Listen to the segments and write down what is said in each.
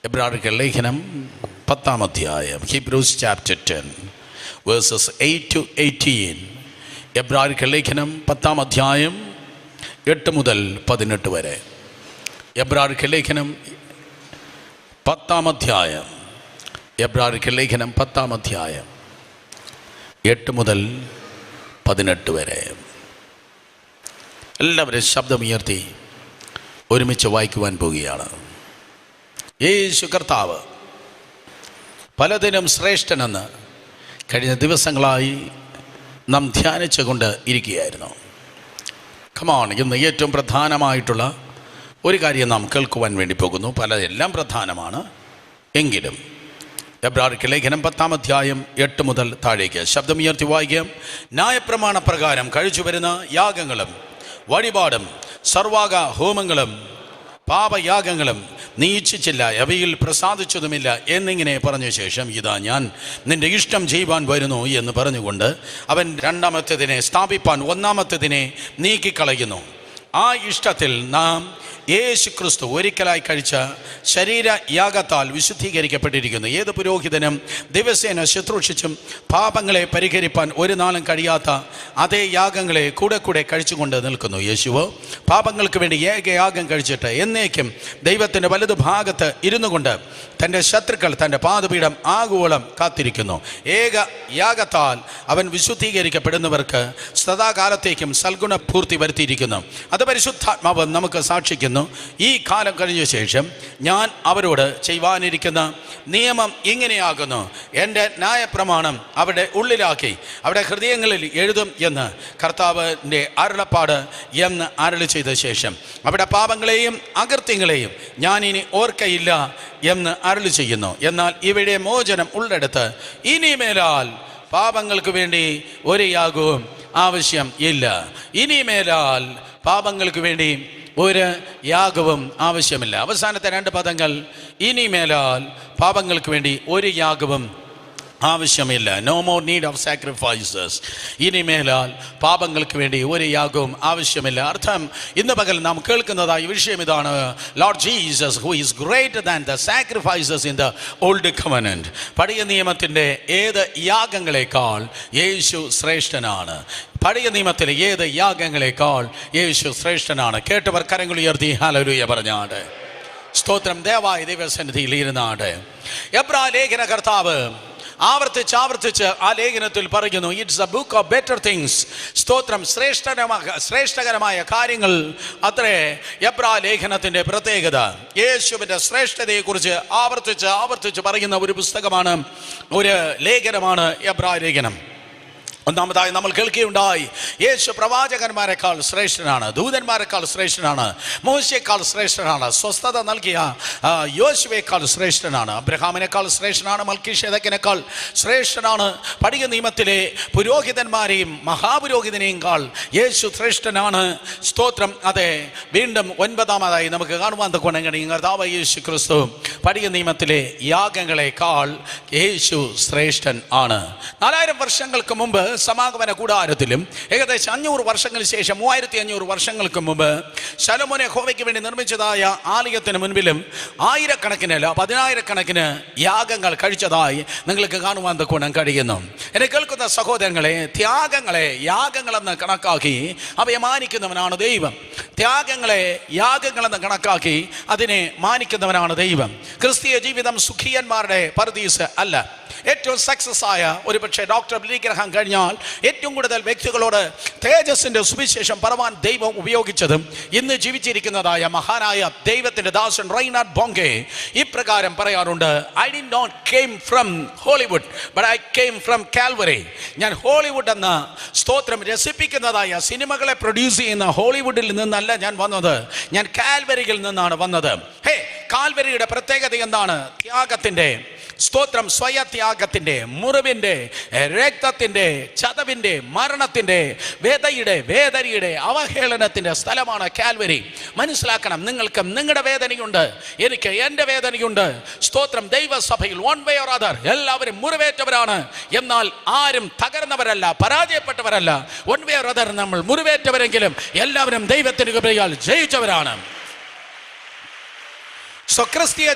എബ്രായർക്ക് ലേഖനം 10-ാം അധ്യായം, Hebrews chapter 10 versus 8 to 18. എബ്രായർക്ക് ലേഖനം 10-ാം അധ്യായം 8 മുതൽ 18 വരെ. എബ്രായർക്ക് ലേഖനം 10-ാം അധ്യായം, എബ്രായർക്ക് ലേഖനം 10-ാം അധ്യായം 8 മുതൽ 18 വരെ. എല്ലാവരും ശബ്ദമുയർത്തി ഒരുമിച്ച് വായിക്കുവാൻ പോവുകയാണ്. യേശു കർത്താവ് പലതിനും ശ്രേഷ്ഠനെന്ന് കഴിഞ്ഞ ദിവസങ്ങളായി നാം ധ്യാനിച്ചുകൊണ്ട് ഇരിക്കുകയായിരുന്നു. കമോൺ, ഇന്ന് ഏറ്റവും പ്രധാനമായിട്ടുള്ള ഒരു കാര്യം നാം കേൾക്കുവാൻ വേണ്ടി പോകുന്നു. പലതെല്ലാം പ്രധാനമാണ് എങ്കിലും എബ്രായർക്ക് ലേഖനം 10-ാം അധ്യായം 8 മുതൽ താഴേക്ക് ശബ്ദമുയർത്തി വായിക്കാം. ന്യായപ്രമാണ പ്രകാരം കഴിച്ചു വരുന്ന യാഗങ്ങളും വഴിപാടും സർവാംഗ ഹോമങ്ങളും പാപയാഗങ്ങളും നീ ഇച്ഛിച്ചില്ല, അവയിൽ പ്രസാദിച്ചതുമില്ല എന്നിങ്ങനെ പറഞ്ഞ ശേഷം ഇതാ ഞാൻ നിന്റെ ഇഷ്ടം ചെയ്യുവാൻ വരുന്നു എന്ന് പറഞ്ഞുകൊണ്ട് അവൻ രണ്ടാമത്തേതിനെ സ്ഥാപിപ്പാൻ ഒന്നാമത്തേതിനെ നീക്കിക്കളയുന്നു. ആ ഇഷ്ടത്തിൽ നാം യേശു ക്രിസ്തു ഒരിക്കലായി കഴിച്ച ശരീരയാഗത്താൽ വിശുദ്ധീകരിക്കപ്പെട്ടിരിക്കുന്നു. ഏത് പുരോഹിതനും ദിവസേന ശുശ്രൂഷിച്ചും പാപങ്ങളെ പരിഹരിപ്പാൻ ഒരു നാളും കഴിയാത്ത അതേ യാഗങ്ങളെ കൂടെ കൂടെ കഴിച്ചുകൊണ്ട് നിൽക്കുന്നു. യേശുവോ പാപങ്ങൾക്ക് വേണ്ടി ഏകയാഗം കഴിച്ചിട്ട് എന്നേക്കും ദൈവത്തിൻ്റെ വലതു ഭാഗത്ത് ഇരുന്നു കൊണ്ട് തൻ്റെ ശത്രുക്കൾ തൻ്റെ പാദപീഠം ആഗോളം കാത്തിരിക്കുന്നു. ഏക യാഗത്താൽ അവൻ വിശുദ്ധീകരിക്കപ്പെടുന്നവർക്ക് സദാകാലത്തേക്കും സൽഗുണപൂർത്തി വരുത്തിയിരിക്കുന്നു. അത് പരിശുദ്ധാത്മാവ് നമുക്ക് സാക്ഷിക്കുന്നു. ഈ കാലം കഴിഞ്ഞ ശേഷം ഞാൻ അവരോട് ചെയ്യുവാനിരിക്കുന്ന നിയമം ഇങ്ങനെയാകുന്നു, എൻ്റെ ന്യായപ്രമാണം അവരുടെ ഉള്ളിലാക്കി അവരുടെ ഹൃദയങ്ങളിൽ എഴുതും എന്ന് കർത്താവിൻ്റെ അരുളപ്പാട് എന്ന് അരുളി ചെയ്ത ശേഷം അവരുടെ പാപങ്ങളെയും അകൃത്യങ്ങളെയും ഞാൻ ഇനി ഓർക്കയില്ല എന്ന് അരുളി ചെയ്യുന്നു. എന്നാൽ ഇവിടെ മോചനം ഉള്ളിടത്ത് ഇനിമേലാൽ പാപങ്ങൾക്ക് വേണ്ടി ഒരു യാഗവും ആവശ്യം ഇല്ല. ഇനിമേലാൽ പാപങ്ങൾക്ക് വേണ്ടി ഒരു യാഗവും ആവശ്യമില്ല. അവസാനത്തെ 2 പദങ്ങൾ, ഇനിമേലാൽ പാപങ്ങൾക്ക് വേണ്ടി ഒരു യാഗവും ആവശ്യമില്ല. No more need of sacrifices. ഇനിമേലാൽ പാപങ്ങൾക്ക് വേണ്ടി ഒരു യാഗവും ആവശ്യമില്ല. അർത്ഥം ഇന്ന് പകൽ നാം കേൾക്കുന്നതായ വിഷയം ഇതാണ്: Lord Jesus who is greater than the sacrifices in the old covenant. പഴയ നിയമത്തിൻ്റെ ഏത് യാഗങ്ങളെക്കാൾ യേശു ശ്രേഷ്ഠനാണ്. പഴയ നിയമത്തിലെ ഏത് യാഗങ്ങളെക്കാൾ യേശു ശ്രേഷ്ഠനാണ്. കേട്ടവർ കരങ്ങൾ ഉയർത്തി ഹല്ലേലൂയ പറഞ്ഞാട് സ്തോത്രം. ദയവായ ദൈവസന്നിധിയിൽ ഇരുന്നാട്. എബ്രായ ലേഖന കർത്താവ് ആവർത്തിച്ച് ആ ലേഖനത്തിൽ പറയുന്നു, it's A book of better things. സ്തോത്രം. ശ്രേഷ്ഠകരമായ കാര്യങ്ങൾ അത്രേ എബ്രായ ലേഖനത്തിൻ്റെ പ്രത്യേകത. യേശുവിൻ്റെ ശ്രേഷ്ഠതയെക്കുറിച്ച് ആവർത്തിച്ച് പറയുന്ന ഒരു പുസ്തകമാണ്, ഒരു ലേഖനമാണ് എബ്രായ ലേഖനം. ഒന്നാമതായി നമ്മൾ കേൾക്കുകയുണ്ടായി, യേശു പ്രവാചകന്മാരെക്കാൾ ശ്രേഷ്ഠനാണ്, ദൂതന്മാരെക്കാൾ ശ്രേഷ്ഠനാണ്, മോശയെക്കാൾ ശ്രേഷ്ഠനാണ്, സ്വസ്ഥത നൽകിയ യോശുവയേക്കാൾ ശ്രേഷ്ഠനാണ്, അബ്രഹാമിനേക്കാൾ ശ്രേഷ്ഠനാണ്, മൽക്കീശേദെക്കിനേക്കാൾ ശ്രേഷ്ഠനാണ്, പഴയ നിയമത്തിലെ പുരോഹിതന്മാരെയും മഹാപുരോഹിതനെയും കാൾ യേശു ശ്രേഷ്ഠനാണ്. സ്തോത്രം. അതെ, വീണ്ടും 9-ാമതായി നമുക്ക് കാണുവാൻ തക്കവണ്ണം കഴിയും, കർത്താവ് യേശു ക്രിസ്തു പഴയ നിയമത്തിലെ യാഗങ്ങളെക്കാൾ യേശു ശ്രേഷ്ഠൻ ആണ്. 4000 വർഷങ്ങൾക്ക് മുമ്പ് സമാഗമന കൂടാരത്തിലും ഏകദേശം 500 വർഷങ്ങൾക്ക് ശേഷം 3500 വർഷങ്ങൾക്ക് മുമ്പ് ശലോമോൻ യഹോവയ്ക്ക് വേണ്ടി നിർമ്മിച്ചതായ ആലയത്തിന് മുൻപിലും ആയിരക്കണക്കിനല്ല 10,000-കണക്കിന് യാഗങ്ങൾ കഴിച്ചതായി നിങ്ങൾക്ക് കാണുവാൻ തക്കവണ്ണം കഴിയുന്നു. എന്നെ കേൾക്കുന്ന സഹോദരങ്ങളെ, ത്യാഗങ്ങളെ യാഗങ്ങളെന്ന് കണക്കാക്കി അവയെ മാനിക്കുന്നവനാണ് ദൈവം. ത്യാഗങ്ങളെ യാഗങ്ങളെന്ന് കണക്കാക്കി അതിനെ മാനിക്കുന്നവനാണ് ദൈവം. ക്രിസ്തീയ ജീവിതം സുഖിയന്മാരുടെ പർദീസ് അല്ല. ഏറ്റവും സക്സസ് ആയ ഒരു പക്ഷേ ഡോക്ടർ ബില്ലി ഗ്രഹാം കഴിഞ്ഞാൽ ഏറ്റവും കൂടുതൽ വ്യക്തികളോട് തേജസ്സിൻ്റെ സുവിശേഷം പറവാൻ ദൈവം ഉപയോഗിച്ചതും ഇന്ന് ജീവിച്ചിരിക്കുന്നതായ മഹാനായ ദൈവത്തിൻ്റെ ദാസൻ റൈനാർഡ് ബോങ്കെ ഇപ്രകാരം പറയാറുണ്ട്: I did not came from Hollywood but I came from Calvary. ഞാൻ ഹോളിവുഡ് എന്ന സ്തോത്രം രസിപ്പിക്കുന്നതായ സിനിമകളെ പ്രൊഡ്യൂസ് ചെയ്യുന്ന ഹോളിവുഡിൽ നിന്നല്ല ഞാൻ വന്നത്, ഞാൻ കാൽവരിയിൽ നിന്നാണ് വന്നത്. കാൽവരിയുടെ പ്രത്യേകത എന്താണ്? ത്യാഗത്തിൻ്റെ, സ്തോത്രം, സ്വയത്യാഗത്തിൻ്റെ, മുറിവിൻ്റെ, രക്തത്തിൻ്റെ, ചതവിൻ്റെ, മരണത്തിൻ്റെ, വേദനയുടെ അവഹേളനത്തിൻ്റെ സ്ഥലമാണ് കാൽവരി. മനസ്സിലാക്കണം, നിങ്ങൾക്കും നിങ്ങളുടെ വേദനയുണ്ട്, എനിക്ക് എൻ്റെ വേദനയുണ്ട്. സ്തോത്രം. ദൈവസഭയിൽ വൺ വേ ഓർ അതർ എല്ലാവരും മുറിവേറ്റവരാണ്. എന്നാൽ ആരും തകർന്നവരല്ല, പരാജയപ്പെട്ടവരല്ല. വൺ വേ ഓർ അതർ നമ്മൾ മുറിവേറ്റവരെങ്കിലും എല്ലാവരും ദൈവത്തിൻ്റെ കൃപയാൽ ജയിച്ചവരാണ്. ക്രിസ്തീയ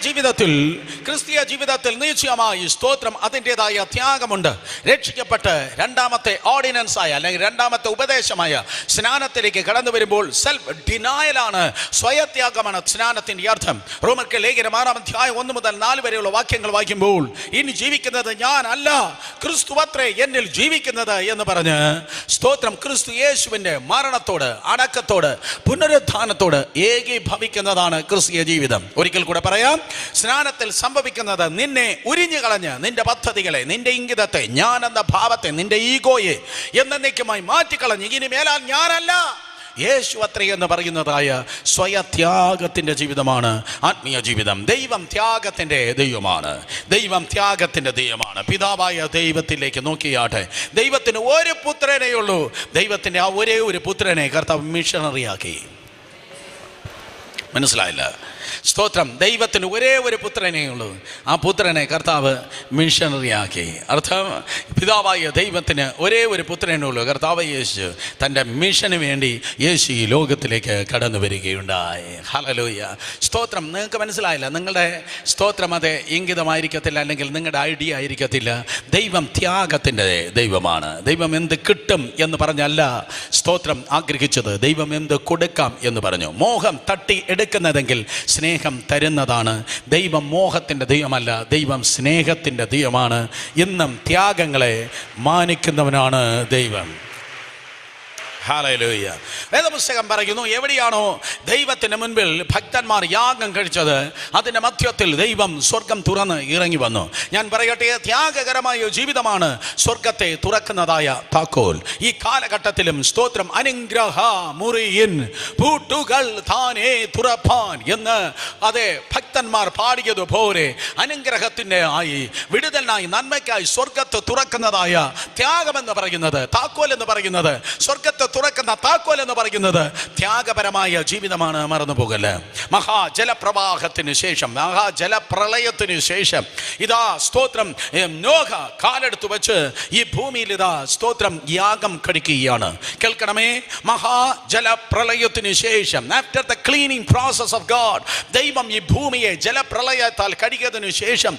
ജീവിതത്തിൽ നിശ്ചയമായി സ്തോത്രം അതിൻ്റെതായ ത്യാഗമുണ്ട്. രക്ഷിക്കപ്പെട്ട് രണ്ടാമത്തെ ഓർഡിനൻസായ അല്ലെങ്കിൽ രണ്ടാമത്തെ ഉപദേശമായ സ്നാനത്തിലേക്ക് കടന്നു വരുമ്പോൾ സെൽഫ് ഡിനായലാണ്, സ്വയത്യാഗമാണ് സ്നാനത്തിൻ്റെ അർത്ഥം. റോമർക്ക് ലേഖനം 6 അധ്യായം 1 മുതൽ 4 വരെയുള്ള വാക്യങ്ങൾ വായിക്കുമ്പോൾ ഇനി ജീവിക്കുന്നത് ഞാനല്ല, ക്രിസ്തുവത്രേ എന്നിൽ ജീവിക്കുന്നത് എന്ന് പറഞ്ഞ് സ്തോത്രം ക്രിസ്തു യേശുവിൻ്റെ മരണത്തോട്, അടക്കത്തോട്, പുനരുത്ഥാനത്തോട് ഏകീഭവിക്കുന്നതാണ് ക്രിസ്തീയ ജീവിതം. ഒരിക്കൽ കൂടെ പറയാം, സ്നാനത്തിൽ സംഭവിക്കുന്നത് നിന്നെ ഉരിഞ്ഞു കളഞ്ഞ് നിന്റെ പദ്ധതികളെ, നിന്റെ ഇംഗിതത്തെ, ഞാൻ എന്ന ഭാവത്തെ, നിന്റെ ഈഗോയെ എന്നേക്കുമായി മാറ്റിക്കളഞ്ഞ് ഇനി മേലാൽ ഞാനല്ല, യേശു അത്രേ എന്ന് പറയുന്നതായ സ്വയത്യാഗത്തിൻ്റെ ജീവിതമാണ് ആത്മീയ ജീവിതം. ദൈവം ത്യാഗത്തിൻ്റെ ദൈവമാണ്. പിതാവായ ദൈവത്തിലേക്ക് നോക്കിയാട്ടെ. ദൈവത്തിന് ഒരു പുത്രനേ ഉള്ളൂ. ദൈവത്തിൻ്റെ ആ ഒരേ ഒരു പുത്രനെ കർത്താവ് മിഷണറിയാക്കി. മനസ്സിലായില്ല? സ്തോത്രം. ദൈവത്തിന് ഒരേ ഒരു പുത്രനേ ഉള്ളൂ. ആ പുത്രനെ കർത്താവ് മിഷണറിയാക്കി. അർത്ഥം, പിതാവായ ദൈവത്തിന് ഒരേ ഒരു പുത്രനേ ഉള്ളൂ. കർത്താവ് യേശു തൻ്റെ മിഷന് വേണ്ടി യേശു ഈ ലോകത്തിലേക്ക് കടന്നു വരികയുണ്ടായി. ഹല്ലേലൂയ. സ്തോത്രം. നിങ്ങൾക്ക് മനസ്സിലായില്ല? നിങ്ങളുടെ സ്തോത്രം അത് ഇംഗിതമായിരിക്കത്തില്ല, അല്ലെങ്കിൽ നിങ്ങളുടെ ഐഡിയ ആയിരിക്കത്തില്ല. ദൈവം ത്യാഗത്തിൻ്റെ ദൈവമാണ്. ദൈവം എന്ത് കിട്ടും എന്ന് പറഞ്ഞല്ല സ്തോത്രം ആഗ്രഹിച്ചത്, ദൈവം എന്ത് കൊടുക്കാം എന്ന് പറഞ്ഞു. മോഹം തട്ടി എടുക്കുന്നതെങ്കിൽ സ്നേഹം തരുന്നതാണ്. ദൈവം മോഹത്തിൻ്റെ ദൈവമല്ല, ദൈവം സ്നേഹത്തിൻ്റെ ദൈവമാണ്. ഇന്നും ത്യാഗങ്ങളെ മാനിക്കുന്നവനാണ് ദൈവം. ഹല്ലേലൂയ. വേദപുസ്തകം പറയുന്നു, എവിടെയാണോ ദൈവത്തിന് മുൻപിൽ ഭക്തന്മാർ യാഗം കഴിച്ചത് അതിൻ്റെ മധ്യത്തിൽ ദൈവം സ്വർഗം തുറന്ന് ഇറങ്ങി വന്നു. ഞാൻ പറയട്ടെ, ത്യാഗകരമായ ജീവിതമാണ് സ്വർഗത്തെ തുറക്കുന്നതായ താക്കോൽ. ഈ കാലഘട്ടത്തിലും സ്തോത്രം അനുഗ്രഹ മുറിയിൻ പൂട്ടുകൾ താനേ തുറപ്പാൻ എന്ന് അതേ ഭക്തന്മാർ പാടിയതുപോലെ അനുഗ്രഹത്തിൻ്റെ ആയി, വിടുതലിനായി, നന്മയ്ക്കായി സ്വർഗത്ത് തുറക്കുന്നതായ ത്യാഗമെന്ന് പറയുന്നത്, താക്കോൽ എന്ന് പറയുന്നത്, സ്വർഗത്തെ തുറക്കുന്ന താക്കോൽ എന്ന് പറയുന്നത് ത്യാഗപരമായ ജീവിതമാണ്. മറന്നു പോകല്. മഹാജലപ്രവാഹത്തിന് ശേഷം, മഹാജലപ്രളയത്തിന് ശേഷം ഇതാ സ്തോത്രം നോഹ കാലെടുത്തു വെച്ച് ഈ ഭൂമിയിൽ ഇതാ സ്തോത്രം യാഗം കഴിക്കുകയാണ്. കേൾക്കണമേ, മഹാജലപ്രളയത്തിന് ശേഷം, after the cleaning process of God, ദൈവം ഈ ഭൂമിയെ ജലപ്രളയത്താൽ കഴുകിയതിനു ശേഷം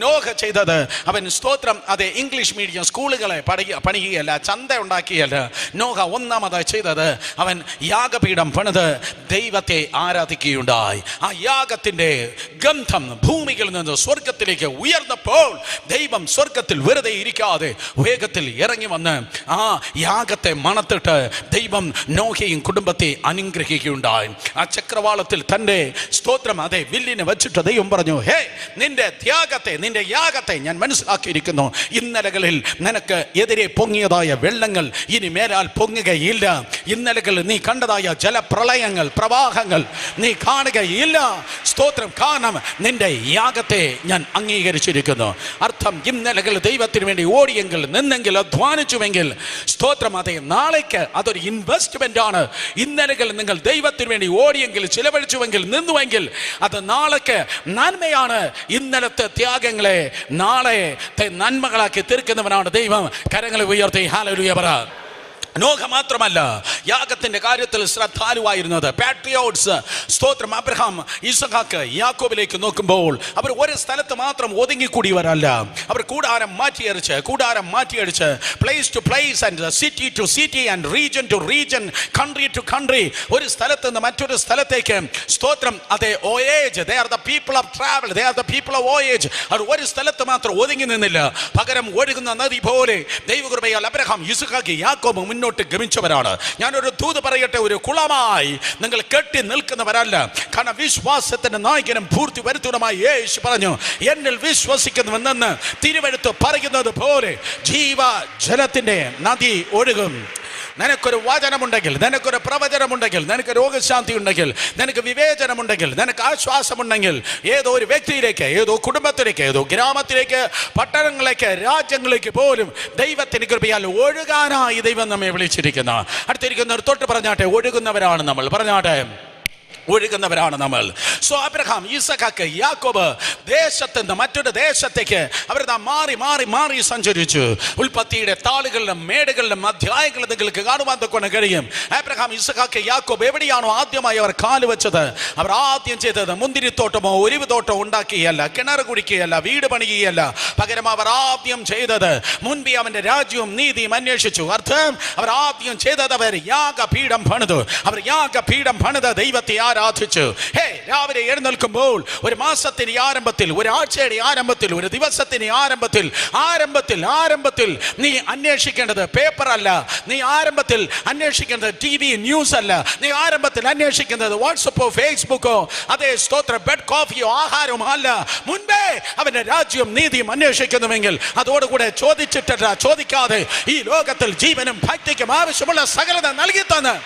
നോഹ ചെയ്തത്, അവൻ സ്തോത്രം അതെ ഇംഗ്ലീഷ് മീഡിയം സ്കൂളുകളെ പണിയുകയല്ല, ചന്ത ഉണ്ടാക്കിയല്ല. നോഹ ഒന്നാമതായി ചെയ്തത്, അവൻ യാഗപീഠം പണിത് ദൈവത്തെ ആരാധിക്കുകയുണ്ടായി. ആ യാഗത്തിന്റെ ഗന്ധം ഭൂമിയിൽ നിന്ന് സ്വർഗത്തിലേക്ക് ഉയർന്നപ്പോൾ ദൈവം സ്വർഗത്തിൽ വെറുതെ ഇരിക്കാതെ വേഗത്തിൽ ഇറങ്ങി വന്ന് ആ യാഗത്തെ മണത്തിട്ട് ദൈവം നോഹയും കുടുംബത്തെ അനുഗ്രഹിക്കുകയുണ്ടായി. ആ ചക്രവാളത്തിൽ തൻ്റെ സ്തോത്രം അതെ വില്ലിനെ വെച്ചിട്ട് ദൈവം പറഞ്ഞു, ഹേ, നിന്റെ ത്യാഗത്തെ, നിന്റെ യാഗത്തെ ഞാൻ മനസ്സിലാക്കിയിരിക്കുന്നു. ഇന്നലകളിൽ നിനക്ക് എതിരെ പൊങ്ങിയതായ വെള്ളങ്ങൾ ഇനി മേലാൽ പൊങ്ങുകയില്ല. ഇന്നലകൾ നീ കണ്ടതായ ജലപ്രളയങ്ങൾ, പ്രവാഹങ്ങൾ നീ കാണുകയില്ല. സ്തോത്രം. കാരണം നിന്റെ യാഗത്തെ ഞാൻ അംഗീകരിച്ചിരിക്കുന്നു. അർത്ഥം, ഇന്നലകൾ ദൈവത്തിന് വേണ്ടി ഓടിയെങ്കിൽ, നിന്നെങ്കിൽ, അധ്വാനിച്ചുവെങ്കിൽ സ്തോത്രം അതെ നാളേക്ക് അതൊരു ഇൻവെസ്റ്റ്മെന്റ് ആണ്. ഇന്നലകൾ നിങ്ങൾ ദൈവത്തിന് വേണ്ടി ഓടിയെങ്കിൽ, ചിലവഴിച്ചുവെങ്കിൽ, നിന്നുവെങ്കിൽ അത് നാളേക്ക് നന്മയാണ്. ഇന്നലത്തെ ത്യാഗങ്ങളെ നാളെ നന്മകളാക്കി തീർക്കുന്നവനാണ് ദൈവം. കരങ്ങളെ ഉയർത്തി ഹല്ലേലൂയ പറ. നോഹ മാത്രമല്ല യാഗത്തിന്റെ കാര്യത്തിൽ ശ്രദ്ധാലുവായിരുന്നത്. പാട്രിയോട്സ് സ്തോത്രം അബ്രഹാം, ഇസഹാക്ക്, യാക്കോബിലേക്ക് നോക്കുമ്പോൾ അവർ ഒരു സ്ഥലത്ത് മാത്രം ഒതുങ്ങിക്കൂടിയവരല്ല. അവർ കൂടാരം മാറ്റിയടിച്ച് place to place and city to city and region to region, country to country, ഒരു സ്ഥലത്ത് നിന്ന് മറ്റൊരു സ്ഥലത്തേക്ക് സ്തോത്രം അതെ voyage. They are the people of travel, they are the people of voyage. അവർ ഒരു സ്ഥലത്ത് മാത്രം ഒതുങ്ങി നിന്നില്ല. പകരം ഒഴുകുന്ന നദി പോലെ ദൈവകൃപയാൽ അബ്രഹാം, ഇസഹാക്ക്, യാക്കോബ് മുന്നോട്ട് ഗമിച്ചവരാണ്. ഞാനൊരു ദൂത് പറയട്ടെ, ഒരു കുളമായി നിങ്ങൾ കെട്ടി നിൽക്കുന്നവരല്ല. കാരണം വിശ്വാസത്തിന്റെ നായകനും പൂർത്തി വരുത്തുന്നതുമായ യേശു പറഞ്ഞു, എന്നിൽ വിശ്വസിക്കുന്നുവെന്ന് തിരുവെഴുത്ത് പറയുന്നത് പോലെ ജീവജലത്തിന്റെ നദി ഒഴുകും. നിനക്കൊരു വചനമുണ്ടെങ്കിൽ, നിനക്കൊരു പ്രവചനമുണ്ടെങ്കിൽ, നിനക്ക് രോഗശാന്തി ഉണ്ടെങ്കിൽ, നിനക്ക് വിവേചനമുണ്ടെങ്കിൽ, നിനക്ക് ആശ്വാസമുണ്ടെങ്കിൽ, ഏതോ ഒരു വ്യക്തിയിലേക്ക്, ഏതോ കുടുംബത്തിലേക്ക്, ഏതോ ഗ്രാമത്തിലേക്ക്, പട്ടണങ്ങളിലേക്ക്, രാജ്യങ്ങളിലേക്ക് പോലും ദൈവത്തിന് കൃപയാൽ ഒഴുകാനായി ദൈവം നമ്മെ വിളിച്ചിരിക്കുന്ന. അടുത്തിരിക്കുന്നവർ തൊട്ട് പറഞ്ഞാട്ടെ, ഒഴുകുന്നവരാണ് നമ്മൾ. പറഞ്ഞാട്ടെ, ഒഴുകുന്നവരാണ് നമ്മൾ. സോ അബ്രഹാം, ഈസഹാക്ക്, യാക്കോബ് ദേശത്ത് നിന്ന് മറ്റൊരു ദേശത്തേക്ക് അവർ മാറി മാറി മാറി സഞ്ചരിച്ചു. ഉൽപ്പത്തിയുടെ താളുകളിലും മേടുകളിലും അധ്യായങ്ങളിലും നിങ്ങൾക്ക് കാണുവാൻ തൊക്കെ കഴിയും. അബ്രഹാം, ഈസഹാക്ക്, യാക്കോബ് എവിടെയാണോ ആദ്യമായി അവർ കാലുവെച്ചത്, അവർ ആദ്യം ചെയ്തത് മുന്തിരിത്തോട്ടമോ ഒലിവ് തോട്ടമോ ഉണ്ടാക്കുകയല്ല, കിണർ കുടിക്കുകയല്ല, വീട് പണിയുകയല്ല. പകരം അവർ ആദ്യം ചെയ്തത് മുൻപേ അവന്റെ രാജ്യവും നീതിയും അന്വേഷിച്ചു. അർത്ഥം, അവർ ആദ്യം ചെയ്തത് അവർ യാഗപീഠം പണിതു. അവർ യാഗപീഠം പണിത് ദൈവത്തെ ആരാധിച്ചു. രാവിലെ എഴുന്നേൽക്കുമ്പോൾ ഒരു മാസത്തിന്റെ ആരംഭത്തിൽ, ഒരാഴ്ചയുടെ ആരംഭത്തിൽ, ഒരു ദിവസത്തിന്റെ ആരംഭത്തിൽ ആരംഭത്തിൽ നീ അന്വേഷിക്കേണ്ടത് പേപ്പർ അല്ല. നീ ആരംഭത്തിൽ അന്വേഷിക്കേണ്ടത് TV ന്യൂസ് അല്ല. നീ ആരംഭത്തിൽ അന്വേഷിക്കുന്നത് വാട്സപ്പോ ഫേസ്ബുക്കോ അതേ സ്തോത്രം ബെഡ് കോഫിയോ ആഹാരമോ അല്ല. മുൻപേ അവന്റെ രാജ്യവും നീതിയും അന്വേഷിക്കുന്നുവെങ്കിൽ അതോടുകൂടെ ചോദിക്കാതെ ഈ ലോകത്തിൽ ജീവനും ഭക്തിക്കും ആവശ്യമുള്ള സകലത നൽകി തന്ന്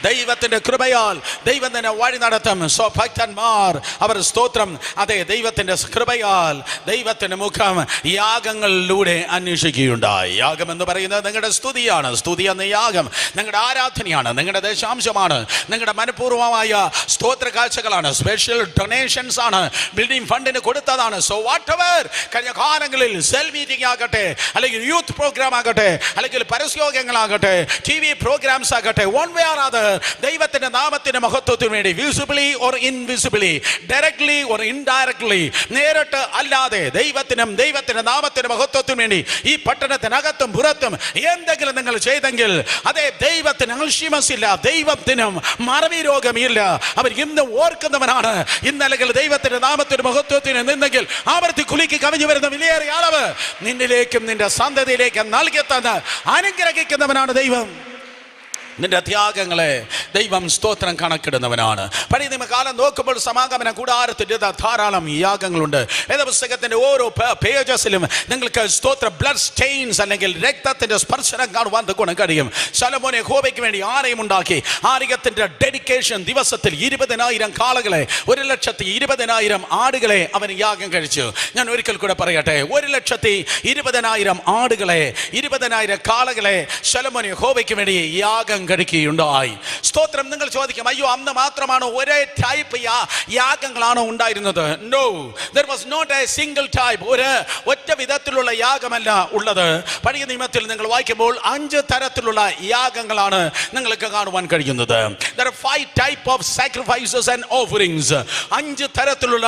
ദൈവത്തിന്റെ കൃപയാൽ ദൈവം തന്നെ വഴി നടത്തും. ഭക്തന്മാർ അവർ സ്തോത്രം അതെ ദൈവത്തിന്റെ കൃപയാൽ ദൈവത്തിന്റെ മുഖം യാഗങ്ങളിലൂടെ അന്വേഷിക്കുകയുണ്ടായി. യാഗം എന്ന് പറയുന്നത് നിങ്ങളുടെ സ്തുതിയാണ്. സ്തുതി എന്ന യാഗം നിങ്ങളുടെ ആരാധനയാണ്, നിങ്ങളുടെ ദശാംശമാണ്, നിങ്ങളുടെ മനഃപൂർവമായ സ്തോത്ര കാഴ്ചകളാണ്, സ്പെഷ്യൽ ഡൊണേഷൻസ് ആണ്, ബിൽഡിംഗ് ഫണ്ടിന് കൊടുത്തതാണ്. സോ വാട്ട് എവർ കഴിഞ്ഞ കാലങ്ങളിൽ സെൽ മീറ്റിംഗ് ആകട്ടെ, അല്ലെങ്കിൽ യൂത്ത് പ്രോഗ്രാം ആകട്ടെ, അല്ലെങ്കിൽ പരസ്യോഗങ്ങളാകട്ടെ, TV പ്രോഗ്രാംസ് ആകട്ടെ, വൺ വേ ദൈവത്തിന്റെ നാമത്തിന്റെ മഹത്വത്തിന് വേണ്ടി visibly or invisibly, directly or indirectly, നേരിട്ട് അല്ലാതെ ദൈവത്തിന്റെ നാമത്തിന്റെ മഹത്വത്തിന് വേണ്ടി ഈ പട്ടണത്തിനകത്തും പുറത്തും എന്തെങ്കിലും നിങ്ങൾ ചെയ്തെങ്കിൽ അതേ ദൈവത്തിന് അൽഷിമസ് ഇല്ല, ദൈവത്തിനും മറവി രോഗമില്ല. അവർ ഇന്ന് ഓർക്കുന്നവനാണ്. ഇന്നല്ലെങ്കിൽ ദൈവത്തിന്റെ നാമത്തിന്റെ മഹത്വത്തിന് നിന്നെങ്കിൽ ആവർത്തി കുലുക്കി കവിഞ്ഞു വരുന്ന വിലയേറിയ അളവ് നിന്നിലേക്കും നിന്റെ സന്തതിയിലേക്കും നൽകി തന്ന് അനുഗ്രഹിക്കുന്നവനാണ് ദൈവം. നിന്റെ ത്യാഗങ്ങളെ ദൈവം സ്തോത്രം കണക്കിടുന്നവനാണ്. പഴയ നിയമകാലം നോക്കുമ്പോൾ സമാഗമന കൂടാരത്തിന്റെ ധാരാളം യാഗങ്ങളുണ്ട്. വേദപുസ്തകത്തിന്റെ ഓരോ പേജസിലും നിങ്ങൾക്ക് സ്തോത്ര ബ്ലഡ് സ്റ്റെയിൻസ് അല്ലെങ്കിൽ രക്തത്തിന്റെ സ്പർശനം കാണുവാൻ ഗുണം കഴിയും. ശലോമോൻ യഹോവയ്ക്ക് വേണ്ടി ആലയം ഉണ്ടാക്കി. ആലയത്തിന്റെ ഡെഡിക്കേഷൻ ദിവസത്തിൽ 20,000 കാളകളെ 1,20,000 ആടുകളെ അവൻ യാഗം കഴിച്ചു. ഞാൻ ഒരിക്കൽ കൂടെ പറയട്ടെ, 1,20,000 ആടുകളെ 20,000 കാളകളെ ശലോമോൻ യഹോവയ്ക്ക് വേണ്ടി യാഗം കഴിക്കുകയുണ്ടായി. സ്തോത്രം. നിങ്ങൾ ചോദിക്കും, അയ്യോ അന്ന് മാത്രമാണോ ഒരേ ടൈപ്പ് യാഗങ്ങളാണോ ഉണ്ടായിരുന്നത്? No, there was not a single type. ഒറ്റ വിധത്തിലുള്ള യാഗമല്ല ഉള്ളത്. പഴയ നിയമത്തിൽ നിങ്ങൾ വായിക്കുമ്പോൾ 5 തരത്തിലുള്ള യാഗങ്ങളാണ് നിങ്ങൾക്ക് കാണുവാൻ കഴിയുന്നത്. There are 5 type of sacrifices and offerings. 5 തരത്തിലുള്ള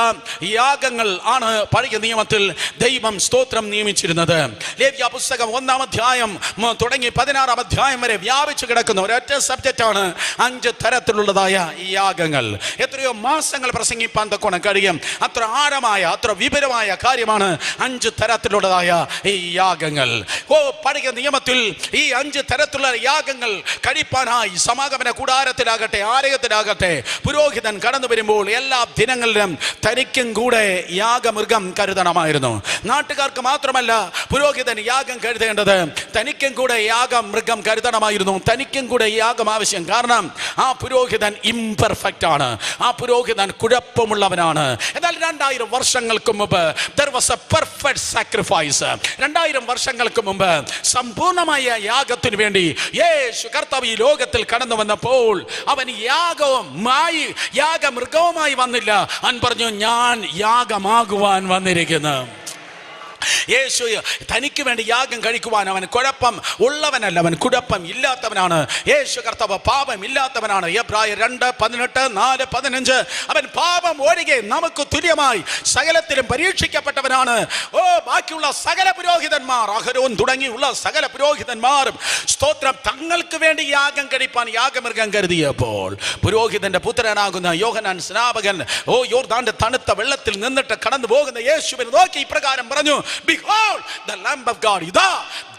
യാഗങ്ങൾ ആണ് പഴയ നിയമത്തിൽ ദൈവം സ്തോത്രം നിയമിച്ചിരുന്നത്. ലേവ്യ പുസ്തകം 1-ാം അധ്യായം തുടങ്ങി 16-ാം അധ്യായം വരെ വ്യാപിച്ചു കിടക്കുന്ന ഒരൊറ്റ സബ്ജക്റ്റ് ആണ് 5 തരത്തിലുള്ളതായ യാഗങ്ങൾ. എത്രയോ മാസങ്ങൾ പ്രസംഗിപ്പാൻ തക്കോണം കഴിയും. അത്ര ആഴമായ അത്ര വിപുലമായ കാര്യമാണ് 5 തരത്തിലുള്ളതായ ഈ യാഗങ്ങൾ. പഴയ നിയമത്തിൽ ഈ 5 തരത്തിലുള്ള യാഗങ്ങൾ കഴിപ്പാനായി സമാഗമന കൂടാരത്തിലാകട്ടെ ആലയത്തിലാകട്ടെ പുരോഹിതൻ കടന്നു വരുമ്പോൾ എല്ലാ ദിനങ്ങളിലും തനിക്കും കൂടെ യാഗമൃഗം കരുതണമായിരുന്നു. നാട്ടുകാർക്ക് മാത്രമല്ല പുരോഹിതൻ യാഗം കരുതേണ്ടത്, തനിക്കും കൂടെ യാഗമൃഗം കരുതണമായിരുന്നു. തനിക്കും കൂടെ യാഗം ആവശ്യം. കാരണം ആ പുരോഹിതൻ ഇംപെർഫെക്റ്റ് ആണ്, ആ പുരോഹിതൻ കുഴപ്പമുള്ളവനാണ്. എന്നാൽ 2000 വർഷങ്ങൾക്ക് മുമ്പ് there was a perfect sacrifice. 2000 വർഷങ്ങൾക്ക് മുമ്പ് സമ്പൂർണമായ യാഗത്തിന് വേണ്ടി യേശു കർത്താവ് ഈ ലോകത്തിൽ കടന്നു വന്നപ്പോൾ അവൻ യാഗമൃഗവുമായി വന്നില്ല. അവൻ പറഞ്ഞു, ഞാൻ യാഗമാകുവാൻ വന്നിരിക്കുന്നു. യേശു തനിക്ക് വേണ്ടി യാഗം കഴിക്കുവാൻ അവൻ കുഴപ്പം ഉള്ളവനല്ല, അവൻ കുഴപ്പം ഇല്ലാത്തവനാണ്. യേശു കർത്താവ് പാപം ഇല്ലാത്തവനാണ്. എബ്രായർ 2:18, 4:15 അവൻ പാപം ഒഴികെ നമുക്ക് തുല്യമായി സകലത്തിലും പരീക്ഷിക്കപ്പെട്ടവനാണ്. ബാക്കിയുള്ള സകല പുരോഹിതന്മാർ, അഹരോൻ തുടങ്ങിയുള്ള സകല പുരോഹിതന്മാരും സ്തോത്രം തങ്ങൾക്ക് വേണ്ടി യാഗം കഴിപ്പാൻ യാഗമൃഗം കരുതിയപ്പോൾ പുരോഹിതന്റെ പുത്രനാകുന്ന യോഹന്നാൻ സ്നാപകൻ യോർദാന്റെ തണുത്ത വെള്ളത്തിൽ നിന്നിട്ട് കടന്നു പോകുന്ന യേശുവിനെ നോക്കി ഇപ്രകാരം പറഞ്ഞു, Behold the Lamb of God. ഇതാ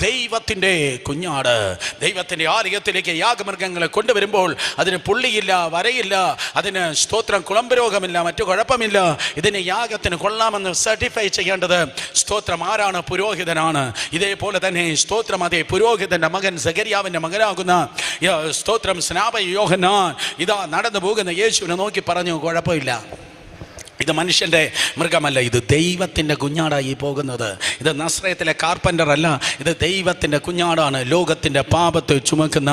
ദൈവത്തിന്റെ കുഞ്ഞാട്. ദൈവത്തിന്റെ ആലയത്തിലേക്ക് യാഗമൃഗങ്ങളെ കൊണ്ടുവരുമ്പോൾ അതിന് പുള്ളിയില്ല, വരയില്ല, അതിന് സ്തോത്രം കുളമ്പ് രോഗമില്ല, മറ്റു കുഴപ്പമില്ല. ഇതിന് യാഗത്തിന് കൊള്ളാമെന്ന് സർട്ടിഫൈ ചെയ്യേണ്ടത് സ്തോത്രം ആരാണ്? പുരോഹിതനാണ്. ഇതേപോലെ തന്നെ സ്തോത്രം അതേ പുരോഹിതന്റെ മകൻ സഖര്യാവിന്റെ മകനാകുന്ന സ്തോത്രം സ്നാപക യോഹന്നാൻ ഇതാ നടന്നു പോകുന്ന യേശുവിനെ നോക്കി പറഞ്ഞു, കുഴപ്പമില്ല, ഇത് മനുഷ്യൻ്റെ മൃഗമല്ല, ഇത് ദൈവത്തിൻ്റെ കുഞ്ഞാടായി പോകുന്നത്. ഇത് നസ്രയത്തിലെ കാർപ്പൻ്റർ അല്ല, ഇത് ദൈവത്തിൻ്റെ കുഞ്ഞാടാണ്. ലോകത്തിൻ്റെ പാപത്തെ ചുമക്കുന്ന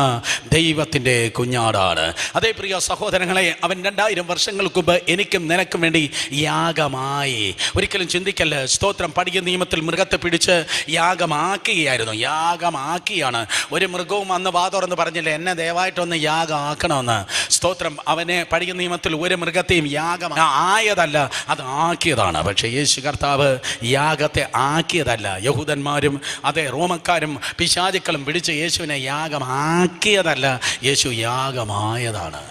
ദൈവത്തിൻ്റെ കുഞ്ഞാടാണ്. അതേ പ്രിയ സഹോദരങ്ങളെ, അവൻ 2000 വർഷങ്ങൾക്ക് മുമ്പ് എനിക്കും നിനക്കും വേണ്ടി യാഗമായി. ഒരിക്കലും ചിന്തിക്കല്ല. സ്തോത്രം. പഴയ നിയമത്തിൽ മൃഗത്തെ പിടിച്ച് യാഗമാക്കുകയായിരുന്നു. യാഗമാക്കിയാണ്. ഒരു മൃഗവും അന്ന് വാതുറന്ന് പറഞ്ഞില്ല എന്നെ ദയവായിട്ടൊന്ന് യാഗമാക്കണമെന്ന്. സ്തോത്രം. അവനെ പഴയ നിയമത്തിൽ ഒരു മൃഗത്തെയും യാഗം ആയതല്ല, അത് ആക്കിയതാണ്. പക്ഷേ യേശു കർത്താവ് യാഗത്തെ ആക്കിയതല്ല. യഹൂദന്മാരും അതേ റോമക്കാരും പിശാചുക്കളും പിടിച്ച് യേശുവിനെ യാഗമാക്കിയതല്ല, യേശു യാഗമായതാണ്.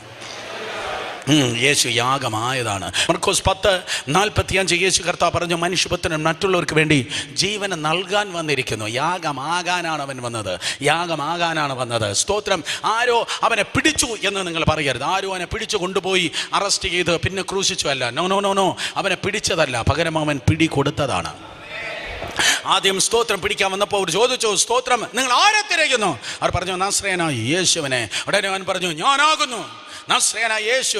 യേശു യാഗമായതാണ്. മർക്കോസ് 10:45 യേശു കർത്താവ് പറഞ്ഞു, മനുഷ്യപുത്രൻ മറ്റുള്ളവർക്ക് വേണ്ടി ജീവന് നൽകാൻ വന്നിരിക്കുന്നു. യാഗമാകാനാണ് അവൻ വന്നത്. യാഗമാകാനാണ് വന്നത്. സ്തോത്രം. ആരോ അവനെ പിടിച്ചു എന്ന് നിങ്ങൾ പറയരുത്. ആരോ അവനെ പിടിച്ചു കൊണ്ടുപോയി അറസ്റ്റ് ചെയ്ത് പിന്നെ ക്രൂശിച്ചു അല്ല. നോ നോ നോ നോ, അവനെ പിടിച്ചതല്ല, പകരം അവൻ പിടി കൊടുത്തതാണ്. ആദ്യം സ്തോത്രം പിടിക്കാൻ വന്നപ്പോൾ അവർ ചോദിച്ചു, സ്തോത്രം നിങ്ങൾ ആരെ തിരയുന്നു? അവർ പറഞ്ഞു, നസ്രയനായ യേശുവിനെ. ഉടനെ അവൻ പറഞ്ഞു, ഞാനാകുന്നു നസ്രയനായ യേശു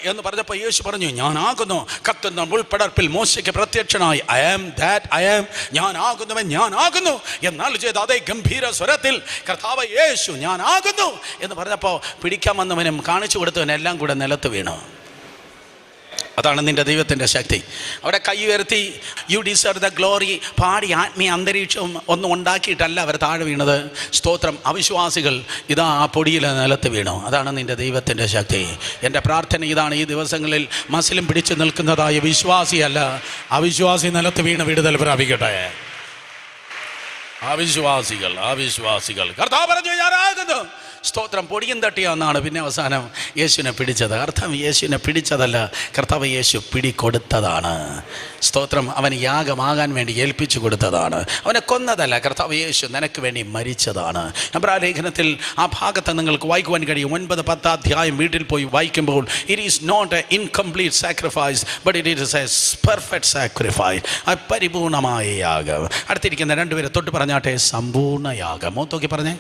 എന്ന് പറഞ്ഞപ്പോൾ യേശു പറഞ്ഞു, ഞാനാകുന്നു കത്തുന്ന മുൾപ്പടർപ്പിൽ മോശയ്ക്ക് പ്രത്യക്ഷനായി I am that I am, ഞാനാകുന്നവൻ ഞാനാകുന്നു എന്നാൽ ചെയ്ത് അതേ ഗംഭീര സ്വരത്തിൽ കർത്താവ് യേശു ഞാനാകുന്നു എന്ന് പറഞ്ഞപ്പോൾ പിടിക്കാൻ വന്നവനും കാണിച്ചു കൊടുത്തവനെല്ലാം കൂടെ നിലത്ത് വീണു. അതാണ് നിൻ്റെ ദൈവത്തിൻ്റെ ശക്തി. അവിടെ കൈ ഉയർത്തി യു ഡിസർവ് ദ ഗ്ലോറി പാടി ആത്മീയ അന്തരീക്ഷം ഒന്നും ഉണ്ടാക്കിയിട്ടല്ല അവർ താഴെ വീണത്. സ്തോത്രം. അവിശ്വാസികൾ ഇതാ ആ പൊടിയിൽ നിലത്ത് വീണു. അതാണ് നിൻ്റെ ദൈവത്തിൻ്റെ ശക്തി. എൻ്റെ പ്രാർത്ഥന ഇതാണ്, ഈ ദിവസങ്ങളിൽ മസിലും പിടിച്ചു നിൽക്കുന്നതായ വിശ്വാസിയല്ല, അവിശ്വാസി നിലത്ത് വീണ് വിടുതൽ പ്രാപിക്കട്ടെ. അവിശ്വാസികൾ കർത്താവ് പറഞ്ഞു ഞാനാകുന്നു. സ്തോത്രം. പൊടിയും തട്ടിയാന്നാണ് പിന്നെ അവസാനം യേശുവിനെ പിടിച്ചത്. അർത്ഥം യേശുവിനെ പിടിച്ചതല്ല, കർത്താവ് യേശു പിടികൊടുത്തതാണ്. സ്തോത്രം. അവന് യാഗമാകാൻ വേണ്ടി ഏൽപ്പിച്ചു കൊടുത്തതാണ്. അവനെ കൊന്നതല്ല, കർത്താവ് യേശു നിനക്ക് വേണ്ടി മരിച്ചതാണ്. എബ്രായ ലേഖനത്തിൽ ആ ഭാഗത്ത് നിങ്ങൾക്ക് വായിക്കുവാൻ കഴിയും. 9-10 അധ്യായം വീട്ടിൽ പോയി വായിക്കുമ്പോൾ it is not a incomplete sacrifice but it is a perfect sacrifice. അത് പരിപൂർണമായ യാഗം. അടുത്തിരിക്കുന്ന രണ്ടുപേരെ തൊട്ട് പറഞ്ഞാട്ടെ, സമ്പൂർണ്ണ യാഗം. മൂത്തോക്കി പറഞ്ഞേ,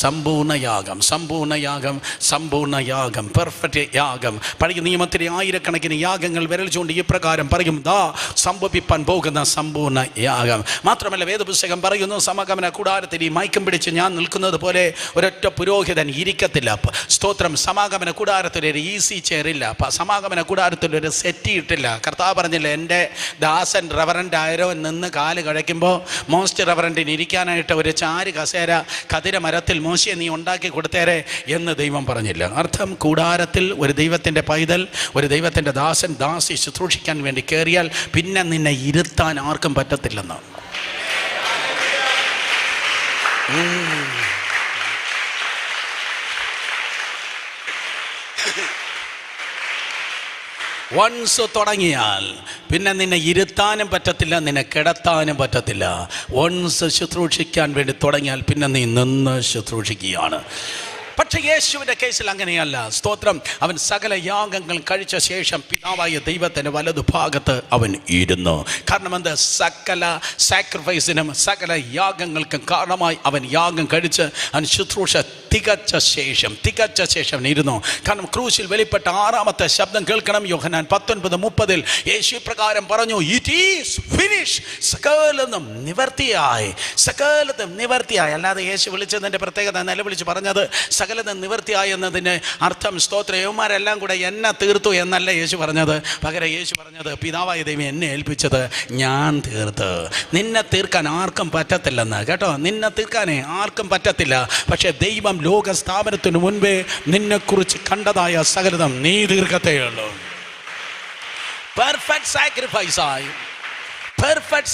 സമ്പൂർണ്ണ യാഗം, സമ്പൂർണ്ണ യാഗം, സമ്പൂർണ്ണ യാഗം, പെർഫെക്റ്റ് യാഗം. പഴയ നിയമത്തിലെ ആയിരക്കണക്കിന് യാഗങ്ങൾ വിരൽ ചൂണ്ടി ഇപ്രകാരം പറയും, ദാ സംഭവിപ്പാൻ പോകുന്ന സമ്പൂർണ്ണ യാഗം. മാത്രമല്ല വേദപുസ്തകം പറയുന്നു, സമാഗമന കൂടാരത്തിൽ ഈ മയക്കം പിടിച്ച് ഞാൻ നിൽക്കുന്നത് പോലെ ഒരൊറ്റ പുരോഹിതൻ ഇരിക്കത്തില്ല. സ്തോത്രം. സമാഗമന കൂടാരത്തിൽ ഒരു ഈസി ചെയറില്ല, സമാഗമന കൂടാരത്തിൽ ഒരു സെറ്റ് ഇട്ടില്ല. കർത്താവ് പറഞ്ഞില്ല, എൻ്റെ ദാസൻ റവറൻ്റ് ആരോ നിന്ന് കാല് കഴിക്കുമ്പോൾ മോസ്റ്റ് റവറൻറ്റിന് ഇരിക്കാനായിട്ട് ഒരു ചാര് കസേര കതിര മരത്തിൽ മോശയെ നീ ഉണ്ടാക്കി കൊടുത്തേരെ എന്ന് ദൈവം പറഞ്ഞില്ല. അർത്ഥം, കൂടാരത്തിൽ ഒരു ദൈവത്തിൻ്റെ പൈതൽ, ഒരു ദൈവത്തിൻ്റെ ദാസൻ ദാസി ശുശ്രൂഷിക്കാൻ വേണ്ടി കയറിയാൽ പിന്നെ നിന്നെ ഇരുത്താൻ ആർക്കും പറ്റത്തില്ലെന്ന്. വൺസ് തുടങ്ങിയാൽ പിന്നെ നിന്നെ ഇരുത്താനും പറ്റത്തില്ല, നിന്നെ കിടത്താനും പറ്റത്തില്ല. വൺസ് ശുശ്രൂഷിക്കാൻ വേണ്ടി തുടങ്ങിയാൽ പിന്നെ നീ നിന്ന് ശുശ്രൂഷിക്കുകയാണ്. പക്ഷേ യേശുവിൻ്റെ കേസിൽ അങ്ങനെയല്ല. സ്തോത്രം. അവൻ സകല യാഗങ്ങൾ കഴിച്ച ശേഷം പിതാവായ ദൈവത്തിൻ്റെ വലതുഭാഗത്ത് അവൻ ഇരുന്നു. കാരണം എന്ത്? സകല സാക്രിഫൈസിനും സകല യാഗങ്ങൾക്കും കാരണമായി അവൻ യാഗം കഴിച്ച് അവൻ ശുശ്രൂഷ തികച്ച ശേഷം ഇരുന്നു. കാരണം ക്രൂശിൽ വെളിപ്പെട്ട 6ാമത്തെ ശബ്ദം കേൾക്കണം. യോഹന്നാൻ 19:30 യേശു പ്രകാരം പറഞ്ഞു, ഇറ്റ് ഈസ് ഫിനിഷ്. സകലതും നിവർത്തിയായി. അല്ലാതെ യേശു വിളിച്ചതിൻ്റെ പ്രത്യേകത നിലവിളിച്ച് പറഞ്ഞത് സകലതും നിവർത്തിയായി എന്നതിന് അർത്ഥം സ്തോത്രയവന്മാരെല്ലാം കൂടെ എന്നെ തീർത്തു എന്നല്ല യേശു പറഞ്ഞത്. പകരം യേശു പറഞ്ഞത്, പിതാവായ ദൈവം എന്നെ ഏൽപ്പിച്ചത് ഞാൻ തീർത്ത്. നിന്നെ തീർക്കാൻ ആർക്കും പറ്റത്തില്ലെന്ന് കേട്ടോ. നിന്നെ തീർക്കാനേ ആർക്കും പറ്റത്തില്ല. പക്ഷേ ദൈവം ലോക സ്ഥാപനത്തിന് മുൻപേ നിന്നെക്കുറിച്ച് കണ്ടതായ സകലതും നീ തീർക്കത്തേയുള്ളൂ. പെർഫെക്റ്റ്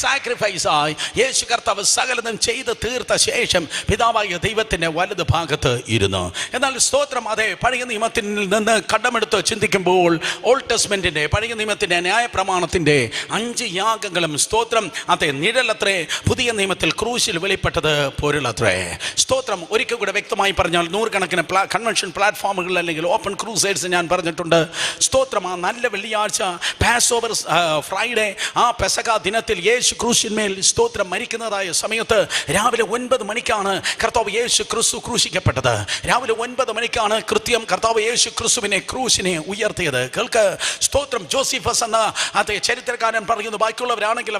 സാക്രിഫൈസായി യേശു കർത്താവ് സകലതും ചെയ്ത് തീർത്ത ശേഷം പിതാവായ ദൈവത്തിൻ്റെ വലത് ഭാഗത്ത് ഇരുന്നു. എന്നാൽ സ്തോത്രം, അതെ പഴയ നിയമത്തിൽ നിന്ന് കടമെടുത്ത് ചിന്തിക്കുമ്പോൾ ഓൾഡ് ടെസ്റ്റ്മെന്റിൻ്റെ പഴയ നിയമത്തിൻ്റെ ന്യായപ്രമാണത്തിൻ്റെ 5 യാഗങ്ങളും സ്തോത്രം അതെ നിഴലത്രേ. പുതിയ നിയമത്തിൽ ക്രൂശിൽ വെളിപ്പെട്ടത് പൊരുളത്രേ. സ്തോത്രം. ഒരിക്കൽ കൂടെ വ്യക്തമായി പറഞ്ഞാൽ 100 കണക്കിന് കൺവെൻഷൻ പ്ലാറ്റ്ഫോമുകൾ അല്ലെങ്കിൽ ഓപ്പൺ ക്രൂസൈഡ്സ് ഞാൻ പറഞ്ഞിട്ടുണ്ട്. സ്തോത്രം. ആ നല്ല വെള്ളിയാഴ്ച, പാസ് ഓവർ ഫ്രൈഡേ, ആ പെസക ദിനത്തിൽ അടിസ്ഥാനത്തിൽ യേശു ക്രൂശിന്മേൽ സ്തോത്രം മരിക്കുന്നതായ സമയത്ത് രാവിലെ 9 മണിക്കാണ് കർത്താവ് യേശു ക്രിസ്തു ക്രൂശിക്കപ്പെട്ടത്. രാവിലെ 9 മണിക്കാണ് കൃത്യം കർത്താവ് യേശു ക്രിസ്തുവിനെ ക്രൂശിനെ ഉയർത്തിയത്. കേൾക്ക് സ്തോത്രം. ജോസിഫസ് എന്ന അതേ ചരിത്രകാരൻ പറയുന്നു, ബാക്കിയുള്ളവരാണെങ്കിൽ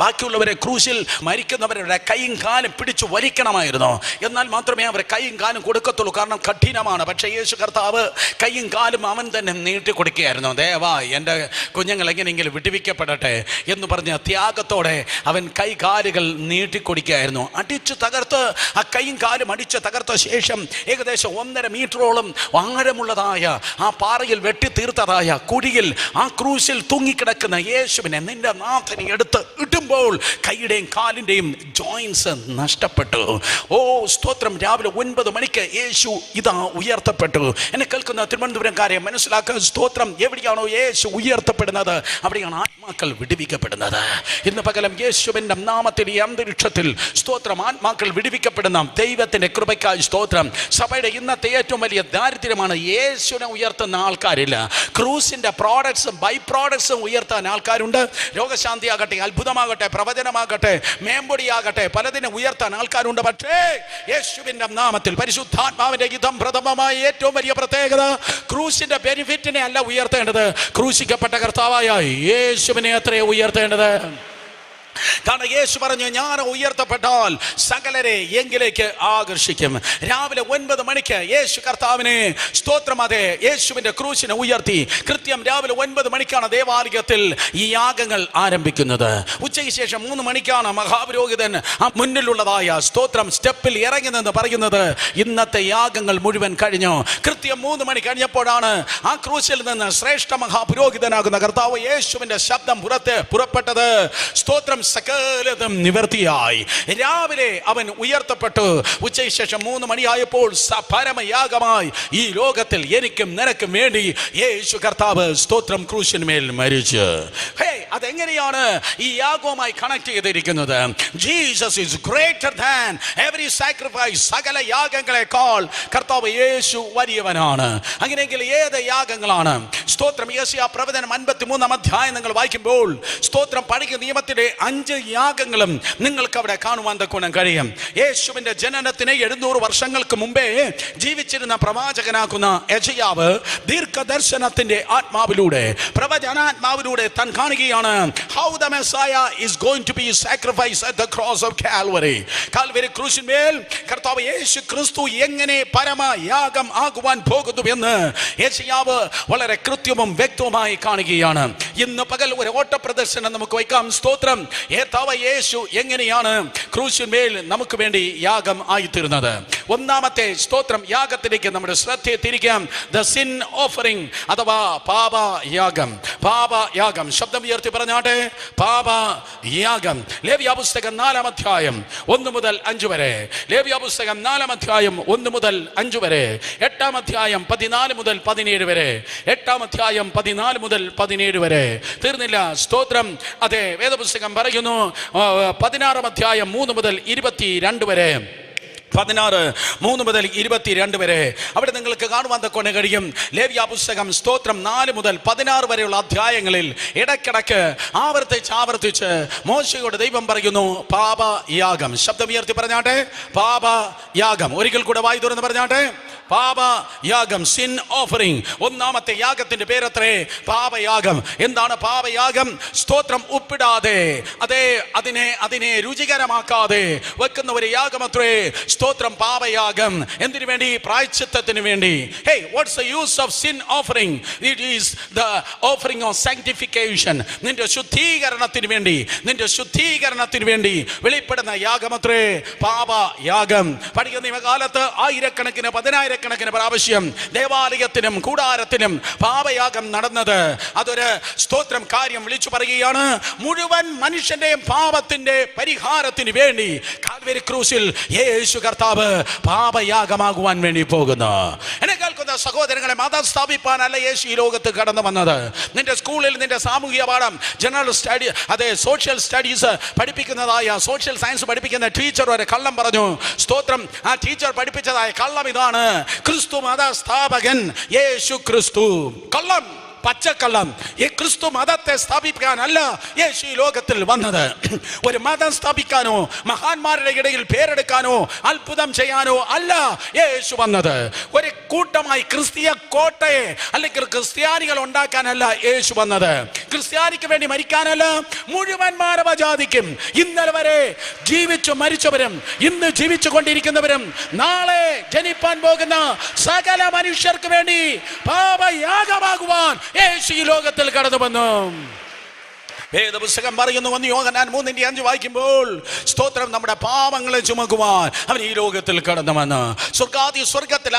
ബാക്കിയുള്ളവരെ ക്രൂശിൽ മരിക്കുന്നവരുടെ കൈയും കാലും പിടിച്ചു വലിക്കണമായിരുന്നു, എന്നാൽ മാത്രമേ അവരെ കൈയും കാലും കൊടുക്കത്തുള്ളൂ, കാരണം കഠിനമാണ്. പക്ഷേ യേശു കർത്താവ് കൈയും കാലും അവൻ തന്നെ നീട്ടി കൊടുക്കുകയായിരുന്നു. ദയവാ എൻ്റെ കുഞ്ഞുങ്ങൾ എങ്ങനെയെങ്കിലും വിടുവിക്കപ്പെടട്ടെ എന്ന് പറഞ്ഞ ത്യാഗത്തോടെ അവൻ കൈകാലുകൾ നീട്ടിക്കൊടുക്കുകയായിരുന്നു. അടിച്ചു തകർത്ത് ആ കൈയും കാലും അടിച്ച് തകർത്ത ശേഷം ഏകദേശം 1.5 മീറ്ററോളം ആഴമുള്ളതായ ആ പാറയിൽ വെട്ടിത്തീർത്തതായ കുഴിയിൽ ആ ക്രൂശിൽ തൂങ്ങിക്കിടക്കുന്ന യേശുവിനെ നിന്റെ നാഥനെ എടുത്ത് ഇടുമ്പോൾ കൈയുടെയും കാലിൻ്റെയും ജോയിൻസ് നഷ്ടപ്പെട്ടു. ഓ സ്തോത്രം. രാവിലെ 9 മണിക്ക് യേശു ഇതാ ഉയർത്തപ്പെട്ടു. എന്നെ കേൾക്കുന്ന തിരുവനന്തപുരംകാരെ മനസ്സിലാക്കുക. സ്തോത്രം. എവിടെയാണോ യേശു ഉയർത്തപ്പെടുന്നത് അവിടെയാണ് ആത്മാക്കൾ വിടുവിക്കപ്പെടുന്നത്. ഇന്ന് പകരം യേശുവിൻ്റെ നാമത്തിൽ ഈ അന്തരീക്ഷത്തിൽ സ്തോത്രം ആത്മാക്കൾ വിടുവിക്കപ്പെടുന്ന ദൈവത്തിൻ്റെ കൃപയ്ക്കായി സ്തോത്രം. സഭയുടെ ഇന്നത്തെ ഏറ്റവും വലിയ ദാരിദ്ര്യമാണ് യേശുവിനെ ഉയർത്തുന്ന ആൾക്കാരില്ല. ക്രൂസിൻ്റെ പ്രോഡക്ട്സും ബൈ പ്രോഡക്ട്സും ഉയർത്താൻ ആൾക്കാരുണ്ട്. രോഗശാന്തിയാകട്ടെ, അത്ഭുതമാകട്ടെ, പ്രവചനമാകട്ടെ, മേമ്പൊടിയാകട്ടെ, പലതിനെ ഉയർത്താൻ ആൾക്കാരുണ്ട്. പക്ഷേ യേശുവിൻ്റെ നാമത്തിൽ പരിശുദ്ധാത്മാവിൻ്റെ യുദ്ധം പ്രഥമമായ ഏറ്റവും വലിയ പ്രത്യേകത ക്രൂസിൻ്റെ ബെനിഫിറ്റിനെ അല്ല ഉയർത്തേണ്ടത്, ക്രൂശിക്കപ്പെട്ട കർത്താവായ യേശുവിനെ അത്രേ ഉയർത്തേണ്ടത്. കാരണം യേശു പറഞ്ഞു, ഞാൻ ഉയർത്തപ്പെട്ടാൽ സകലരെ എങ്കിലേക്ക് ആകർഷിക്കും. രാവിലെ 9 മണിക്ക് യേശു കർത്താവിനെ സ്തോത്രം അതെ യേശുവിൻ്റെ ക്രൂശിനെ ഉയർത്തി. കൃത്യം രാവിലെ 9 മണിക്കാണ് ദേവാലയത്തിൽ ഈ യാഗങ്ങൾ ആരംഭിക്കുന്നത്. ഉച്ചയ്ക്ക് ശേഷം 3 മണിക്കാണ് മഹാപുരോഹിതൻ ആ മുന്നിലുള്ളതായ സ്തോത്രം സ്റ്റെപ്പിൽ ഇറങ്ങി നിന്ന് പറയുന്നത്, ഇന്നത്തെ യാഗങ്ങൾ മുഴുവൻ കഴിഞ്ഞു. കൃത്യം 3 മണി കഴിഞ്ഞപ്പോഴാണ് ആ ക്രൂശിൽ നിന്ന് ശ്രേഷ്ഠ മഹാപുരോഹിതനാകുന്ന കർത്താവ് യേശുവിൻ്റെ ശബ്ദം പുറപ്പെട്ടത്. സ്തോത്രം. സകലതും നിവർത്തിയായി. രാവിലെ അവൻ ഉയർത്തപ്പെട്ടു. ഉച്ചയ്ക്ക് ശേഷം 3 മണിയായപ്പോൾ പരമയാഗമായി ഈ ലോകത്തിൽ എനിക്കും നിനക്കും വേണ്ടി യേശു കർത്താവ് സ്തോത്രം ക്രൂശിന്മേൽ മരിച്ചു. അതെങ്ങനെയാണ് ഈ യാഗവുമായി കണക്ട് ചെയ്തിരിക്കുന്നത്? Jesus is greater than every sacrifice. സകല യാഗങ്ങളെക്കാൾ കർത്താവ് യേശു വലിയവനാണ്. അങ്ങനെയെങ്കിൽ ഏത് യാഗങ്ങളാണ്? സ്തോത്രം. യെശയ്യാ പ്രവചനം 53-ാം അധ്യായം നിങ്ങൾ വായിക്കുമ്പോൾ സ്തോത്രം പഴയ നിയമത്തിലെ 5 യാഗങ്ങളും നിങ്ങൾക്ക് അവിടെ കാണുവാൻ തക്കോണം കഴിയും. യേശുവിന്റെ ജനനത്തിന് 700 വർഷങ്ങൾക്ക് മുമ്പേ ജീവിച്ചിരുന്ന പ്രവാചകനാക്കുന്ന യെശയ്യാവ് ദീർഘദർശനത്തിന്റെ ആത്മാവിലൂടെ പ്രവചനാത്മാവിലൂടെ താൻ കാണുകയാണ്, how the Messiah is going to be sacrificed at the cross of Calvary. Calvary ക്രൂശിന്മേൽ കർത്താവ് യേശു ക്രിസ്തു എങ്ങനെ പരമയാഗം ആകുവാൻ പോകുന്നു എന്ന് യെശയ്യാവ് വളരെ കൃത്യവും വ്യക്തവുമായി കാണുകയാണ്. ഇന്ന് പകൽ ഒരു ഓട്ടപ്രദർശനം നമുക്ക് വയ്ക്കാം. സ്തോത്രം. യേശു എങ്ങനെയാണ് ക്രൂശിന്മേൽ നമുക്ക് വേണ്ടി യാഗം ആയിത്തീർന്നത്? ഒന്നാമത്തെ സ്തോത്രം യാഗത്തിലേക്ക് നമ്മുടെ ശ്രദ്ധയെ തിരിക്കാം. ദ സിൻ ഓഫറിംഗ് അഥവാ പാപയാഗം. പാപയാഗം. ശബ്ദം ഉയർത്തി പറഞ്ഞാട്ടെ. പാപയാഗം. ലേവ്യ പുസ്തകം 4-ാം അധ്യായം 1 മുതൽ 5 വരെ. ലേവ്യ പുസ്തകം 4-ാം അധ്യായം 1 മുതൽ 5 വരെ. 8-ാം അധ്യായം 14 മുതൽ 17 വരെ. 8-ാം അധ്യായം 14 മുതൽ 17 വരെ. തീർന്നില്ല. സ്തോത്രം. അതെ വേദപുസ്തകം പറയുന്നു 16-ാം അധ്യായം 3 മുതൽ 22 വരെ. 16:3 മുതൽ 22 വരെ. അവിടെ നിങ്ങൾക്ക് കാണുവാൻ തക്കോണ കഴിയും. ലേവ്യ പുസ്തകം സ്തോത്രം 4 മുതൽ 16 വരെയുള്ള അധ്യായങ്ങളിൽ ഇടയ്ക്കിടയ്ക്ക് ആവർത്തിച്ച് മോശയോട് ദൈവം പറയുന്നു പാപയാഗം. ശബ്ദം ഉയർത്തി പറഞ്ഞാട്ടെ. പാപയാഗം. ഒരിക്കൽ കൂടെ വായി തുറന്ന് പറഞ്ഞാട്ടെ. പാപയാഗം. Sin offering. ഒന്നാമത്തെ യാഗത്തിന്റെ പേരത്രേ പാപയാഗം. എന്താണ് പാപയാഗം? സ്തോത്രം. ഉപ്പിടാതെ അതിനെ രുചികരമാക്കാതെ വെക്കുന്ന ഒരു യാഗമത്രേ സ്തോത്രം പാപയാഗം. എന്തിനു വേണ്ടി? പ്രായശ്ചിത്തത്തിന് വേണ്ടി. Hey, what's the use of sin offering? It is the offering of sanctification. നിന്റെ ശുദ്ധീകരണത്തിന് വേണ്ടി വെളിപ്പെടുന്ന യാഗമത്രേ പാപയാഗം. പഴയ നിയമകാലത്ത് ആയിരക്കണക്കിന് പതിനായിരക്കണക്കിന് പ്രാവശ്യം ദേവാലയത്തിനും കൂടാരത്തിനും പാപയാഗം നടന്നത്. അതൊരു സ്തോത്രം കാര്യം വിളിച്ചു പറയുകയാണ്. മുഴുവൻ മനുഷ്യന്റെയും പാപത്തിന്റെ പരിഹാരത്തിന് വേണ്ടി കാൽവരി ക്രൂശിൽ യേശു കർത്താവ് പാപയാഗമാകുവാൻ വേണ്ടി പോകുന്നു. എന്നെ കേൾക്കുന്ന സഹോദരങ്ങളെ, മതം സ്ഥാപിപ്പാനല്ല യേശു ഈ ലോകത്ത് കടന്നു വന്നത്. നിന്റെ സ്കൂളിൽ നിന്റെ സാമൂഹിക പാഠം, ജനറൽ സ്റ്റഡി, അതെ സോഷ്യൽ സ്റ്റഡീസ് പഠിപ്പിക്കുന്നതായ സോഷ്യൽ സയൻസ് പഠിപ്പിക്കുന്ന ടീച്ചർ ഒരു കള്ളം പറഞ്ഞു. സ്തോത്രം. ആ ടീച്ചർ പഠിപ്പിച്ചതായ കള്ളം ഇതാണ്: ക്രിസ്തു മത സ്ഥാപകൻ യേശു ക്രിസ്തു. കള്ളം. പച്ചക്കള്ളം. ഈ ക്രിസ്തു മതത്തെ സ്ഥാപിക്കാനല്ല യേശു ഈ ലോകത്തിൽ വന്നത്. ഒരു മതം സ്ഥാപിക്കാനോ മഹാന്മാരുടെ ഇടയിൽ പേരെടുക്കാനോ അത്ഭുതം ചെയ്യാനോ അല്ല യേശു വന്നത്. ഒരു കൂട്ടമായി ക്രിസ്തീയ കോട്ടയെ അല്ലെങ്കിൽ ക്രിസ്ത്യാനികൾ ഉണ്ടാക്കാനല്ല യേശു വന്നത്. ക്രിസ്ത്യാനിക്ക് വേണ്ടി മരിക്കാനല്ല, മുഴുവൻ മാനവജാതിക്കും, ഇന്നലെ വരെ ജീവിച്ചു മരിച്ചവരും ഇന്ന് ജീവിച്ചു കൊണ്ടിരിക്കുന്നവരും നാളെ ജനിപ്പാൻ പോകുന്ന സകല മനുഷ്യർക്ക് വേണ്ടി പാപയാഗമാകുവാൻ യേശു ഈ ലോകത്തിൽ കടന്നു വന്നു. വേദപുസ്തകം പറയുന്നു, യോഹന്നാൻ 3:5 വായിക്കുമ്പോൾ, സ്തോത്രം, നമ്മുടെ പാപങ്ങളെ ചുമക്കുവാൻ അവൻ ഈ ലോകത്തിൽ കടന്നു വന്ന് സ്വർഗത്തിൽ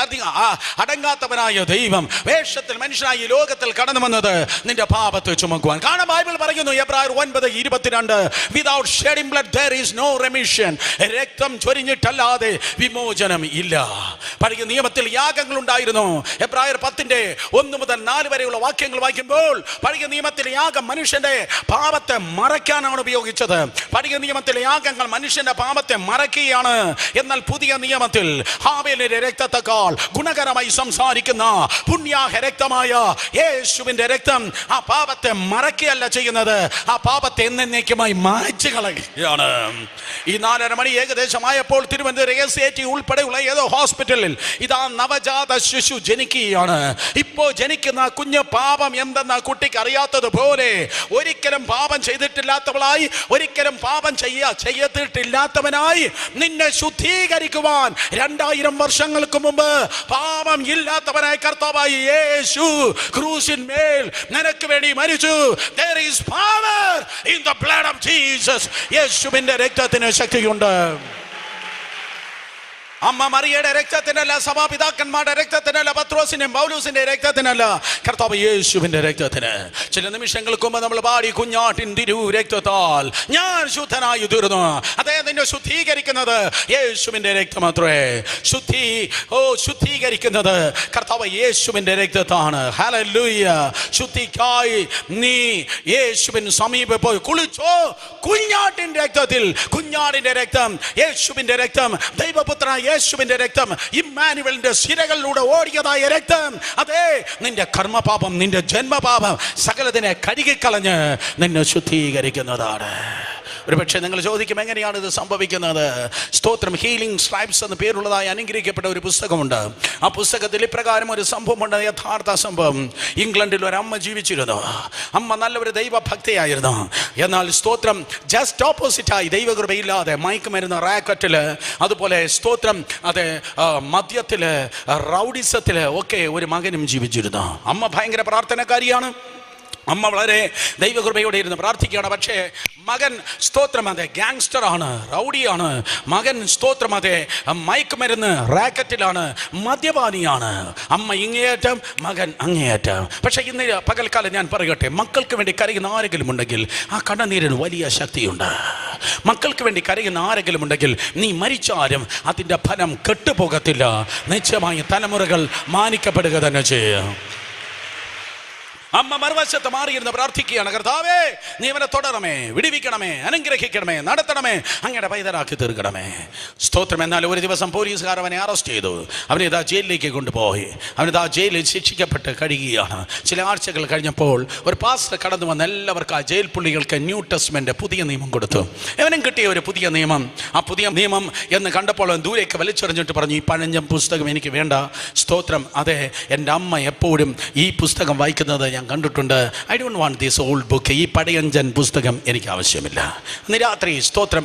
അടങ്ങാത്തവനായ ദൈവം വേഷത്തിൽ മനുഷ്യനായി ഈ ലോകത്തിൽ കടന്നു വന്നത് നിന്റെ പാപത്തെ ചുമക്കുവാൻ. കാരണം ബൈബിൾ പറയുന്നു, എബ്രായർ 9:22, without shedding blood there is no remission. രക്തം ചൊരിഞ്ഞിട്ടല്ലാതെ വിമോചനം ഇല്ല. പഴയ നിയമത്തിൽ യാഗങ്ങൾ ഉണ്ടായിരുന്നു. എബ്രായർ 10:1 മുതൽ 4 വരെയുള്ള വാക്യങ്ങൾ വായിക്കുമ്പോൾ, പഴയ നിയമത്തിലെ യാഗം മനുഷ്യന്റെ പാപത്തെ മറയ്ക്കാനാണ് ഉപയോഗിച്ചത്. പഴയ നിയമത്തിലെ യാഗങ്ങൾ മനുഷ്യന്റെ പാപത്തെ മറയ്ക്കുകയാണ്. എന്നാൽ പുതിയ നിയമത്തിൽ ഹാബേലിന്റെ രക്തത്തെക്കാൾ ഗുണകരമായി സംസാരിക്കുന്ന പുണ്യാഹ രക്തമായ യേശുവിന്റെ രക്തം ആ പാപത്തെ മറയ്ക്കുകയല്ല ചെയ്യുന്നത്, ആ പാപത്തെ എന്നേക്കുമായി മായ്ച്ചു കളയുകയാണ്. ഈ 4:30 മണി ഏകദേശമായപ്പോൾ തിരുവനന്തപുരം ACT ഉൾപ്പെടെയുള്ള ഏതോ ഹോസ്പിറ്റലിൽ ഇതാ നവജാത ശിശു ജനിക്കുകയാണ്. ഇപ്പോ ജനിക്കുന്ന കുഞ്ഞ് പാപം എന്തെന്ന കുട്ടിക്ക് അറിയാത്തതുപോലെ ഒരിക്കലും പാപം ചെയ്തിട്ടില്ലാത്തവളായി, ഒരിക്കലും പാപം ചെയ്തിട്ടില്ലാത്തവനായി നിന്നെ ശുദ്ധീകരിക്കുവാൻ 2000 വർഷങ്ങൾക്ക് മുമ്പ് പാപം ഇല്ലാത്തവനായ കർത്താവായി യേശു ക്രൂശിന്മേൽ നിനക്ക് വേണ്ടി മരിച്ചു. There is power in the blood of Jesus. യേശുവിന്റെ രക്തത്തിന് ശക്തിയുണ്ട്. അമ്മ മറിയയുടെ രക്തത്തിനല്ല, സഭാപിതാക്കന്മാരുടെ രക്തത്തിനല്ല, പത്രോസിന്റെ പൗലോസിന്റെ രക്തത്തിനല്ല, കർത്താവ് യേശുവിന്റെ രക്തത്തിന്. ചില നിമിഷങ്ങൾക്ക് മുമ്പ് നമ്മൾ പാടി, കുഞ്ഞാട്ടിൻ തിരു രക്തത്താൽ ഞാൻ ശുദ്ധനായി തീർന്നു. അതേ, നിന്നെ ശുദ്ധീകരിക്കുന്നത് യേശുവിന്റെ രക്തമത്രേ. ശുദ്ധീകരിക്കുന്നത് കർത്താവ് യേശുവിന്റെ രക്തത്താണ്. ഹല്ലേലൂയ. ശുദ്ധിക്കായി നീ യേശുവിൻ സമീപം പോയി കുളിച്ചോ, കുഞ്ഞാട്ടിന്റെ രക്തത്തിൽ. കുഞ്ഞാടിന്റെ രക്തം, യേശുവിന്റെ രക്തം, ദൈവപുത്ര യേശുവിന്റെ രക്തം, ഇമ്മാനുവേലിന്റെ സിരകളിലൂടെ ഓടിയതായ രക്തം, അതെ, നിന്റെ കർമ്മപാപം, നിന്റെ ജന്മപാപം സകലതിനെ കഴുകിക്കളഞ്ഞ് നിന്നെ ശുദ്ധീകരിക്കുന്നതാണ്. ഒരുപക്ഷെ നിങ്ങൾ ചോദിക്കും, എങ്ങനെയാണ് ഇത് സംഭവിക്കുന്നത്? സ്തോത്രം. ഹീലിംഗ് സ്ട്രൈപ്സ് എന്ന പേരുള്ളതായി അനുഗ്രഹിക്കപ്പെട്ട ഒരു പുസ്തകമുണ്ട്. ആ പുസ്തകത്തിൽ ഇപ്രകാരം ഒരു സംഭവമുണ്ട്, യഥാർത്ഥ സംഭവം. ഇംഗ്ലണ്ടിൽ ഒരു അമ്മ ജീവിച്ചിരുന്നു. അമ്മ നല്ലൊരു ദൈവഭക്തിയായിരുന്നു. എന്നാൽ സ്തോത്രം, ജസ്റ്റ് ഓപ്പോസിറ്റായി ദൈവകൃപയില്ലാതെ മയക്കുമരുന്ന്, റാക്കറ്റിൽ, അതുപോലെ സ്തോത്രം, അതെ, മദ്യത്തില്, റൗഡിസത്തില് ഒക്കെ ഒരു മകനും ജീവിച്ചിരുന്നു. അമ്മ ഭയങ്കര പ്രാർത്ഥനക്കാരിയാണ്. അമ്മ വളരെ ദൈവകൃപയോടെ ഇരുന്ന് പ്രാർത്ഥിക്കുകയാണ്. പക്ഷേ മകൻ, സ്തോത്രം, അതെ, ഗാങ്സ്റ്ററാണ്, റൗഡിയാണ്. മകൻ, സ്തോത്രം, അതെ, മയക്കുമരുന്ന് റാക്കറ്റിലാണ്, മദ്യപാനിയാണ്. അമ്മ ഇങ്ങേയറ്റം, മകൻ അങ്ങേയറ്റം. പക്ഷേ ഇന്ന് പകൽക്കാലം ഞാൻ പറയട്ടെ, മക്കൾക്ക് വേണ്ടി കരയുന്ന ആരെങ്കിലും ഉണ്ടെങ്കിൽ ആ കണ്ണുനീരിന് വലിയ ശക്തിയുണ്ട്. മക്കൾക്ക് വേണ്ടി കരയുന്ന ആരെങ്കിലും ഉണ്ടെങ്കിൽ നീ മരിച്ചാലും അതിൻ്റെ ഫലം കെട്ടുപോകത്തില്ല. നിശ്ചയമായി തലമുറകൾ മാനിക്കപ്പെടുക തന്നെ ചെയ്യും. അമ്മ മറുവശത്ത് മാറിയിരുന്ന് പ്രാർത്ഥിക്കുകയാണ്, കർത്താവേ, നീ അവനെ തൊടണമേ, വിടിവിക്കണമേ, അനുഗ്രഹിക്കണമേ, നടത്തണമേ, അങ്ങയുടെ പൈതലാക്കി തീർക്കണമേ. സ്തോത്രം. എന്നാൽ ഒരു ദിവസം പോലീസുകാർ അവനെ അറസ്റ്റ് ചെയ്തു. അവനെ ഇതാ ജയിലിലേക്ക് കൊണ്ടുപോയി. അവനിതാ ജയിലിൽ ശിക്ഷിക്കപ്പെട്ട് കഴിയുകയാണ്. ചില ആഴ്ചകൾ കഴിഞ്ഞപ്പോൾ ഒരു പാസ്റ്റർ കടന്നു വന്ന് എല്ലാവർക്കും ആ ജയിൽ പുള്ളികൾക്ക് ന്യൂ ടെസ്റ്റ്മെന്റ്, പുതിയ നിയമം കൊടുത്തു. അവനും കിട്ടിയ ഒരു പുതിയ നിയമം. ആ പുതിയ നിയമം എന്ന് കണ്ടപ്പോൾ അവൻ ദൂരേക്ക് വലിച്ചെറിഞ്ഞിട്ട് പറഞ്ഞു, ഈ പഴഞ്ഞ പുസ്തകം എനിക്ക് വേണ്ട. സ്തോത്രം. അതെ, എൻ്റെ അമ്മ എപ്പോഴും ഈ പുസ്തകം വായിക്കുന്നത് ഞാൻ കണ്ടിട്ടുണ്ട്. I don't want this old book. ഈ പഴയഞ്ചൻ പുസ്തകം എനിക്ക് ആവശ്യമില്ല. അന്ന് രാത്രി, സ്തോത്രം,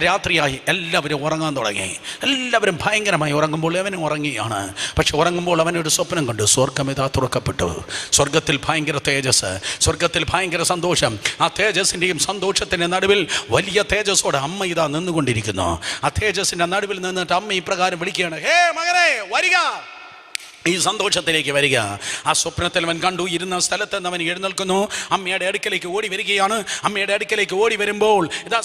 രാത്രിയായി എല്ലാവരും ഉറങ്ങാൻ തുടങ്ങി. എല്ലാവരും ഭയങ്കരമായി ഉറങ്ങുമ്പോൾ അവനും ഉറങ്ങിയാണ്. പക്ഷെ ഉറങ്ങുമ്പോൾ അവനൊരു സ്വപ്നം കണ്ടു. സ്വർഗ്ഗം ഇതാ തുറക്കപ്പെട്ടു. സ്വർഗത്തിൽ ഭയങ്കര തേജസ്, സ്വർഗത്തിൽ ഭയങ്കര സന്തോഷം. ആ തേജസ്സിൻ്റെയും സന്തോഷത്തിൻ്റെ നടുവിൽ വലിയ തേജസ്സോടെ അമ്മ ഇതാ നിന്നുകൊണ്ടിരിക്കുന്നു. ആ തേജസ്സിൻ്റെ നടുവിൽ നിന്നിട്ട് അമ്മ ഇപ്രകാരം വിളിക്കുകയാണ്, ഹേ മകനെ, വരിക, ഈ സന്തോഷത്തിലേക്ക് വരിക. ആ സ്വപ്നത്തിൽ അവൻ കണ്ടു, ഇരുന്ന സ്ഥലത്ത് നിന്ന് അവൻ എഴുന്നേൽക്കുന്നു. അമ്മയുടെ അടുക്കലേക്ക് ഓടി വരികയാണ്. അമ്മയുടെ അടുക്കലേക്ക് ഓടി വരുമ്പോൾ ഇതാ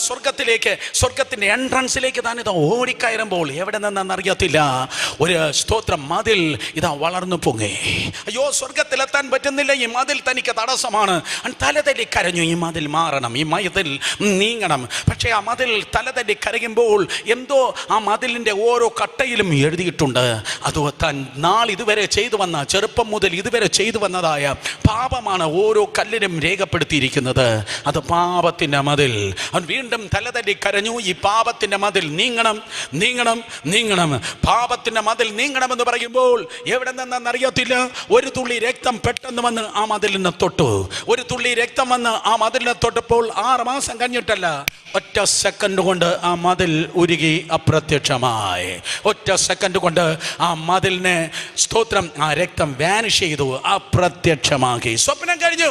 സ്വർഗത്തിൻ്റെ എൻട്രൻസിലേക്ക് താൻ ഇതാ ഓടിക്കയറുമ്പോൾ എവിടെ നിന്നെന്നറിയത്തില്ല, ഒരു സ്തോത്രം മതിൽ ഇതാ വളർന്നു പൊങ്ങി. അയ്യോ, സ്വർഗത്തിലെത്താൻ പറ്റുന്നില്ല, ഈ മതിൽ തനിക്ക് തടസ്സമാണ്. തലതല്ലി കരഞ്ഞു, ഈ മതിൽ മാറണം, ഈ മതിൽ നീങ്ങണം. പക്ഷേ ആ മതിൽ തലതല്ലി കരയുമ്പോൾ എന്തോ ആ മതിലിൻ്റെ ഓരോ കട്ടയിലും എഴുതിയിട്ടുണ്ട്, അത് താൻ നാളിത് ഇതുവരെ ചെയ്തു വന്ന, ചെറുപ്പം മുതൽ ഇതുവരെ ചെയ്തു വന്നതായ പാപമാണ് ഓരോ കല്ലിനും രേഖപ്പെടുത്തിയിരിക്കുന്നത്. അത് പാപത്തിൻ്റെ മതിൽ. അവൻ വീണ്ടും തലതല്ലി കരഞ്ഞു, ഈ പാപത്തിൻ്റെ മതിൽ നീങ്ങണം, നീങ്ങണം, നീങ്ങണം. പാപത്തിൻ്റെ മതിൽ നീങ്ങണമെന്ന് പറയുമ്പോൾ എവിടെ നിന്നെന്നറിയത്തില്ല, ഒരു തുള്ളി രക്തം പെട്ടെന്ന് വന്ന് ആ മതിലിനെ തൊട്ടു. ഒരു തുള്ളി രക്തം വന്ന് ആ മതിലിനെ തൊട്ടപ്പോൾ 6 മാസം കഴിഞ്ഞിട്ടല്ല, ഒറ്റ സെക്കൻഡ് കൊണ്ട് ആ മതിൽ ഉരുകി അപ്രത്യക്ഷമായി. ഒറ്റ സെക്കൻഡ് കൊണ്ട് ആ മതിലിനെ, സ്തോത്രം, ആ രക്തം വാനിഷ് ചെയ്തു, അപ്രത്യക്ഷമാക്കി. സ്വപ്നം കഴിഞ്ഞു,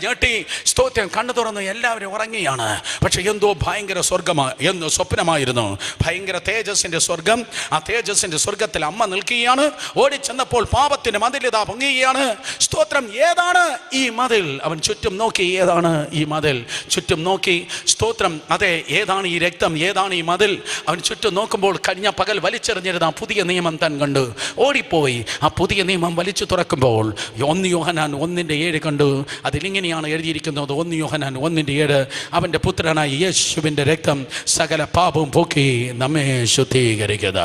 ഞെട്ടി, സ്തോത്രം, കണ്ണു തുറന്ന് എല്ലാവരും ഉറങ്ങിയാണ്. പക്ഷെ എന്തോ ഭയങ്കര എന്ന് സ്വപ്നമായിരുന്നു. ഭയങ്കര തേജസ്സിൻ്റെ സ്വർഗം. ആ തേജസ്സിൻ്റെ സ്വർഗത്തിൽ അമ്മ നിൽക്കുകയാണ്. ഓടിച്ചെന്നപ്പോൾ പാപത്തിൻ്റെ മതിലിതാ പൊങ്ങുകയാണ്. സ്തോത്രം, ഏതാണ് ഈ മതിൽ? അവൻ ചുറ്റും നോക്കി, ഏതാണ് ഈ മതിൽ? ചുറ്റും നോക്കി, സ്തോത്രം, അതെ, ഏതാണ് ഈ രക്തം, ഏതാണ് ഈ മതിൽ? അവൻ ചുറ്റും നോക്കുമ്പോൾ കഴിഞ്ഞ പകൽ വലിച്ചെറിഞ്ഞിരുന്ന ആ പുതിയ നിയമം താൻ കണ്ടു. ഓടിപ്പോയി ആ പുതിയ നിയമം വലിച്ചു തുറക്കുമ്പോൾ 1 യോഹന്നാൻ 1:7 കണ്ടു. അതിലിങ്ങനെയാണ് എഴുതിയിരിക്കുന്നത്, 1 യോഹന്നാൻ 1:7, അവൻ്റെ പുത്രനായ യേശുവിൻ്റെ രക്തം സകല പാപവും പോക്കി നമ്മെ ശുദ്ധീകരിക്കുക.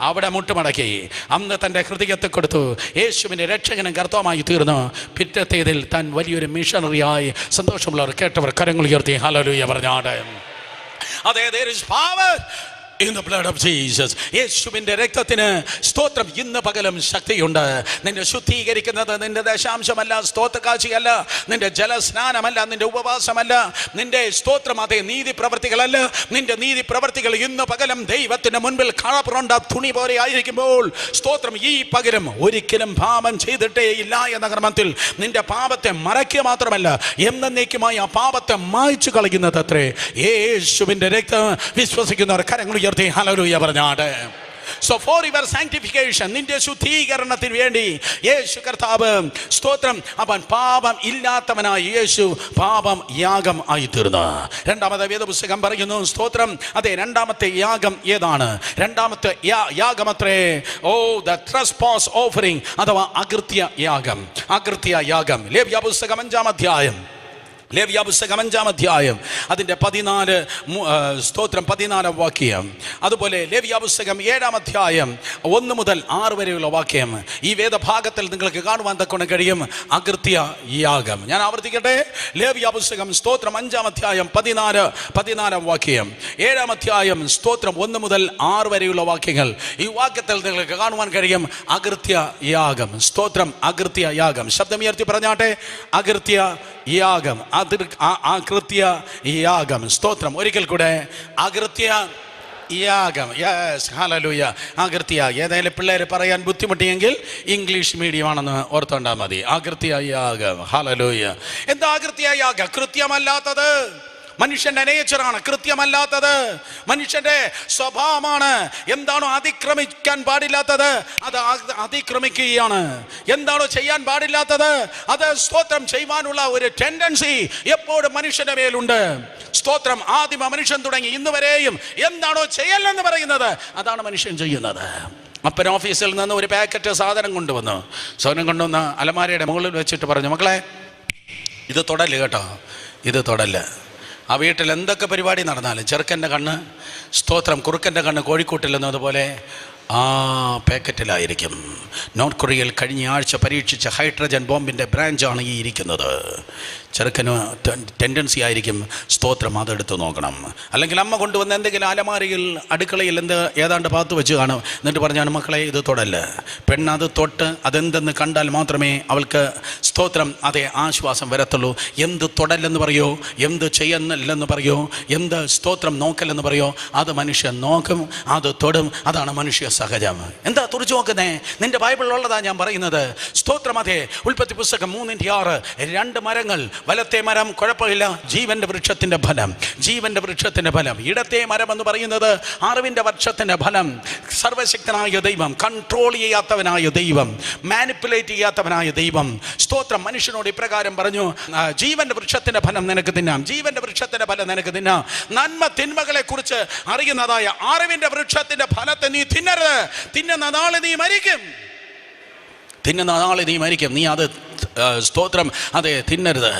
അവിടെ മുട്ടുമടക്കി അന്ന് തൻ്റെ ഹൃദയത്തെ കൊടുത്തു. യേശുവിൻ്റെ രക്ഷകനും കർത്താവുമായി തീർന്നു. പിറ്റത്തേതിൽ താൻ വലിയൊരു മിഷണറിയായി. സന്തോഷമുള്ളവർ, കേട്ടവർ കരങ്ങൾ ഉയർത്തി ഹല്ലേലൂയ പറഞ്ഞാട്. അതെ, there is power in the blood of Jesus. യേശുവിൻ്റെ രക്തത്തിന്, സ്തോത്രം, ഇന്ന് പകലും ശക്തിയുണ്ട്. നിന്നെ ശുദ്ധീകരിക്കുന്നത് നിന്റെ ദശാംശമല്ല, സ്തോത്രകാഴ്ചയല്ല, നിന്റെ ജലസ്നാനമല്ല, നിന്റെ ഉപവാസമല്ല, നിന്റെ, സ്തോത്രം, അതേ, നീതി പ്രവർത്തികളല്ല. നിന്റെ നീതി പ്രവർത്തികൾ ഇന്ന് പകലും ദൈവത്തിന് മുൻപിൽ കളപ്പുറണ്ട തുണി പോലെ ആയിരിക്കുമ്പോൾ, സ്തോത്രം, ഈ പകരം ഒരിക്കലും പാപം ചെയ്തിട്ടേ ഇല്ല എന്ന ക്രമത്തിൽ നിന്റെ പാപത്തെ മറയ്ക്കുക മാത്രമല്ല, എന്നേക്കുമായി ആ പാപത്തെ മായ്ച്ചു കളയുന്നത് അത്രേ യേശുവിൻ്റെ രക്തം. വിശ്വസിക്കുന്നവർ കരങ്ങൾ ഉയർത്തി hallelujah പറഞ്ഞാട്. So for your sanctification, നിന്റെ ശുദ്ധീകരണത്തിന് വേണ്ടി യേശു കർത്താവ്, സ്തോത്രം, അവൻ പാപം ഇല്ലാത്തവനായി യേശു പാപം യാഗം ആയി തീർന്നു. രണ്ടാമത്തെ വേദപുസ്തകം പറയുന്നു, സ്തോത്രം, അതെ, രണ്ടാമത്തെ യാഗം ഏതാണ്? രണ്ടാമത്തെ യാഗമത്രേ, the trespass offering, അഥവാ അകൃത്യ യാഗം. അകൃത്യ യാഗം. ലേവ്യാപുസ്തകം 5-ാം അധ്യായം, ലേവ്യാപുസ്തകം 5-ാം അധ്യായം അതിൻ്റെ 14, സ്തോത്രം, 14-ാം വാക്യം. അതുപോലെ ലേവ്യാപുസ്തകം 7-ാം അധ്യായം 1 മുതൽ 6 വരെയുള്ള വാക്യം. ഈ വേദഭാഗത്തിൽ നിങ്ങൾക്ക് കാണുവാൻ തക്കൊണ്ട് കഴിയും അകൃത്യ യാഗം. ഞാൻ ആവർത്തിക്കട്ടെ, ലേവ്യാപുസ്തകം, സ്തോത്രം, 5-ാം അധ്യായം 14-ാം വാക്യം, 7-ാം അധ്യായം, സ്തോത്രം, 1 മുതൽ 6 വരെയുള്ള വാക്യങ്ങൾ. ഈ വാക്യത്തിൽ നിങ്ങൾക്ക് കാണുവാൻ കഴിയും അകൃത്യ യാഗം. സ്തോത്രം, അകൃത്യ യാഗം. ശബ്ദമുയർത്തി പറഞ്ഞാട്ടെ, അകൃത്യ യാഗം, അകൃത്യ യാഗം. സ്തോത്രം, ഒരിക്കൽ കൂടെ, അകൃത്യ യാഗം. Yes, hallelujah. അകൃത്യ. ഏതായാലും പിള്ളേർ പറയാൻ ബുദ്ധിമുട്ടിയെങ്കിൽ ഇംഗ്ലീഷ് മീഡിയം ആണെന്ന് ഓർത്തോണ്ടാൽ മതി. അകൃത്യ യാഗം. ഹല്ലേലൂയ. എന്താ അകൃത്യ യാഗം? കൃത്യമല്ലാത്തത്. മനുഷ്യന്റെ നേച്ചറാണ് കൃത്യമല്ലാത്തത്. മനുഷ്യന്റെ സ്വഭാവമാണ്. എന്താണോ അതിക്രമിക്കാൻ പാടില്ലാത്തത് അത് അതിക്രമിക്കുകയാണ്. എന്താണോ ചെയ്യാൻ പാടില്ലാത്തത് അത്, സ്തോത്രം, ചെയ്യുവാനുള്ള ഒരു ടെൻഡൻസി എപ്പോഴും മനുഷ്യന്റെ മേലുണ്ട്. സ്തോത്രം, ആദിമ മനുഷ്യൻ തുടങ്ങി ഇന്ന് വരെയും എന്താണോ ചെയ്യല്ലെന്ന് പറയുന്നത് അതാണ് മനുഷ്യൻ ചെയ്യുന്നത്. അപ്പൻ ഓഫീസിൽ നിന്ന് ഒരു പാക്കറ്റ് സാധനം കൊണ്ടുവന്നു. അലമാരയുടെ മുകളിൽ വെച്ചിട്ട് പറഞ്ഞു, മക്കളെ, ഇത് തൊടല് കേട്ടോ, ഇത് തൊടല്. ആ വീട്ടിൽ എന്തൊക്കെ പരിപാടി നടന്നാലും ചെറുക്കൻ്റെ കണ്ണ്, സ്തോത്രം, കുറുക്കൻ്റെ കണ്ണ് കോഴിക്കോട്ടിലെന്നതുപോലെ ആ പാക്കറ്റിലായിരിക്കും. നോർത്ത് കൊറിയയിൽ കഴിഞ്ഞ ആഴ്ച പരീക്ഷിച്ച ഹൈഡ്രജൻ ബോംബിൻ്റെ ബ്രാഞ്ചാണ് ഈ ഇരിക്കുന്നത്. ചെറുക്കന് ടെൻഡൻസി ആയിരിക്കും, സ്തോത്രം, അതെടുത്ത് നോക്കണം. അല്ലെങ്കിൽ അമ്മ കൊണ്ടുവന്ന് എന്തെങ്കിലും അലമാരയിൽ, അടുക്കളയിൽ ഏതാണ്ട് പാത്ത് വെച്ച് കാണും. എന്നിട്ട് പറഞ്ഞാണ്, മക്കളെ, ഇത് തൊടല്ല. പെണ്ണത് തൊട്ട് അതെന്തെന്ന് കണ്ടാൽ മാത്രമേ അവൾക്ക്, സ്തോത്രം, അതേ, ആശ്വാസം വരത്തുള്ളൂ. എന്ത് തൊടല്ലെന്ന് പറയോ, എന്ത് ചെയ്യുന്നില്ലെന്ന് പറയോ, എന്ത്, സ്തോത്രം, നോക്കല്ലെന്ന് പറയോ, അത് മനുഷ്യൻ നോക്കും, അത് തൊടും. അതാണ് മനുഷ്യ സഹജം. എന്താ തുറച്ചു നോക്കുന്നേ? നിന്റെ ബൈബിളിലുള്ളതാ ഞാൻ പറയുന്നത്. സ്തോത്രം, അതേ, ഉൽപ്പത്തി പുസ്തകം 3:6, 2 മരങ്ങൾ. വലത്തെ മരം കുഴപ്പമില്ല, ജീവന്റെ വൃക്ഷത്തിന്റെ ഫലം. ജീവന്റെ വൃക്ഷത്തിന്റെ ഫലം. ഇടത്തെ മരം എന്ന് പറയുന്നത് അറിവിന്റെ വൃക്ഷത്തിന്റെ ഫലം. സർവശക്തനായ ദൈവം, കൺട്രോൾ ചെയ്യാത്തവനായ ദൈവം, മാനിപ്പുലേറ്റ് ചെയ്യാത്തവനായ ദൈവം, സ്തോത്രം, മനുഷ്യനോട് ഇപ്രകാരം പറഞ്ഞു, ജീവന്റെ വൃക്ഷത്തിന്റെ ഫലം നിനക്ക് തിന്നാം, ജീവന്റെ വൃക്ഷത്തിന്റെ ഫലം നിനക്ക് തിന്നാം. നന്മ തിന്മകളെ കുറിച്ച് അറിയുന്നതായ അറിവിന്റെ വൃക്ഷത്തിന്റെ ഫലത്തെ നീ തിന്നരുത്. തിന്നുന്ന നാളെ നീ മരിക്കും. തിന്നുന്ന നാളെ നീ മരിക്കും. നീ അത് സ്തോത്രം അതെ തിന്നരുത്.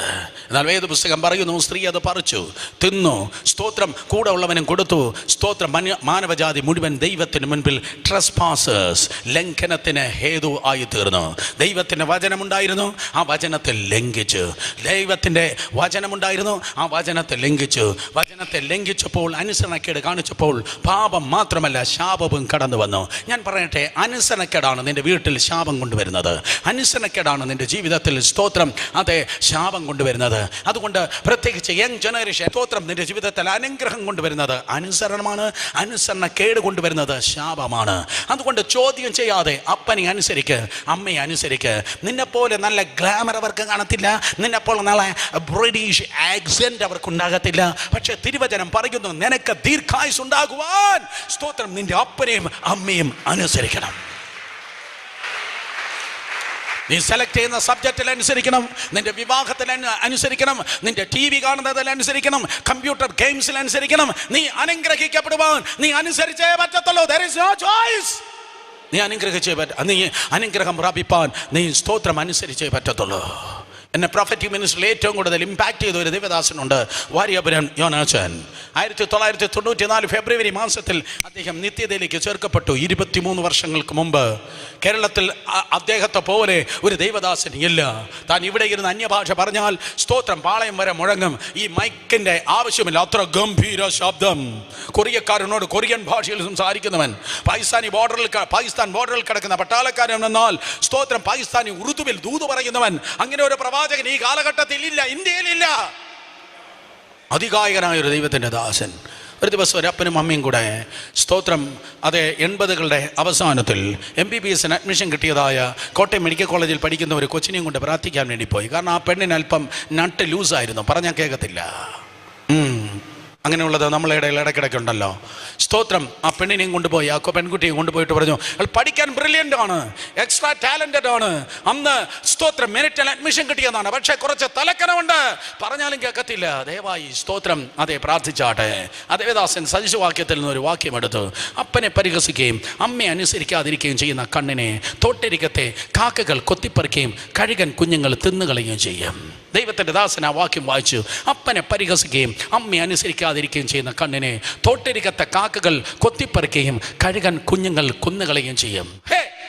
എന്നാൽ വേദപുസ്തകം പറയുന്നു സ്ത്രീ അത് പറിച്ചു തിന്നു. സ്തോത്രം കൂടെ ഉള്ളവനും കൊടുത്തു. സ്തോത്രം മാനവജാതി മുഴുവൻ ദൈവത്തിന് മുൻപിൽ ട്രസ്പാസേഴ്സ്, ലംഘനത്തിന് ഹേതു ആയി തീർന്നു. ദൈവത്തിൻ്റെ വചനമുണ്ടായിരുന്നു, ആ വചനത്തെ ലംഘിച്ചു. ദൈവത്തിൻ്റെ വചനമുണ്ടായിരുന്നു, ആ വചനത്തെ ലംഘിച്ചു. വചനത്തെ ലംഘിച്ചപ്പോൾ, അനുസരണക്കേട് കാണിച്ചപ്പോൾ പാപം മാത്രമല്ല ശാപവും കടന്നു വന്നു. ഞാൻ പറയട്ടെ, അനുസരണക്കേടാണ് നിൻ്റെ വീട്ടിൽ ശാപം കൊണ്ടുവരുന്നത്. അനുസരണക്കേടാണ് നിൻ്റെ ജീവിതത്തിൽ സ്തോത്രം അതെ ശാപം കൊണ്ടുവരുന്നത്. അതുകൊണ്ട് പ്രത്യേകിച്ച് യങ് ജനറേഷൻ സ്തോത്രം നിൻ്റെ ജീവിതത്തിൽ അനുഗ്രഹം കൊണ്ടുവരുന്നത് അനുസരണമാണ്, അനുസരണക്കേട് കൊണ്ടുവരുന്നത് ശാപമാണ്. അതുകൊണ്ട് ചോദ്യം ചെയ്യാതെ അപ്പനെ അനുസരിക്ക്, അമ്മയെ അനുസരിക്ക്. നിന്നെപ്പോലെ നല്ല ഗ്ലാമർ അവർക്ക് കാണത്തില്ല, നിന്നെപ്പോലെ നല്ല ബ്രിട്ടീഷ് ആക്സെന്റ് അവർക്കുണ്ടാകത്തില്ല. പക്ഷെ തിരുവചനം പറയുന്നു, നിനക്ക് ദീർഘായുസ് ഉണ്ടാകുവാൻ സ്തോത്രം നിന്റെ അപ്പനെയും അമ്മയും അനുസരിക്കണം. നീ സെലക്ട് ചെയ്യുന്ന സബ്ജക്റ്റിൽ അനുസരിക്കണം, നിന്റെ വിവാഹത്തിൽ അനുസരിക്കണം, നിന്റെ TV കാണുന്നതിൽ അനുസരിക്കണം, കമ്പ്യൂട്ടർ ഗെയിംസിൽ അനുസരിക്കണം. നീ അനുഗ്രഹിക്കപ്പെടുവാൻ നീ അനുസരിച്ചേ പറ്റത്തുള്ളൂ. There is no choice. നീ അനുഗ്രഹം പ്രാപിപ്പാൻ നീ സ്തോത്രം അനുസരിച്ചേ പറ്റത്തുള്ളൂ. എന്നെ പ്രൊഫറ്റിക് മിനിസ്റ്ററിൽ ഏറ്റവും കൂടുതൽ ഇമ്പാക്ട് ചെയ്ത ഒരു ദേവദാസനുണ്ട്, വാര്യപുരം യോനാച്ചൻ. 1994 ഫെബ്രുവരി മാസത്തിൽ അദ്ദേഹം നിത്യതയിലേക്ക് ചേർക്കപ്പെട്ടു. 23 വർഷങ്ങൾക്ക് മുമ്പ് കേരളത്തിൽ അദ്ദേഹത്തെ പോലെ ഒരു ദേവദാസൻ ഇല്ല. താൻ ഇവിടെ ഇരുന്ന് അന്യഭാഷ പറഞ്ഞാൽ സ്തോത്രം പാളയം വരെ മുഴങ്ങും. ഈ മൈക്കിൻ്റെ ആവശ്യമില്ല, അത്ര ഗംഭീര ശബ്ദം. കൊറിയക്കാരനോട് കൊറിയൻ ഭാഷയിൽ സംസാരിക്കുന്നവൻ, പാകിസ്ഥാൻ ബോർഡറിൽ കിടക്കുന്ന പട്ടാളക്കാരൻ എന്നാൽ സ്തോത്രം പാകിസ്ഥാനി ഉറുദുവിൽ ദൂത് പറയുന്നവൻ. അങ്ങനെ ഒരു പ്രവാചകൻ ഈ കാലഘട്ടത്തിൽ ഇല്ല, ഇന്ത്യയിലില്ല. അതികായകനായ ഒരു ദൈവത്തിൻ്റെ ദാസൻ. ഒരു ദിവസം ഒരു അപ്പനും അമ്മയും കൂടെ സ്തോത്രം അതെ 80കളുടെ അവസാനത്തിൽ MBBS അഡ്മിഷൻ കിട്ടിയതായ കോട്ടയം മെഡിക്കൽ കോളേജിൽ പഠിക്കുന്ന ഒരു കൊച്ചിനെയും കൊണ്ട് പ്രാർത്ഥിക്കാൻ വേണ്ടി പോയി. കാരണം ആ പെണ്ണിന് അല്പം നട്ട് ലൂസായിരുന്നു, പറഞ്ഞാൽ കേൾക്കത്തില്ല. അങ്ങനെയുള്ളത് നമ്മളെ ഇടയിൽ ഇടയ്ക്കിടയ്ക്കുണ്ടല്ലോ. സ്തോത്രം ആ പെണ്ണിനെയും കൊണ്ടുപോയി, ആ പെൺകുട്ടിയെയും കൊണ്ടുപോയിട്ട് പറഞ്ഞു, അവൾ പഠിക്കാൻ ബ്രില്യൻ്റ് ആണ്, എക്സ്ട്രാ ടാലൻറ്റഡ് ആണ്, അന്ന് സ്തോത്രം മെറിറ്റിൽ അഡ്മിഷൻ കിട്ടിയതാണ്, പക്ഷേ കുറച്ച് തലക്കനമുണ്ട്, പറഞ്ഞാലും കേൾക്കത്തില്ല. ദയവായി സ്തോത്രം അതെ പ്രാർത്ഥിച്ചാട്ടെ. ദേവദാസൻ സദൃശവാക്യത്തിൽ നിന്നൊരു വാക്യം എടുത്തു. അപ്പനെ പരിഹസിക്കുകയും അമ്മയെ അനുസരിക്കാതിരിക്കുകയും ചെയ്യുന്ന കണ്ണിനെ തോട്ടരികത്തെ കാക്കകൾ കൊത്തിപ്പറിക്കുകയും കഴുകൻ കുഞ്ഞുങ്ങൾ തിന്നുകളയുകയും ചെയ്യും. ദൈവത്തിൻ്റെ ദാസൻ ആ വാക്യം വായിച്ചു. അപ്പനെ പരിഹസിക്കുകയും അമ്മയെ അനുസരിക്കാതിരിക്കുകയും ചെയ്യുന്ന കണ്ണിനെ തോട്ടരികത്തെ കാക്കകൾ കൊത്തിപ്പറിക്കുകയും കഴുകൻ കുഞ്ഞുങ്ങൾ കൊന്നുകളയുകയും ചെയ്യും.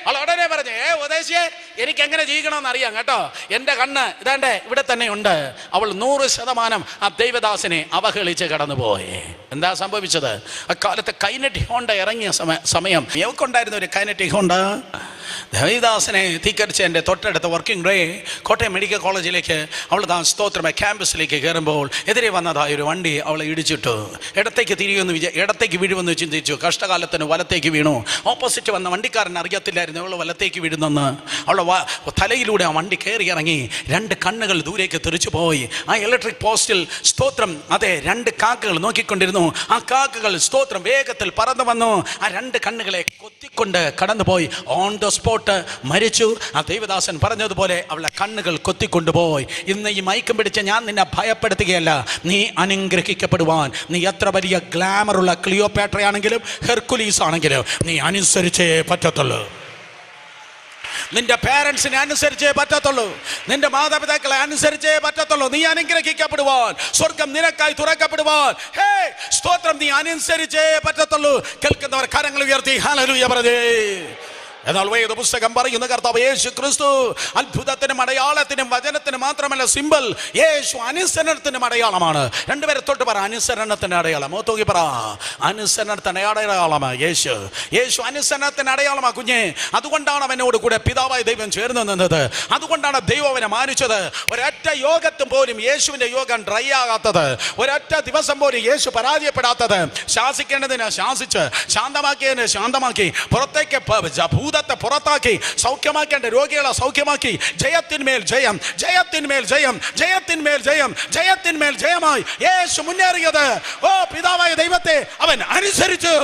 അവൾ ഉടനെ പറഞ്ഞു, ഉപദേശിയെ എനിക്ക് എങ്ങനെ ജീവിക്കണമെന്ന് അറിയാം കേട്ടോ, എൻ്റെ കണ്ണ് ഇതാണ്ട് ഇവിടെ തന്നെ ഉണ്ട്. അവൾ 100% ആ ദൈവദാസനെ അവഹേളിച്ച് കടന്നുപോയി. എന്താ സംഭവിച്ചത്? അക്കാലത്ത് കൈനറ്റിക് ഹോണ്ട ഇറങ്ങിയ സമയം എവക്കുണ്ടായിരുന്ന ഒരു കൈനറ്റിക് ഹോണ്ട ദൈവദാസനെ തീക്കരിച്ച് എൻ്റെ തൊട്ടടുത്ത വർക്കിംഗ് ഡേ കോട്ടയം മെഡിക്കൽ കോളേജിലേക്ക് അവൾ സ്തോത്രമേ ക്യാമ്പസിലേക്ക് കയറുമ്പോൾ എതിരെ വന്നതായ ഒരു വണ്ടി അവളെ ഇടിച്ചിട്ടു. ഇടത്തേക്ക് ഇടത്തേക്ക് വീഴുമെന്ന് ചിന്തിച്ചു. കഷ്ടകാലത്തിന് വലത്തേക്ക് വീണു. ഓപ്പോസിറ്റ് വന്ന വണ്ടിക്കാരൻ അറിയത്തില്ലായിരുന്നു അവൾ വലത്തേക്ക് വീഴുന്നെന്ന്. അവളുടെ തലയിലൂടെ ആ വണ്ടി കയറി ഇറങ്ങി. 2 കണ്ണുകൾ ദൂരേക്ക് തെറിച്ചു പോയി. ആ ഇലക്ട്രിക് പോസ്റ്റിൽ സ്തോത്രം അതെ 2 കാക്കകൾ നോക്കിക്കൊണ്ടിരുന്നു. ആ കാക്കകൾ സ്തോത്രം വേഗത്തിൽ പറന്നു വന്നു. ആ 2 കണ്ണുകളെ കൊത്തിക്കൊണ്ട് കടന്നുപോയി. ഓൺ ദ സ്പോട്ട് മരിച്ചു. ആ ദൈവദാസൻ പറഞ്ഞതുപോലെ അവളുടെ കണ്ണുകൾ കൊത്തിക്കൊണ്ടുപോയി. ഇന്ന് ഈ മയക്കം പിടിച്ച് ഞാൻ നിന്നെ ഭയപ്പെടുത്തുകയല്ല, നീ അനുഗ്രഹിക്കപ്പെടുവാൻ നീ എത്ര വലിയ ഗ്ലാമറുള്ള ക്ലിയോപാട്രയാണെങ്കിലും ഹെർക്കുലീസ് ആണെങ്കിലും നീ അനുസരിച്ചേ പറ്റത്തുള്ളൂ. നിന്റെ പേരൻസിനെ അനുസരിച്ചേ പറ്റത്തുള്ളൂ, നിന്റെ മാതാപിതാക്കളെ അനുസരിച്ചേ പറ്റത്തുള്ളൂ. നീ അനുഗ്രഹിക്കപ്പെടുവാൻ, സ്വർഗം നിനക്കായി തുറക്കപ്പെടുവാൻ സ്തോത്രം നീ അനുസരിച്ചേ പറ്റത്തുള്ളൂ. കേൾക്കുന്നവർ കരങ്ങൾ ഉയർത്തി ഹല്ലേലൂയ പറഞ്ഞേ. എന്നാൽ വേദപുസ്തകം പറയുന്ന കർത്താവ് യേശു ക്രിസ്തു അത്ഭുതത്തിനും അടയാളത്തിനും വചനത്തിനും മാത്രമല്ല സിമ്പിൾ, യേശു അനുസരണത്തിനും അടയാളമാണ്. 2 പേരെ തൊട്ട് പറ, അനുസരണത്തിന്റെ അടയാളം. മൂത്തോക്കി പറ, അനുസരണത്തിന്റെ അടയാളമാണ് യേശു. യേശു അനുസരണത്തിന് അടയാളമാണ് കുഞ്ഞെ. അതുകൊണ്ടാണ് അവനോട് കൂടെ പിതാവായ ദൈവം ചേർന്ന് നിന്നത്. അതുകൊണ്ടാണ് ദൈവം അവനെ മാനിച്ചത്. ഒരൊറ്റ യോഗത്തും പോലും യേശുവിന്റെ യോഗം ഡ്രൈ ആകാത്തത്, ഒരൊറ്റ ദിവസം പോലും യേശു പരാജയപ്പെടാത്തത്. ശാസിക്കേണ്ടതിന് ശാസിച്ച്, ശാന്തമാക്കിയതിന് ശാന്തമാക്കി, പുറത്തേക്ക് ഭൂതത്തെ പുറത്താക്കി, സൗഖ്യമാക്കേണ്ട രോഗികളെ സൗഖ്യമാക്കി. ജയത്തിന്മേൽ ജയം, ജയത്തിന്മേൽ ജയം, ജയത്തിന്മേൽ ജയം, ജയത്തിന്മേൽ ജയമായി യേശു മുന്നേറിയത്. പിതാവായ ദൈവത്തെ അവൻ അനുസരിച്ചു.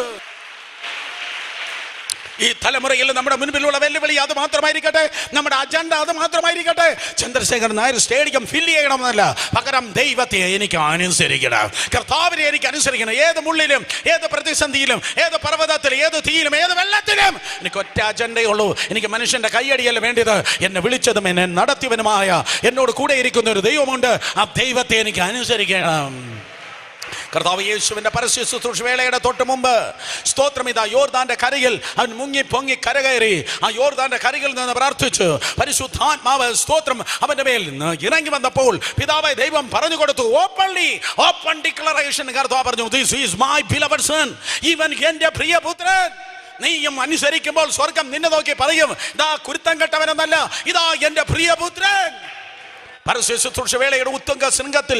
ഈ തലമുറയിൽ നമ്മുടെ മുൻപിലുള്ള വെല്ലുവിളി അത് മാത്രമായിരിക്കട്ടെ, നമ്മുടെ അജണ്ട അത് മാത്രമായിരിക്കട്ടെ. ചന്ദ്രശേഖരൻ നായർ സ്റ്റേഡിയം ഫില്ല് ചെയ്യണമെന്നല്ല, പകരം ദൈവത്തെ എനിക്ക് അനുസരിക്കണം, കർത്താവിനെ എനിക്ക് അനുസരിക്കണം. ഏത് മുള്ളിലും, ഏത് പ്രതിസന്ധിയിലും, ഏത് പർവ്വതത്തിലും, ഏത് തീയിലും, ഏത് വെള്ളത്തിലും എനിക്ക് ഒറ്റ അജണ്ടയേ ഉള്ളൂ. എനിക്ക് മനുഷ്യന്റെ കയ്യടിയല്ല വേണ്ടത്, എന്നെ വിളിച്ചതും എന്നെ നടത്തിയവനുമായ എന്നോട് കൂടെ ഇരിക്കുന്ന ഒരു ദൈവമുണ്ട്. ആ ദൈവത്തെ എനിക്ക് അനുസരിക്കണം. കർത്താവ് യേശുവിന്റെ പരസ്യ ശുശ്രൂഷ വേളയുടെ തൊട്ട് മുമ്പ് സ്തോത്രം, ഇതാ യോർദാന്റെ കരയിൽ അവൻ മുങ്ങി പൊങ്ങി കരകയറി ആ യോർദാന്റെ കരയിൽ നിന്ന് പ്രാർത്ഥിച്ചു. പരിശുദ്ധാത്മാവ് സ്തോത്രം അവന്റെ മേൽ ഇറങ്ങി വന്നപ്പോൾ പിതാവായ ദൈവം പറഞ്ഞു കൊടുത്തു, ഓപ്പൺ ഡിക്ലറേഷൻ. കർത്താവ് പറഞ്ഞു, this is my beloved sun, ഇവൻ എന്റെ പ്രിയപുത്രൻ. നീയും അനുസരിക്കുമ്പോൾ സ്വർഗം നിന്നെ നോക്കി പറയും, ഇതാ കുരുത്തം കെട്ടവനെന്നല്ല, ഇതാ എന്റെ പ്രിയപുത്രൻ. പരസ്യ ശുശ്രൂഷ വേളയുടെ ഉത്തുംഗ ശൃംഗത്തിൽ,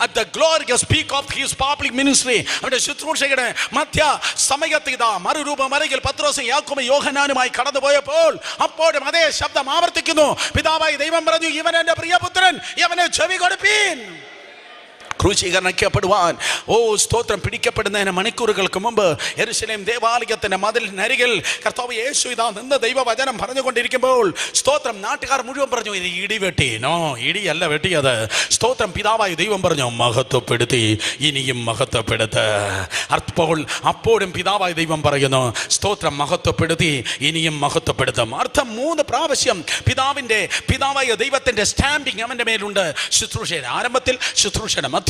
at the glorious peak of his public ministry, അവന്റെ ശുശ്രൂഷയുടെ മധ്യ സമയത്ത് ഇതാ മറുരൂപം അരികിൽ പത്രോസും യാക്കോബും യോഹന്നാനുമായി കടന്നുപോയപ്പോൾ അപ്പോഴും അതേ ശബ്ദം ആവർത്തിക്കുന്നു. പിതാവായി ദൈവം പറഞ്ഞു, ഇവൻ എന്റെ പ്രിയപുത്രൻ, ഇവനെ ചെവി കൊടുപ്പീൻ. ക്രൂശീകരണപ്പെടുവാൻ സ്തോത്രം പിടിക്കപ്പെടുന്നതിന് മണിക്കൂറുകൾക്ക് മുമ്പ് യെരുശലേം ദേവാലയത്തിന്റെ മതിലിനരികിൽ കർത്താവ് യേശു ഇതാ നിന്ന് ദൈവവചനം പറഞ്ഞുകൊണ്ടിരിക്കുമ്പോൾ സ്തോത്രം നാട്ടുകാർ മുഴുവൻ പറഞ്ഞു, ഇത് ഇടി വെട്ടി. നോ, ഇടിയല്ല വെട്ടിയത്. സ്തോത്രം, പിതാവായി ദൈവം പറഞ്ഞു, മഹത്വപ്പെടുത്തി, ഇനിയും മഹത്വപ്പെടുത്ത്. അപ്പോഴും പിതാവായി ദൈവം പറയുന്നു, സ്തോത്രം, മഹത്വപ്പെടുത്തി, ഇനിയും മഹത്വപ്പെടുത്തും. അർത്ഥം 3 പ്രാവശ്യം പിതാവായ ദൈവത്തിന്റെ സ്റ്റാമ്പിങ് അവന്റെ മേലുണ്ട്. ശുശ്രൂഷയുടെ ആരംഭത്തിൽ, ശുശ്രൂഷയുടെ മധ്യത്തിൽ,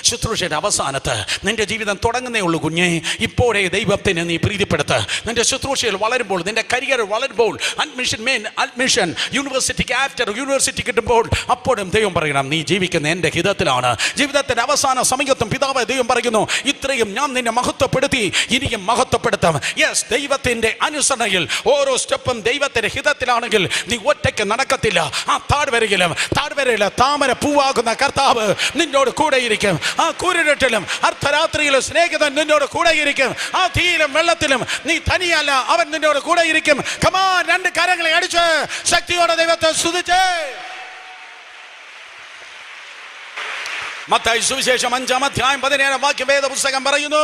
ശുശ്രൂഷയുടെ അവസാനത്ത്. നിന്റെ ജീവിതം തുടങ്ങുന്നേ ഉള്ളൂ കുഞ്ഞേ. ഇപ്പോഴേ ദൈവത്തിനെ നീ പ്രീതിപ്പെടുത്ത്. നിന്റെ ശുശ്രൂഷയിൽ വളരുമ്പോൾ, നിന്റെ കരിയർ വളരുമ്പോൾ, അഡ്മിഷൻ യൂണിവേഴ്സിറ്റിക്ക് ആഫ്റ്റർ യൂണിവേഴ്സിറ്റി കിട്ടുമ്പോൾ അപ്പോഴും ദൈവം പറയണം, നീ ജീവിക്കുന്ന എൻ്റെ ഹിതത്തിലാണ്. ജീവിതത്തിന്റെ അവസാന സമയത്തും പിതാവ് ദൈവം പറയുന്നു, ഇത്രയും ഞാൻ നിന്നെ മഹത്വപ്പെടുത്തി, ഇനിയും മഹത്വപ്പെടുത്താം. യെസ്, ദൈവത്തിന്റെ അനുസരണയിൽ ഓരോ സ്റ്റെപ്പും ദൈവത്തിന്റെ ഹിതത്തിലാണെങ്കിൽ നീ ഒറ്റയ്ക്ക് നടക്കത്തില്ല. ആ താഴ്വരയിലും താമര പൂവാകുന്ന കർത്താവ് നിന്നോട് കൂടെ ഇരിക്കും. ആ കൂരിരുട്ടിലും അർദ്ധരാത്രിയിലും സ്നേഹിതൻ നിന്നോട് കൂടെ ഇരിക്കും. ആ തീയിലും വെള്ളത്തിലും നീ തനിയല്ല, അവൻ നിന്നോട് കൂടെ ഇരിക്കും. കമാൻ, 2 കരങ്ങളെ അടിച്ച് ശക്തിയോടെ ദൈവത്തെ സ്തുതിച്ച്. മത്തായി സുവിശേഷം 5-ാം അധ്യായം 17-ാം വാക്യം വേദപുസ്തകം പറയുന്നു,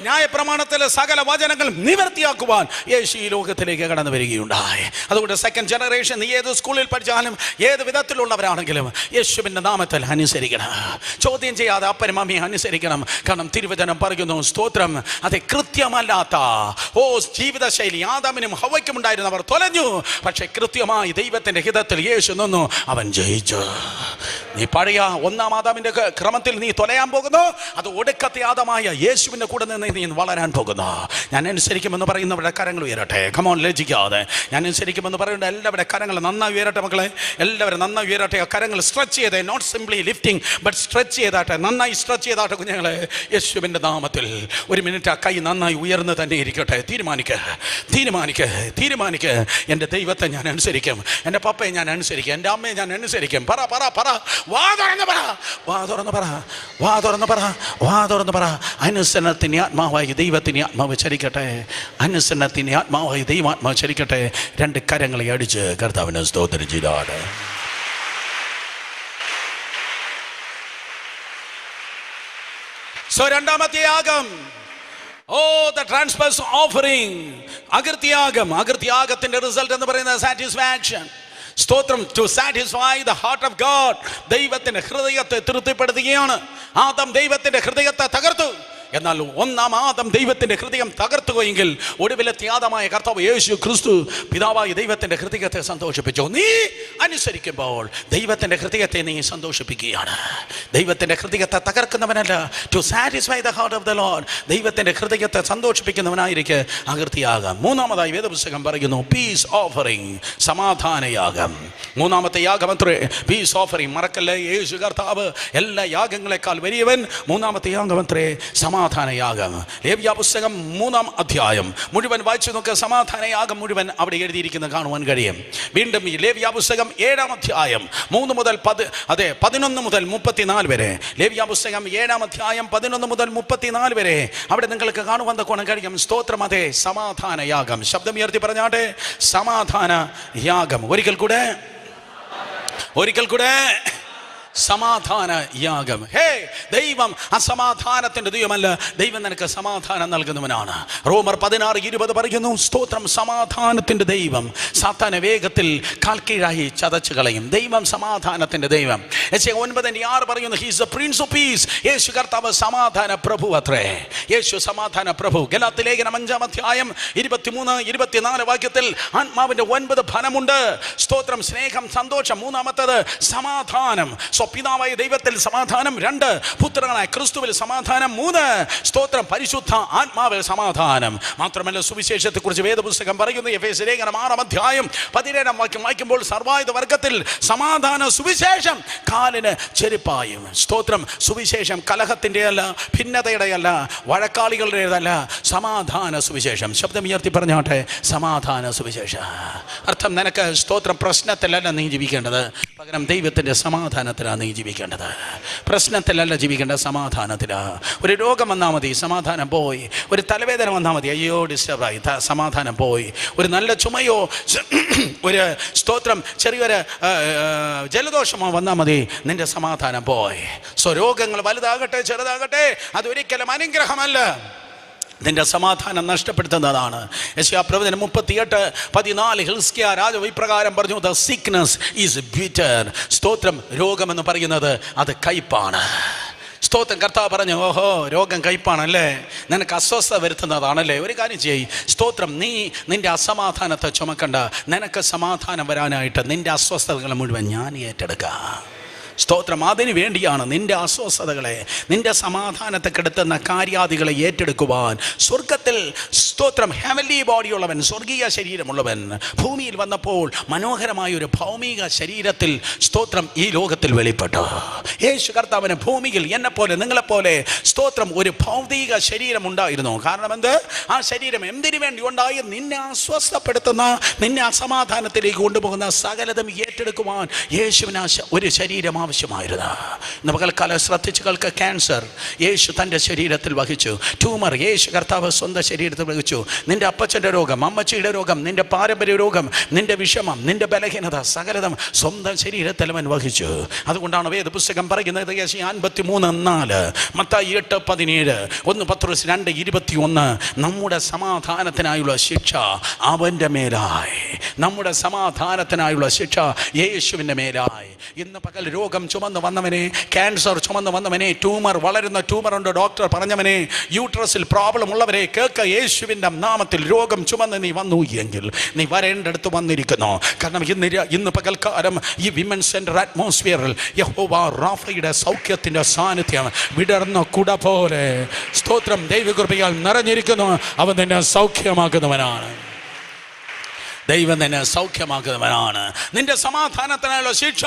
ന്യായപ്രമാണത്തിലെ സകല വചനങ്ങൾ നിവർത്തിയാക്കുവാൻ യേശു ഈ ലോകത്തിലേക്ക് കടന്നു വരികയുണ്ടായി. അതുകൊണ്ട് സെക്കൻഡ് ജനറേഷൻ, നീ ഏത് സ്കൂളിൽ പഠിച്ചാലും ഏത് വിധത്തിലുള്ളവരാണെങ്കിലും യേശുവിൻ്റെ നാമത്തിൽ അനുസരിക്കണം. ചോദ്യം ചെയ്യാതെ അപ്പനും അമ്മയെ അനുസരിക്കണം. കാരണം തിരുവചനം പറയുന്നു, സ്തോത്രം, അത് കൃത്യമല്ലാത്ത ജീവിതശൈലി ആദാമിനും ഹവ്വയ്ക്കും ഉണ്ടായിരുന്നവർ തൊലഞ്ഞു. പക്ഷെ കൃത്യമായി ദൈവത്തിന്റെ ഹിതത്തിൽ യേശു നിന്നു, അവൻ ജയിച്ചു. നീ പഴയ 1-ാം ആദാമിന്റെ ക്രമത്തിൽ നീ തൊലയാൻ പോകുന്നു, അത് ഒടുക്കത്തെ ആദമായ യേശുവിന്റെ കൂടെ നിന്ന് നീ വളരാൻ പോകുന്നു. ഞാൻ അനുസരിക്കുമെന്ന് പറയുന്നവരുടെ കരങ്ങൾ ഉയരട്ടെ. കമോൺ, ലജ്ജിക്കാതെ. ഞാൻ അനുസരിക്കുമെന്ന് പറയുന്ന എല്ലാവരുടെ കരങ്ങൾ നന്നായി ഉയരട്ടെ. മക്കളെ, എല്ലാവരും നന്നായി ഉയരട്ടെ. കരങ്ങൾ സ്ട്രെച്ച് ചെയ്തേ, not simply lifting but stretch ചെയ്താട്ടെ. നന്നായി സ്ട്രെച്ച് ചെയ്താട്ടെ കുഞ്ഞുങ്ങളെ. യേശുവിന്റെ നാമത്തിൽ 1 മിനിറ്റ് ആ കൈ നന്നായി ഉയർന്ന് തന്നെ ഇരിക്കട്ടെ. തീരുമാനിക്ക്. എൻ്റെ ദൈവത്തെ ഞാൻ അനുസരിക്കും, എൻ്റെ പപ്പയെ ഞാൻ അനുസരിക്കും, എൻ്റെ അമ്മയെ ഞാൻ അനുസരിക്കും. പറ. വാ തുറന്ന് പറ. അനുസരണത്തിന് ആത്മാവായി ദൈവത്തിന് ആത്മാവ് ചരിക്കട്ടെ. അനുസരണത്തിന് ആത്മാവായി ദൈവാത്മാവ് ചരിക്കട്ടെ. 2 കരങ്ങളെ അടിച്ച് കർത്താവിനെ സ്തോത്രം ചെയ്താണ്. രണ്ടാമത്തെ യാഗം, the transverse offering, അകൃത്യാഗത്തിന്റെ റിസൾട്ട് എന്ന് പറയുന്നത് സാറ്റിസ്ഫാക്ഷൻ. സ്തോത്രം, to satisfy the heart of God. ദൈവത്തിന്റെ ഹൃദയത്തെ തൃപ്തിപ്പെടുത്തുകയാണ്. ആദം ദൈവത്തിന്റെ ഹൃദയത്തെ തകർത്തു. എന്നാൽ 1-ാം ആദം ദൈവത്തിന്റെ ഹൃദയം തകർത്തുകയെങ്കിൽ ഒടുവിലത്തെ ആദമായ കർത്താവ് യേശു ക്രിസ്തു പിതാവായ ദൈവത്തിന്റെ ഹൃദയത്തെ സന്തോഷിപ്പിച്ചു. നീ അനുസരിക്കുമ്പോൾ ദൈവത്തിന്റെ ഹൃദയത്തെ നീ സന്തോഷിപ്പിക്കുകയാണ്. ദൈവത്തിന്റെ ഹൃദയത്തെ തകർക്കുന്നവനല്ല, to satisfy the heart of the Lord. ദൈവത്തിന്റെ ഹൃദയത്തെ സന്തോഷിപ്പിക്കുന്നവനായിരിക്കും അകൃത്യാഗം. 3-ാമതായി വേദപുസ്തകം പറയുന്നു, പീസ് ഓഫറിംഗ്, സമാധാനയാഗം. 3-ാമത്തെ യാഗം അത്രേ പീസ് ഓഫറിംഗ്. മറക്കല്ലേ, യേശു കർത്താവ് എല്ലാ യാഗങ്ങളെക്കാൾ വലിയവൻ. 3-ാമത്തെ യാഗം അത്രേ സമാധാനയാഗം. ലേവ്യ പുസ്തകം 3-ാം അധ്യായം മുഴുവൻ വായിച്ചു നോക്കുക. സമാധാനയാഗം മുഴുവൻ അവിടെ എഴുതിയിരിക്കുന്നത് കാണുവാൻ കഴിയും. വീണ്ടും ഈ ലേവ്യ പുസ്തകം 7-ാം അധ്യായം 11 മുതൽ 34 വരെ. ലേവ്യ പുസ്തകം 7-ാം അധ്യായം 11 മുതൽ 34 വരെ അവിടെ നിങ്ങൾക്ക് കാണുവാൻ തക്കോണം കഴിയും. സ്തോത്രം, അതെ, സമാധാനയാഗം. ശബ്ദം ഉയർത്തി പറഞ്ഞാട്ടെ, സമാധാന യാഗം. ഒരിക്കൽ കൂടെ സമാധാന യാഗം. ദൈവം അസമാധാനത്തിന്റെ ദൈവമല്ല, ദൈവം നിനക്ക് സമാധാനം നൽകുന്നവനാണ്. റോമർ 16:20 പറയുന്നു, സ്തോത്രം, സമാധാനത്തിന്റെ ദൈവം സാത്താനെ വേഗത്തിൽ കാൽക്കീഴായി ചതച്ചു കളയും. ദൈവം സമാധാനത്തിന്റെ ദൈവം. യെശയ്യാ 9:6 പറയുന്നു, he's the prince of peace. Yeshu കർത്താവ് സമാധാന പ്രഭു അത്രേ. യേശു സമാധാന പ്രഭു. ഗലാത്യ ലേഖനം 5-ാം അധ്യായം 23-24 വാക്യത്തിൽ ആത്മാവിന്റെ 9 ഫലമുണ്ട്. സ്തോത്രം, സ്നേഹം, സന്തോഷം. മൂന്നാമത്തത് സമാധാനം. പിതാവായ ദൈവത്തിൽ സമാധാനം. 2, പുത്രനായ ക്രിസ്തുവിൽ സമാധാനം. 3, സ്തോത്രം, പരിശുദ്ധ ആത്മാവിൽ സമാധാനം. മാത്രമല്ല, സുവിശേഷത്തെ കുറിച്ച് വേദപുസ്തകം പറയുന്നു. എഫേസ്യ ലേഖനം 6-ാം അധ്യായം 17-ാം വാക്യം വായിക്കുമ്പോൾ, സർവായുധ വർഗത്തിൽ സമാധാന സുവിശേഷം കാലിന് ചെരുപ്പായും. സ്തോത്രം, സുവിശേഷം കലഹത്തിന്റെ അല്ല, ഭിന്നതയുടെ അല്ല, വഴക്കാളികളുടേതല്ല, സമാധാന സുവിശേഷം. ശബ്ദം ഉയർത്തി പറഞ്ഞോട്ടെ, സമാധാന സുവിശേഷം. അർത്ഥം, നിനക്ക് സ്തോത്രം പ്രശ്നത്തിലല്ല നീ ജീവിക്കേണ്ടത്, പകരം ദൈവത്തിന്റെ സമാധാനത്തിലാണ് നീ ജീവിക്കേണ്ടത്. പ്രശ്നത്തിലല്ല ജീവിക്കേണ്ടത്, സമാധാനത്തിലാണ്. ഒരു രോഗം വന്നാൽ മതി, സമാധാനം പോയി. ഒരു തലവേദന വന്നാൽ മതി, അയ്യോ ഡിസ്റ്റർബായി, സമാധാനം പോയി. ഒരു നല്ല ചുമയോ ഒരു സ്തോത്രം ചെറിയൊരു ജലദോഷമോ വന്നാൽ മതി, നിന്റെ സമാധാനം പോയി. രോഗങ്ങൾ വലുതാകട്ടെ ചെറുതാകട്ടെ, അതൊരിക്കലും അനുഗ്രഹമല്ല, നിന്റെ സമാധാനം നഷ്ടപ്പെടുത്തുന്നതാണ്. യെശയ്യാ പ്രവചനം 38:14 ഹിസ്കിയാ രാജാവ് ഇപ്രകാരം പറഞ്ഞു, ദ സിക്നസ് ഈസ് ബിറ്റർ. സ്തോത്രം, രോഗമെന്ന് പറയുന്നത് അത് കയ്പാണ്. സ്തോത്രം, കർത്താവ് പറഞ്ഞു, ഓഹോ, രോഗം കയ്പാണല്ലേ, നിനക്ക് അസ്വസ്ഥത വരുത്തുന്നതാണല്ലേ. ഒരു കാര്യം ചെയ്യ്, സ്തോത്രം, നീ നിന്റെ അസമാധാനത്തെ ചുമക്കണ്ട. നിനക്ക് സമാധാനം വരാനായിട്ട് നിന്റെ അസ്വസ്ഥതകൾ മുഴുവൻ ഞാൻ ഏറ്റെടുക്കാം. സ്തോത്രം, അതിനു വേണ്ടിയാണ് നിന്റെ അസ്വസ്ഥതകളെ, നിന്റെ സമാധാനത്തെ കെടുത്തുന്ന കാര്യാദികളെ ഏറ്റെടുക്കുവാൻ സ്വർഗത്തിൽ, സ്തോത്രം, ഹെവൻലി ബോഡിയുള്ളവൻ, സ്വർഗീയ ശരീരമുള്ളവൻ ഭൂമിയിൽ വന്നപ്പോൾ മനോഹരമായ ഒരു ഭൗമിക ശരീരത്തിൽ, സ്തോത്രം, ഈ ലോകത്തിൽ വെളിപ്പെട്ടു. യേശു കർത്താവിന് ഭൂമിയിൽ എന്നെപ്പോലെ നിങ്ങളെപ്പോലെ, സ്തോത്രം, ഒരു ഭൗതിക ശരീരം ഉണ്ടായിരുന്നു. കാരണം എന്ത്? ആ ശരീരം എന്തിനു വേണ്ടി ഉണ്ടായി? നിന്നെ അസ്വസ്ഥപ്പെടുത്തുന്ന, നിന്നെ അസമാധാനത്തിലേക്ക് കൊണ്ടുപോകുന്ന സകലതും ഏറ്റെടുക്കുവാൻ യേശുവിന് ഒരു ശരീരം ആവശ്യമായിരുന്നു. പകൽക്കാലം ശ്രദ്ധിച്ച് കേൾക്കുക. ക്യാൻസർ യേശു തൻ്റെ ശരീരത്തിൽ വഹിച്ചു. ട്യൂമർ യേശു കർത്താവ് സ്വന്തം ശരീരത്തിൽ വഹിച്ചു. നിന്റെ അപ്പച്ചൻ്റെ രോഗം, അമ്മച്ചിയുടെ രോഗം, നിന്റെ പാരമ്പര്യ രോഗം, നിന്റെ വിഷമം, നിന്റെ ബലഹീനത, സകലതും സ്വന്തം ശരീരത്തിൽ അവൻ വഹിച്ചു. അതുകൊണ്ടാണ് വേദപുസ്തകം പറയുന്നത്, യെശയ്യാ 53:4, മത്തായി 8:17, 1 പത്രോസ് 2:21, നമ്മുടെ സമാധാനത്തിനായുള്ള ശിക്ഷ അവൻ്റെ മേലായി, നമ്മുടെ സമാധാനത്തിനായുള്ള ശിക്ഷ യേശുവിൻ്റെ മേലായി. ഇന്ന് പകൽ രോഗം ചുമന്ന് വന്നവനെ, ക്യാൻസർ ചുമന്ന് വന്നവനെ, ട്യൂമർ, വളരുന്ന ട്യൂമറുണ്ട് ഡോക്ടർ പറഞ്ഞവനെ, യൂട്രസിൽ പ്രോബ്ലം ഉള്ളവരെ കേൾക്ക, യേശുവിൻ്റെ നാമത്തിൽ രോഗം ചുമന്ന് നീ വന്നു എങ്കിൽ നീ വരേണ്ടടുത്ത് വന്നിരിക്കുന്നു. കാരണം ഇന്ന് പകൽക്കാലം ഈ വിമൻ സെൻറ്റർ അറ്റ്മോസ്ഫിയറിൽ യഹോവ റാഫയുടെ സൗഖ്യത്തിൻ്റെ സാന്നിധ്യം വിടർന്ന കുട പോലെ, സ്തോത്രം, ദൈവകൃപയാൽ നിറഞ്ഞിരിക്കുന്നു. അവൻ നിന്നെ സൗഖ്യമാക്കുന്നവനാണ്. ദൈവം തന്നെ സൗഖ്യമാക്കുന്നവനാണ്. നിന്റെ സമാധാനത്തിനായുള്ള ശിക്ഷ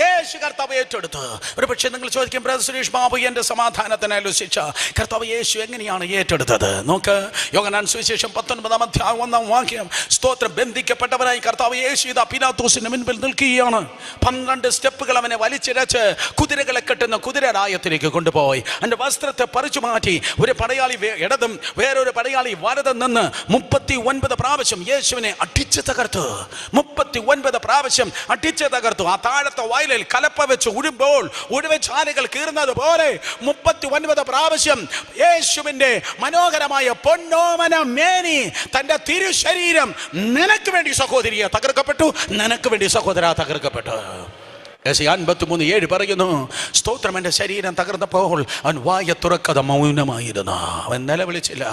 യേശു കർത്താവ് ഏറ്റെടുത്ത്. ഒരു പക്ഷേ നിങ്ങൾ ചോദിക്കും, ബ്രദർ സുരേഷ് ബാബു, എൻ്റെ സമാധാനത്തിനായുള്ള ശിക്ഷ കർത്താവ് യേശു എങ്ങനെയാണ് ഏറ്റെടുത്തത്? നോക്ക്, യോഹന്നാൻ സുവിശേഷം 19-ാം അധ്യായം 1-ാം വാക്യം. സ്തോത്രം, ബന്ധിക്കപ്പെട്ടവനായി കർത്താവ് യേശു ഇതാ പിലാത്തോസിന്റെ മുൻപിൽ നിൽക്കുകയാണ്. 12 സ്റ്റെപ്പുകൾ അവനെ വലിച്ചിഴച്ച് കുതിരകളെ കെട്ടുന്ന കുതിരരായത്തിലേക്ക് കൊണ്ടുപോയി അവൻ്റെ വസ്ത്രത്തെ പറിച്ചു മാറ്റി. ഒരു പടയാളി ഇടതും വേറൊരു പടയാളി വലതും നിന്ന് 39 പ്രാവശ്യം യേശുവിനെ അടിച്ചു തകർത്തു. 39 പ്രാവശ്യം അടിച്ച് തകർത്തു. ആ താഴത്തെ വയലിൽ കലപ്പ വെച്ച് ഉഴുമ്പോൾ ഉഴുവച്ചാലുകൾ കീറുന്നത് പോലെ 39 പ്രാവശ്യം യേശുവിന്റെ മനോഹരമായ പൊന്നോമന മേനി, തന്റെ തിരുശരീരം നിനക്ക് വേണ്ടി സഹോദരിയെ തകർക്കപ്പെട്ടു, നിനക്ക് വേണ്ടി സഹോദര തകർക്കപ്പെട്ടു. യെശയ്യാ 53:7 പറയുന്നു, സ്തോത്രം, എൻ്റെ ശരീരം തകർന്നപ്പോൾ അവൻ വായ തുറക്കാതെ മൗനമായിരുന്നു, അവൻ നിലവിളിച്ചില്ല.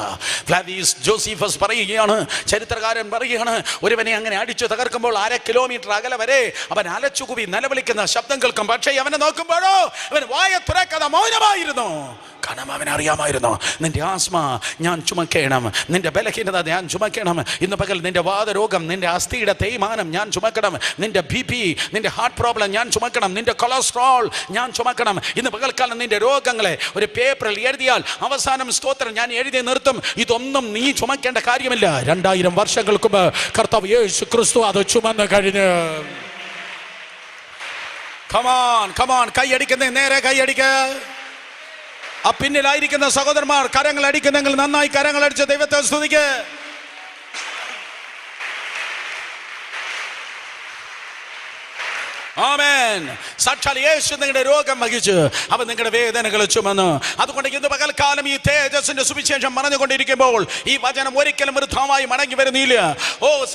ഫ്ലാവിയസ് ജോസീഫസ് പറയുകയാണ്, ചരിത്രകാരൻ പറയുകയാണ്, ഒരുവനെ അങ്ങനെ അടിച്ചു തകർക്കുമ്പോൾ 1/2 കിലോമീറ്റർ അകലെ വരെ അവൻ അലച്ചുകുവി നിലവിളിക്കുന്ന ശബ്ദം കേൾക്കും. പക്ഷേ അവനെ നോക്കുമ്പോഴോ അവൻ വായ തുറക്കാതെ മൗനമായിരുന്നു. കാരണം അവനറിയാമായിരുന്നു, നിന്റെ ആസ്മ ഞാൻ ചുമക്കണം, നിന്റെ ബലഹീനത ഞാൻ ചുമക്കണം, ഇന്ന് പകൽ നിന്റെ വാതരോഗം, നിന്റെ അസ്ഥിയുടെ തേയ്മാനം ഞാൻ ചുമക്കണം, നിന്റെ BP, നിന്റെ ഹാർട്ട് പ്രോബ്ലം ഞാൻ ചുമക്കണം, നിന്റെ കൊളസ്ട്രോൾ ഞാൻ ചുമക്കണം. ഇന്ന് പകൽക്കാലം നിന്റെ രോഗങ്ങളെ ഒരു പേപ്പറിൽ എഴുതിയാൽ അവസാനം, സ്തോത്രം, ഞാൻ എഴുതി നിർത്തും, ഇതൊന്നും നീ ചുമക്കേണ്ട കാര്യമില്ല. 2000 വർഷങ്ങൾക്ക് മുമ്പ് കർത്താവ് യേശു ക്രിസ്തു അത് ചുമന്ന് കഴിഞ്ഞ്. കമാൻ കൈയടിക്കുന്ന, നേരെ കൈയടിക്ക. ആ പിന്നിലായിരിക്കുന്ന സഹോദരന്മാർ കരങ്ങൾ അടിക്കുന്നെങ്കിൽ നന്നായി കരങ്ങൾ അടിച്ച് ദൈവത്തെ സ്തുതിക്ക്. ആമേൻ. സാക്ഷാൽ യേശു നിങ്ങളുടെ രോഗം വഹിച്ച് അവൻ നിങ്ങളുടെ വേദനകൾ ചുമന്ന്. അതുകൊണ്ട് ഇന്ന് പകൽക്കാലം ഈ തേജസ്സിന്റെ സുവിശേഷം പറഞ്ഞുകൊണ്ടിരിക്കുമ്പോൾ ഈ വചനം ഒരിക്കലും വൃഥാമായി മടങ്ങി വരുന്നില്ല.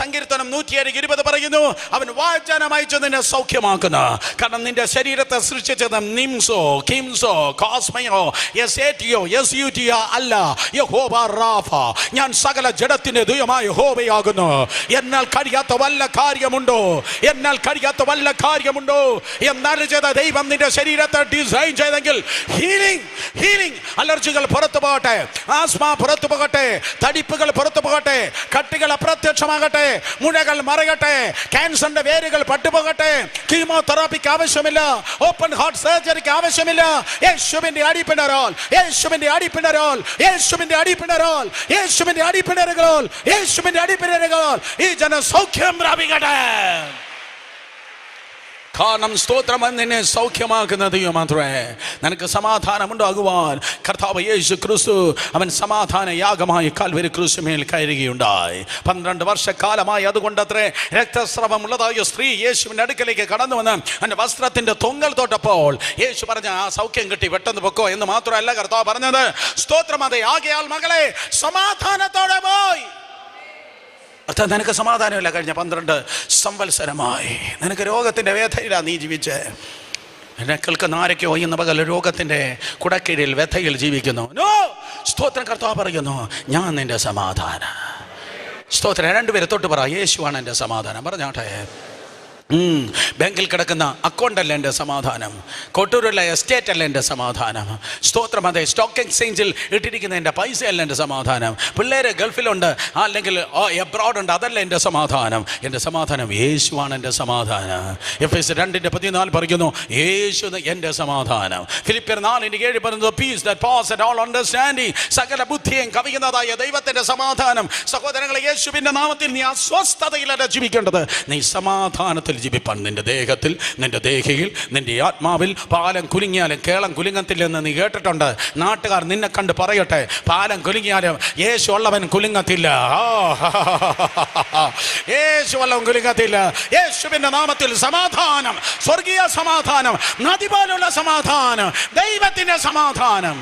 സങ്കീർത്തനം 107:20 പറയുന്നു, അവൻ വചനം അയച്ചു നിന്നെ സൗഖ്യമാക്കുന്നു. കാരണം നിന്റെ ശരീരത്തെ സൃഷ്ടിച്ചത് നിംസോ കിംസോ കോസ്മയോ എസ്എറ്റിയോ എസ്യുറ്റിയോ അല്ല, യഹോവ റാഫ, ഞാൻ സകല ജഡത്തിന്റെ ദൈവമായ യഹോവയാകുന്നു. എന്നാൽ കഴിയാത്ത വല്ല കാര്യമുണ്ടോ? എന്നാൽ കഴിയാത്ത വല്ല കാര്യമുണ്ടോ എന്നാലും ചെയ്ത ദൈവം നിന്റെ ശരീരത്തെ ഡിസൈൻ ചെയ്തെങ്കിൽ ഹീലിംഗ് അലർജികൾ പുറത്തു പോകട്ടെ, ആസ്മ പുറത്തു പോകട്ടെ, തടിപ്പുകൾ പുറത്തു പോകട്ടെ, കട്ടികൾ അപ്രത്യക്ഷമാകട്ടെ, മുഴകൾ മറയട്ടെ, ക്യാൻസറിന്റെ വേരുകൾ പട്ടുപോകട്ടെ, കീമോതെറാപ്പിക്ക് ആവശ്യമില്ല, ഓപ്പൺ ഹാർട്ട് സർജറിക്ക് ആവശ്യമില്ല. യേശുവിന്റെ അടിപ്പിണറോൾ, യേശുവിന്റെ അടിപ്പിണറോൾ, യേശുവിന്റെ അടിപ്പിണറോൾ, യേശുവിന്റെ അടിപ്പിണറുകൾ, യേശുവിന്റെ അടിപ്പിണറുകൾ ഈ ജന സൗഖ്യം പ്രാപിക്കട്ടെ. കാരണം സ്തോത്രം നിന്നെ സൗഖ്യമാക്കുന്ന ദൈവം മാത്രമേ. നിനക്ക് സമാധാനമുണ്ടാകുവാൻ കർത്താവ് യേശു ക്രിസ്തു അവൻ സമാധാന യാഗമായി കാൽവരി ക്രൂശിന്മേൽ കയറുകയുണ്ടായി. 12 വർഷക്കാലമായി അതുകൊണ്ടത്രേ രക്തസ്രവമുള്ളതായ സ്ത്രീ യേശുവിൻ്റെ അടുക്കലേക്ക് കടന്നു വന്ന് അവൻ്റെ വസ്ത്രത്തിൻ്റെ തൊങ്ങൽ തൊട്ടപ്പോൾ യേശു പറഞ്ഞ ആ സൗഖ്യം കിട്ടി, പെട്ടെന്ന് പൊക്കോ എന്ന് മാത്രമല്ല കർത്താവ് പറഞ്ഞത്. സ്തോത്രം അതെ, ആകയാൽ മകളെ സമാധാനത്തോടെ പോയി. അർത്ഥം നിനക്ക് സമാധാനമില്ല. കഴിഞ്ഞ 12 സംവത്സരമായി നിനക്ക് രോഗത്തിൻ്റെ വ്യഥയിലാ നീ ജീവിച്ച്. എന്നെ കേൾക്കുന്ന ആരൊക്കെയോ ഇന്ന് പകൽ രോഗത്തിൻ്റെ കുടക്കീഴിൽ വ്യഥയിൽ ജീവിക്കുന്നു. സ്തോത്രം കർത്താവ് പറയുന്നു, ഞാൻ നിന്റെ സമാധാനം. സ്തോത്രം. 2 പേര് തൊട്ട് പറ, യേശുവാണ് എൻ്റെ സമാധാനം. പറഞ്ഞാട്ടെ. ബാങ്കിൽ കിടക്കുന്ന അക്കൗണ്ട് അല്ല എൻ്റെ സമാധാനം, കൊട്ടൂരുള്ള എസ്റ്റേറ്റ് അല്ല എൻ്റെ സമാധാനം. സ്തോത്രം അതെ, സ്റ്റോക്ക് എക്സ്ചേഞ്ചിൽ ഇട്ടിരിക്കുന്ന എൻ്റെ പൈസ അല്ല എൻ്റെ സമാധാനം. പിള്ളേർ ഗൾഫിലുണ്ട് അല്ലെങ്കിൽ എബ്രോഡ് ഉണ്ട്, അതല്ല എൻ്റെ സമാധാനം. എൻ്റെ സമാധാനം യേശുവാണ് എൻ്റെ സമാധാനം. എഫെസ്യർ 2:14 പറയുന്നു, യേശു എൻ്റെ സമാധാനം. ഫിലിപ്പിയർ 4:7 പറയുന്നു, piece that passes all understanding, സകല ബുദ്ധിയും കവിയുന്നതായ ദൈവത്തിൻ്റെ സമാധാനം. സഹോദരങ്ങളെ, യേശുവിൻ്റെ നാമത്തിൽ നീ അസ്വസ്ഥതയിലല്ല ജീവിക്കേണ്ടത്, നീ സമാധാനത്തിൽ ജീവിപ്പാൻ. നിന്റെ ദേഹത്തിൽ, നിന്റെ ദേഹിയിൽ, നിന്റെ ആത്മാവിൽ പാലം കുലുങ്ങിയാലും കേളം കുലുങ്ങത്തില്ലെന്ന് നീ കേട്ടിട്ടുണ്ട്. നാട്ടുകാർ നിന്നെ കണ്ട് പറയട്ടെ, പാലം കുലുങ്ങിയാലും യേശു ഉള്ളവൻ കുലുങ്ങത്തില്ല. യേശു ഉള്ളവൻ കുലുങ്ങത്തില്ല. യേശുവിന്റെ നാമത്തിൽ സമാധാനം, സ്വർഗീയ സമാധാനം, നദി പോലുള്ള സമാധാനം, ദൈവത്തിന്റെ സമാധാനം.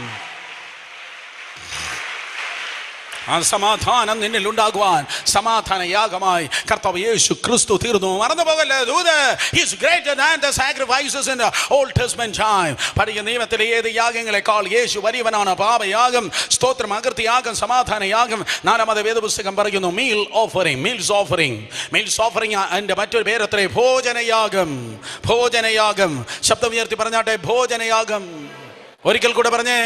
ആ സമാധാനം നിന്നിൽ ഉണ്ടാകുവാൻ സമാധാന യാഗമായി കർത്താവ് യേശു ക്രിസ്തു തീർന്നു. മറന്നു പോകല്ലേ, He's greater than the sacrifices in the Old Testament time. പഴയ നിയമത്തിലെ ഏത് യാഗങ്ങളെക്കാൾ യേശു വലിയവനാണ്. പാപയാഗം, സ്തോത്രം, അകൃത്യയാഗം, സമാധാന യാഗം. 4-ാമത് വേദപുസ്തകം പറയുന്നു, മീൽസ് ഓഫറിംഗ്. അതിന്റെ മറ്റൊരു പേരത്രേ ഭോജനയാഗം. ഭോജനയാഗം. ശബ്ദം ഉയർത്തി പറഞ്ഞാട്ടെ, ഭോജനയാഗം. ഒരിക്കൽ കൂടെ പറഞ്ഞേ,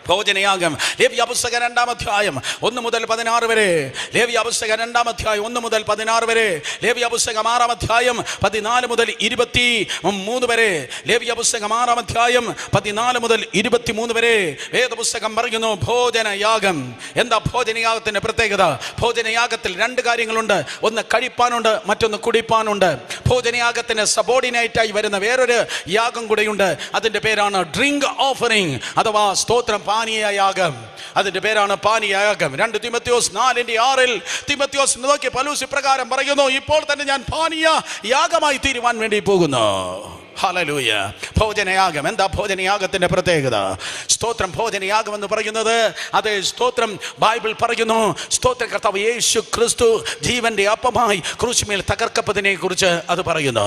ഭോജനയാഗം. ലേവ്യ പുസ്തകം 2-ാം അധ്യായം 1 മുതൽ 16 വരെ. ലേവ്യ പുസ്തകം 2-ാം അധ്യായം 1 മുതൽ 16 വരെ. ലേവ്യ പുസ്തകം 6-ാം അധ്യായം 14 മുതൽ 23 വരെ. ലേവ്യ പുസ്തകം 6-ാം അധ്യായം 14 മുതൽ 23 വരെ വേദപുസ്തകം പറയുന്നു ഭോജനയാഗം. എന്താ ഭോജനയാഗത്തിന്റെ പ്രത്യേകത? ഭോജനയാഗത്തിൽ 2 കാര്യങ്ങളുണ്ട്. ഒന്ന് കഴിപ്പാനുണ്ട്, മറ്റൊന്ന് കുടിപ്പാനുണ്ട്. ഭോജനയാഗത്തിന് സബോർഡിനേറ്റായി വരുന്ന വേറൊരു യാഗം കൂടെയുണ്ട്. അതിന്റെ പേരാണ് ഡ്രിങ്ക് ഓഫറിംഗ് അഥവാ സ്തോത്രം, പാനീയയാഗം. അതിന്റെ പേരാണ് പാനീയയാഗം. 2 തിമോഥെയോസ് 4:6 തിമോഥെയോസ് നോക്കി പൗലോസ് ഇപ്രകാരം പറയുന്നു, ഇപ്പോൾ തന്നെ ഞാൻ പാനീയ യാഗമായി തീരുവാൻ വേണ്ടി പോകുന്നു. ഹല്ലേലൂയ. ഭോജനയാഗം. എന്താ ഭോജനയാഗത്തിന്റെ പ്രത്യേകത? സ്തോത്രം. ഭോജനയാഗം എന്ന് പറയുന്നത് അത് സ്തോത്രം ബൈബിൾ പറയുന്നു, സ്തോത്രം കർത്താവ് യേശു ക്രിസ്തു ജീവന്റെ അപ്പമായി ക്രൂശിന്മേൽ തകർക്കപ്പെട്ടതിനെ കുറിച്ച് അത് പറയുന്നു.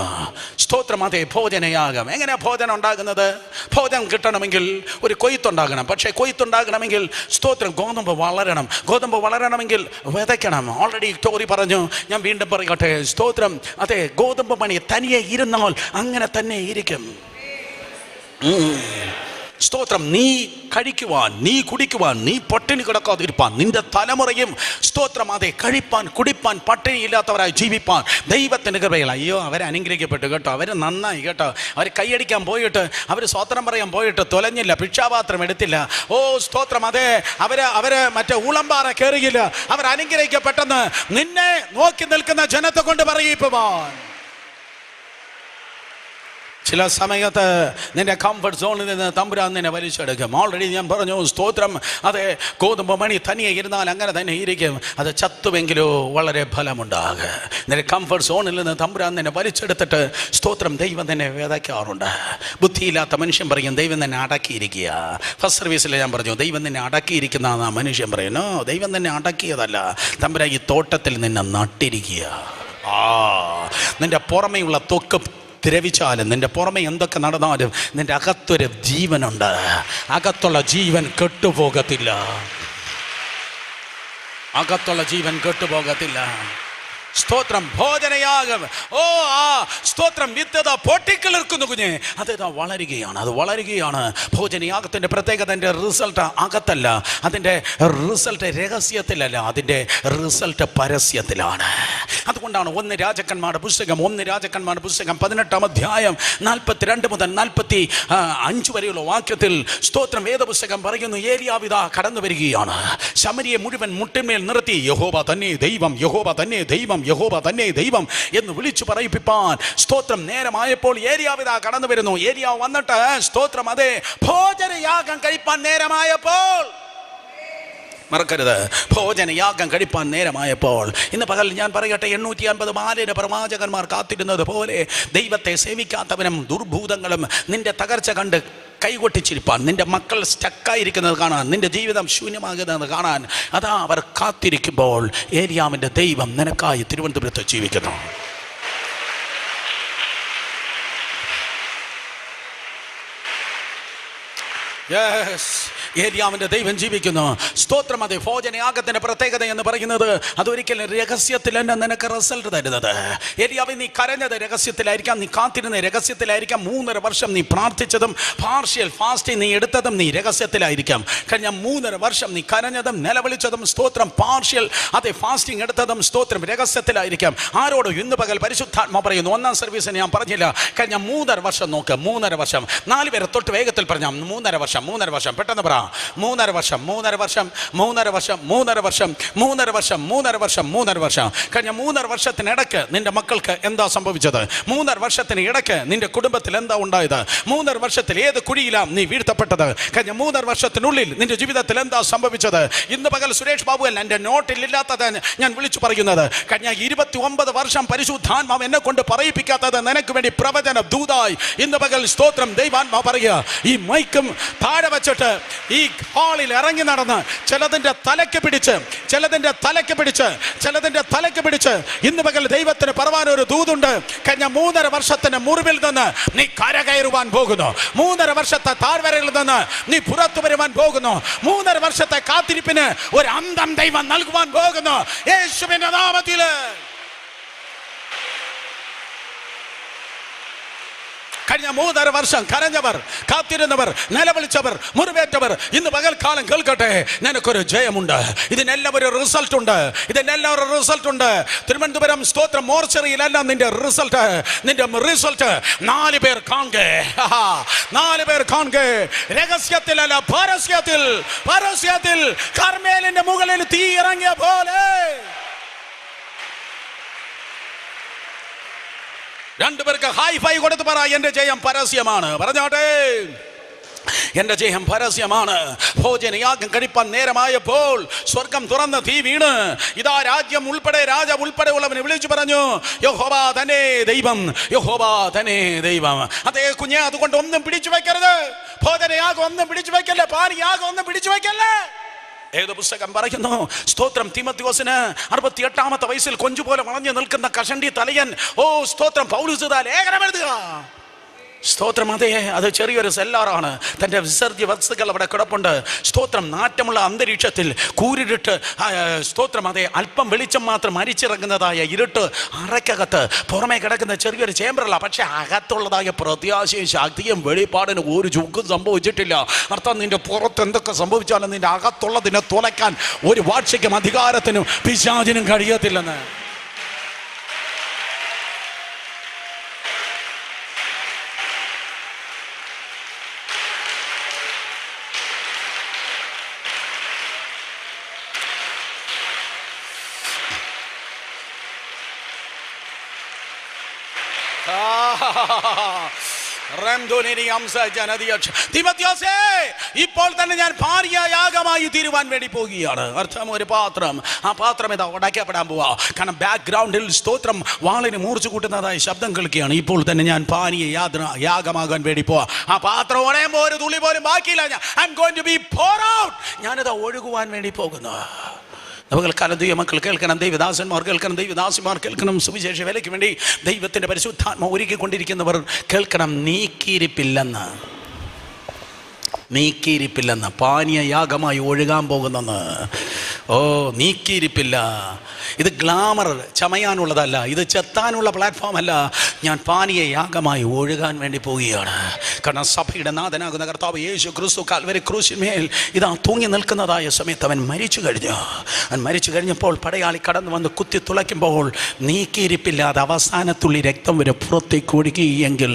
സ്തോത്രം. അതെ, ഭോജനയാഗം. എങ്ങനെയാ ഭോജനം ഉണ്ടാകുന്നത്? ഭോജനം കിട്ടണമെങ്കിൽ ഒരു കൊയ്ത്തുണ്ടാകണം. പക്ഷേ കൊയ്ത്തുണ്ടാകണമെങ്കിൽ സ്തോത്രം ഗോതമ്പ് വളരണം. ഗോതമ്പ് വളരണമെങ്കിൽ വിതയ്ക്കണം. ഓൾറെഡി ടോറി പറഞ്ഞു, ഞാൻ വീണ്ടും പറയട്ടെ. സ്തോത്രം. അതെ, ഗോതമ്പ് മണി തനിയെ ഇരുന്നാൽ അങ്ങനെ തന്നെ ഇരിക്കും. സ്തോത്രം. നീ കഴിക്കുവാൻ, നീ കുടിക്കുവാൻ, നീ പട്ടിണി കിടക്കാതിരിപ്പാൻ, നിന്റെ തലമുറയും സ്തോത്രം അതെ കഴിപ്പാൻ, കുടിപ്പാൻ, പട്ടിണി ഇല്ലാത്തവരായി ജീവിപ്പാൻ ദൈവത്തിൻ്റെ കൃപയിൽ. അയ്യോ, അവരെ അനുഗ്രഹിക്കപ്പെട്ടു കേട്ടോ, അവർ നന്നായി കേട്ടോ. അവർ കൈയടിക്കാൻ പോയിട്ട്, അവർ സ്തോത്രം പറയാൻ പോയിട്ട് തൊലഞ്ഞില്ല, ഭിക്ഷാപാത്രം എടുത്തില്ല. ഓ സ്തോത്രം. അതെ, അവര് മറ്റേ ഊളംപാറ കയറിയില്ല. അവർ അനുഗ്രഹിക്കപ്പെട്ടെന്ന് നിന്നെ നോക്കി നിൽക്കുന്ന ജനത്തെ കൊണ്ട് പറയിപ്പുവാൻ. ചില സമയത്ത് നിന്റെ കംഫർട്ട് സോണിൽ നിന്ന് തമ്പുരാൻ നിന്നെ വലിച്ചെടുക്കും. ഓൾറെഡി ഞാൻ പറഞ്ഞു, സ്തോത്രം. അതെ, ഗോതമ്പ് മണി തനിയെ ഇരുന്നാൽ അങ്ങനെ തന്നെ ഇരിക്കും, അത് ചത്തുവെങ്കിലോ വളരെ ഫലമുണ്ടാകും. നിന്റെ കംഫർട്ട് സോണിൽ നിന്ന് തമ്പുരാൻ നിന്നെ വലിച്ചെടുത്തിട്ട് സ്തോത്രം ദൈവം തന്നെ വേദയ്ക്കാറുണ്ട്. ബുദ്ധിയില്ലാത്ത മനുഷ്യൻ പറയും ദൈവം തന്നെ അടക്കിയിരിക്കുക. ഫസ്റ്റ് സർവീസിൽ ഞാൻ പറഞ്ഞു, ദൈവം തന്നെ അടക്കിയിരിക്കുന്ന മനുഷ്യൻ പറയുന്നു, ദൈവം തന്നെ അടക്കിയതല്ല, തമ്പുരാൻ ഈ തോട്ടത്തിൽ നിന്നെ നട്ടിരിക്കുക. നിന്റെ പുറമെയുള്ള തൊക്ക് ദ്രവിച്ചാലും, നിന്റെ പുറമെ എന്തൊക്കെ നടന്നാലും നിന്റെ അകത്തൊരു ജീവനുണ്ട്. അകത്തുള്ള ജീവൻ കെട്ടുപോകത്തില്ല. അകത്തുള്ള ജീവൻ കെട്ടുപോകത്തില്ല. സ്തോത്രം. ഭോജനയാഗം. സ്തോത്രം. വിത്തത പൊട്ടിക്കിളിർക്കുന്നു കുഞ്ഞെ, അത് വളരുകയാണ്, അത് വളരുകയാണ്. ഭോജനയാഗത്തിൻ്റെ പ്രത്യേകത അതിൻ്റെ റിസൾട്ട് അകത്തല്ല, അതിൻ്റെ റിസൾട്ട് രഹസ്യത്തിലല്ല, അതിൻ്റെ റിസൾട്ട് പരസ്യത്തിലാണ്. അതുകൊണ്ടാണ് 1 രാജാക്കന്മാരുടെ പുസ്തകം 18-ാം അധ്യായം 42 മുതൽ 45 വരെയുള്ള വാക്യത്തിൽ സ്തോത്രം വേദപുസ്തകം പറയുന്നു, ഏലിയാവിതാ കടന്നു വരികയാണ്. ശമരിയെ മുഴുവൻ മുട്ടിന്മേൽ നിർത്തി യഹോവ തന്നെ ദൈവം, യഹോവ തന്നെ ദൈവം, യഹോവ തന്നെ ദൈവം എന്ന് വിളിച്ചു പറയിപ്പിപ്പാൻ സ്തോത്രം നേരമായപ്പോൾ ഏലിയാവിതാ കടന്നു വരുന്നു. ഏലിയാവ് വന്നിട്ട് സ്തോത്രം അതെ ഭോജനയാഗം കഴിപ്പാൻ നേരമായപ്പോൾ, മറക്കരുത്, ഭോജനയാഗം കഴിപ്പാൻ നേരമായപ്പോൾ. ഇന്ന് പകൽ ഞാൻ പറയട്ടെ, 850 ബാലന പ്രവാചകന്മാർ കാത്തിരുന്നത് പോലെ ദൈവത്തെ സേവിക്കാത്തവനും ദുർഭൂതങ്ങളും നിന്റെ തകർച്ച കണ്ട് കൈകൊട്ടിച്ചിരിപ്പാൻ, നിന്റെ മക്കൾ സ്റ്റക്കായിരിക്കുന്നത് കാണാൻ, നിന്റെ ജീവിതം ശൂന്യമാകുന്നത് കാണാൻ, അതാ അവർ കാത്തിരിക്കുമ്പോൾ ഏലിയാവിൻ്റെ ദൈവം നിനക്കായി തിരുവനന്തപുരത്ത് ജീവിക്കുന്നു. ഏലിയാവിൻ്റെ ദൈവം ജീവിക്കുന്നു. സ്തോത്രം. അതെ, ഭോജനയാഗത്തിൻ്റെ പ്രത്യേകത എന്ന് പറയുന്നത് അതൊരിക്കലും രഹസ്യത്തിൽ തന്നെ നിനക്ക് റിസൾട്ട് തരുന്നത്. ഏലിയാവ്, നീ കരഞ്ഞത് രഹസ്യത്തിലായിരിക്കാം, നീ കാത്തിരുന്ന രഹസ്യത്തിലായിരിക്കാം, 3.5 വർഷം നീ പ്രാർത്ഥിച്ചതും പാർഷ്യൽ ഫാസ്റ്റിംഗ് നീ എടുത്തതും നീ രഹസ്യത്തിലായിരിക്കാം. കഴിഞ്ഞ 3.5 വർഷം നീ കരഞ്ഞതും നിലവിളിച്ചതും സ്തോത്രം പാർഷ്യൽ അതെ ഫാസ്റ്റിംഗ് എടുത്തതും സ്തോത്രം രഹസ്യത്തിലായിരിക്കാം. ആരോടും ഇന്ന് പകൽ പരിശുദ്ധാത്മ പറയുന്നു, 1ാം സർവീസിന് ഞാൻ പറഞ്ഞില്ല, കഴിഞ്ഞ 3.5 വർഷം നോക്ക്, 3.5 വർഷം. 4 പേരെ തൊട്ട് വേഗത്തിൽ പറഞ്ഞാൽ 3.5 വർഷം, പെട്ടെന്ന് പറ. 3.5 വർഷം, 3.5 വർഷം, 3.5 വർഷം, 3.5 വർഷം, 3.5 വർഷം, 3.5 വർഷം, 3.5 വർഷം. കഴിഞ്ഞ 3.5 വർഷത്തിനിടയ്ക്ക് നിന്റെ മക്കൾക്ക് എന്താ സംഭവിച്ചത്? 3.5 വർഷത്തിന് ഇടയ്ക്ക് നിന്റെ കുടുംബത്തിൽ എന്താ ഉണ്ടായത്? 3.5 വർഷത്തിൽ ഏത് കുഴിയിലാണ് നീ വീഴ്ത്തപ്പെട്ടത്? കഴിഞ്ഞ 3.5 വർഷത്തിനുള്ളിൽ നിന്റെ ജീവിതത്തിൽ എന്താ സംഭവിച്ചത്? ഇന്ന് പകൽ സുരേഷ് ബാബു അല്ല, എൻ്റെ നോട്ടിലില്ലാത്തത് ഞാൻ വിളിച്ചു പറയുന്നത്. കഴിഞ്ഞ 29 വർഷം പരിശുദ്ധാത്മാവ് എന്നെ കൊണ്ട് പറയിപ്പിക്കാത്തത് നിനക്ക് വേണ്ടി പ്രവചന ദൂതായി ഇന്ന് പകൽ സ്തോത്രം ദൈവാത്മാ പറയുക. ഈ മൈക്കും താഴെ വെച്ചിട്ട് ഈ ഹാളിൽ ഇറങ്ങി നടന്ന് ചിലതിൻ്റെ തലയ്ക്ക് പിടിച്ച് ഇന്ന് പകൽ ദൈവത്തിന് പറവാനൊരു ദൂതുണ്ട്. കഴിഞ്ഞ 3.5 വർഷത്തിന്റെ മുറിവിൽ നിന്ന് നീ കരകയറുവാൻ പോകുന്നു. 3.5 വർഷത്തെ താഴ്വരയിൽ നിന്ന് നീ പുറത്തു വരുവാൻ പോകുന്നു. 3.5 വർഷത്തെ കാത്തിരിപ്പിന് ഒരു അന്തം ദൈവം നൽകുവാൻ പോകുന്നു യേശുവിന്റെ നാമത്തിൽ. കഴിഞ്ഞ 3.5 വർഷം കരഞ്ഞവർ, കാത്തിരുന്നവർ, നിലവിളിച്ചവർ, മുറിവേറ്റവർ ഇന്ന് പകൽക്കാലം കേൾക്കട്ടെ, നിനക്കൊരു ജയമുണ്ട്. ഇതിനെല്ലാം ഒരു റിസൾട്ട് ഉണ്ട്. തിരുവനന്തപുരം സ്തോത്രം മോർച്ചറിയിലെല്ലാം നിന്റെ റിസൾട്ട് 4 പേർ കാണുക. രഹസ്യത്തിലല്ല, പരസ്യത്തിൽ കർമ്മേലിന്റെ മുകളിൽ തീ ഇറങ്ങിയ പോലെ 2 പേർക്ക് ഹൈ ഫൈ കൊടുത്ത് പറ, എന്റെ ജയം പരസ്യമാണ്. പറഞ്ഞോട്ടെ, എന്റെ ജയം പരസ്യമാണ്. ഭോജനയാഗം കഴിപ്പാൻ നേരമായപ്പോൾ സ്വർഗം തുറന്ന് തീ വീണ് ഇതാ രാജ്യം ഉൾപ്പെടെ രാജാവ് ഉൾപ്പെടെ ഉള്ളവനെ വിളിച്ചു പറഞ്ഞു, യഹോവ തന്നെ ദൈവം, യഹോവ തന്നെ ദൈവം. അതേ കുഞ്ഞെ, അതുകൊണ്ട് ഒന്നും പിടിച്ചു വെക്കരുത്. ഭോജനയാഗം ഒന്നും പിടിച്ചു വെക്കല്ലേ, പാനിയാഗം ഒന്നും പിടിച്ചു വെക്കല്ലേ. ഏത് പുസ്തകം പറയുന്നു? സ്തോത്രം തീമോഥെയോസിന് 68-ാമത്തെ വയസ്സിൽ കൊഞ്ചുപോലെ വളഞ്ഞു നിൽക്കുന്ന കഷണ്ടി തലയൻ സ്തോത്രം പൗലോസ് ലേഖനം എഴുതുക. സ്തോത്രം. അതെ, അത് ചെറിയൊരു സെല്ലാറാണ്. തൻ്റെ വിസർജ്യ വസ്തുക്കൾ അവിടെ കിടപ്പുണ്ട്. സ്തോത്രം. നാറ്റമുള്ള അന്തരീക്ഷത്തിൽ കൂരിരുട്ട്, സ്തോത്രം. അതെ, അല്പം വെളിച്ചം മാത്രം അരിച്ചിറങ്ങുന്നതായ ഇരുട്ട് അറയ്ക്കകത്ത് പുറമേ കിടക്കുന്ന ചെറിയൊരു ചേമ്പറല്ല, പക്ഷെ അകത്തുള്ളതായ പ്രത്യാശയും ശക്തിയും വെളിപ്പാടിന് ഒരു ചുക്കും സംഭവിച്ചിട്ടില്ല. അർത്ഥം, നിന്റെ പുറത്ത് എന്തൊക്കെ സംഭവിച്ചാലും നിന്റെ അകത്തുള്ളതിനെ തുലയ്ക്കാൻ ഒരു വാഴ്ചയ്ക്കും അധികാരത്തിനും പിശാചിനും കഴിയത്തില്ലെന്ന്. തീമോഥെയോസേ, ഇപ്പോൾ തന്നെ ഞാൻ ഭാര്യയാഗമായി തീരുവാൻ വേണ്ടി പോകുകയാണ്. അർത്ഥം ഒരു പാത്രം, ആ പാത്രം ഇതാ ഉടയ്ക്കപ്പെടാൻ പോവാ. കാരണം ബാക്ക്ഗ്രൗണ്ടിൽ സ്തോത്രം വാളിന് മൂർച്ച കൂട്ടുന്നതായ ശബ്ദം കേൾക്കുകയാണ്. ഇപ്പോൾ തന്നെ ഞാൻ യാഗമാകാൻ വേണ്ടി പോവാ. ആ പാത്രം ഉടയുമ്പോൾ ഒരു തുള്ളി പോലും ബാക്കിയില്ല. ഞാനിതാ ഒഴുകുവാൻ വേണ്ടി പോകുന്നു. നമുക്ക് മക്കൾ കേൾക്കണം, ദൈവദാസന്മാർ കേൾക്കണം, ദൈവദാസിമാർ കേൾക്കണം. സുവിശേഷ വേലയ്ക്ക് വേണ്ടി ദൈവത്തിൻ്റെ പരിശുദ്ധാത്മ ഒരുക്കിക്കൊണ്ടിരിക്കുന്നവർ കേൾക്കണം. നീക്കിയിരിപ്പില്ലെന്ന് പാനീയയാഗമായി ഒഴുകാൻ പോകുന്നെന്ന്. നീക്കിയിരിപ്പില്ല. ഇത് ഗ്ലാമർ ചമയാനുള്ളതല്ല, ഇത് ചെത്താനുള്ള പ്ലാറ്റ്ഫോം അല്ല. ഞാൻ പാനീയയാഗമായി ഒഴുകാൻ വേണ്ടി പോവുകയാണ്. കാരണം സഭയുടെ നാഥനാകുന്ന കർത്താവ് യേശു ക്രിസ്തു കാൽവരി ക്രൂശിന്മേൽ ഇതാ തൂങ്ങി നിൽക്കുന്നതായ സമയത്ത് അവൻ മരിച്ചു കഴിഞ്ഞു. അവൻ മരിച്ചു കഴിഞ്ഞപ്പോൾ പടയാളി കടന്നു വന്ന് കുത്തി തുളയ്ക്കുമ്പോൾ നീക്കിയിരിപ്പില്ലാതെ അവസാനത്തുള്ളി രക്തം വരെ പുറത്തേക്ക് ഒഴുകിയെങ്കിൽ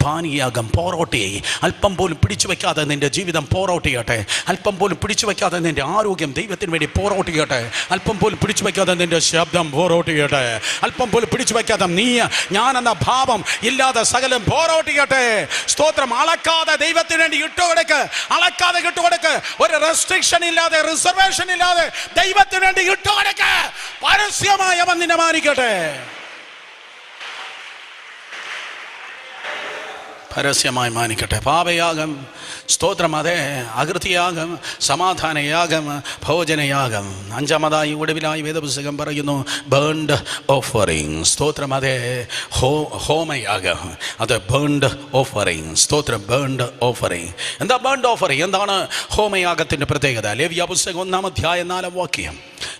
പാനീയാഗം പോറോട്ടിയായി. അല്പം പോലും പിടിച്ചു വയ്ക്കാതെ നിൻ്റെ ജീവിതം പോറൗട്ട് ചെയ്യട്ടെ. അല്പം പോലും പിടിച്ചു വയ്ക്കാതെ നിൻ്റെ ആരോഗ്യം ദൈവത്തിന് വേണ്ടി പോറൗട്ട് ചെയ്യട്ടെ. അല്പം പോലും പിടിച്ചു വയ്ക്കാതെ നിൻ്റെ ശബ്ദം പോറൗട്ട് ചെയ്യട്ടെ. അല്പം പോലും പിടിച്ചു വയ്ക്കാതെ ഞാൻ എന്ന ഭാവം ഇല്ലാതെ സകലം പോറൗട്ട് ചെയ്യട്ടെ. സ്തോത്രം. അളക്കാതെ ദൈവത്തിന് വേണ്ടി ഇട്ടുകൊടുക്ക്, അളക്കാതെ ഇട്ടുകൊടുക്ക്. ഒരു റെസ്ട്രിക്ഷൻ ഇല്ലാതെ, റിസർവേഷൻ ഇല്ലാതെ ദൈവത്തിന് വേണ്ടി ഇട്ടുകൊടുക്ക്. പരസ്യമായി അവൻ നിന്നെ മാനിക്കട്ടെ. പരസ്യമായി മാനിക്കട്ടെ. പാപയാഗം, സ്തോത്രം, അതെ, അകൃത്യയാഗം, സമാധാനയാഗം, ഭോജനയാഗം. അഞ്ചാമതായി ഒടുവിലായി വേദപുസ്തകം പറയുന്നു ബേൺഡ് ഓഫറിങ്. സ്തോത്രം, അതെ, ഹോമയാഗം, അത് ബേൺഡ് ഓഫറിങ്. സ്തോത്രം, ബേൺഡ് ഓഫറിങ്. എന്താ ബേൺഡ് ഓഫറിങ്? എന്താണ് ഹോമയാഗത്തിൻ്റെ പ്രത്യേകത? ലേവ്യാപുസ്തകം 1-ാം അധ്യായം 4-ാം വാക്യം.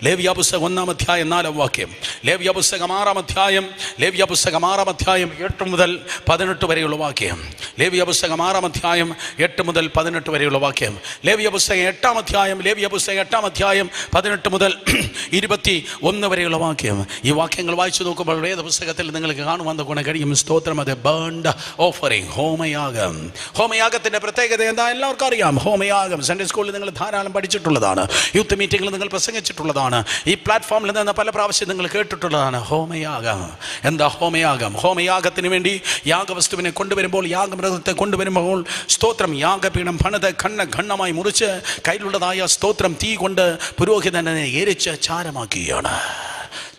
ലേവ്യാപുസ്തകം 1-ാം അധ്യായം 4-ാം വാക്യം. ലേവ്യാപുസ്തകം 6-ാം അധ്യായം 8 മുതൽ 18 വരെയുള്ള വാക്യം. ലേവ്യാപുസ്തകം 6-ാം അധ്യായം 8 മുതൽ 18 വരെയുള്ള വാക്യം. ലേവ്യാപുസ്തകം 8-ാം അധ്യായം 18 മുതൽ 21 വരെയുള്ള വാക്യം. ഈ വാക്യങ്ങൾ വായിച്ചു നോക്കുമ്പോൾ വേദപുസ്തകത്തിൽ നിങ്ങൾക്ക് കാണുവാൻ കഴിയും. സ്തോത്രം, അത് ബേൺഡ് ഓഫറിങ്, ഹോമയാഗം. ഹോമയാഗത്തിൻ്റെ പ്രത്യേകത എന്താ എല്ലാവർക്കും അറിയാം. ഹോമയാഗം സൺഡേ സ്കൂളിൽ നിങ്ങൾ ധാരാളം പഠിച്ചിട്ടുള്ളതാണ്. യൂത്ത് മീറ്റിങ്ങിൽ നിങ്ങൾ പ്രസംഗിച്ചിട്ടുള്ളതാണ്. ഈ പ്ലാറ്റ്ഫോമിൽ നിന്ന് പല പ്രാവശ്യം നിങ്ങൾ കേട്ടിട്ടുള്ളതാണ്. ഹോമയാഗം എന്താ? ഹോമയാഗം. ഹോമയാഗത്തിന് വേണ്ടി യാഗവസ്തുവിനെ കൊണ്ടുവരുമ്പോൾ, യാഗമൃഗത്തെ കൊണ്ടുവരുമ്പോൾ, സ്തോത്രം, യാഗപീഠം പണിത് ഖണ്ഡമായി മുറിച്ച് കയ്യിലുള്ളതായ സ്തോത്രം തീ കൊണ്ട് പുരോഹിതനെ എരിച്ച് ചാരമാക്കുകയാണ്.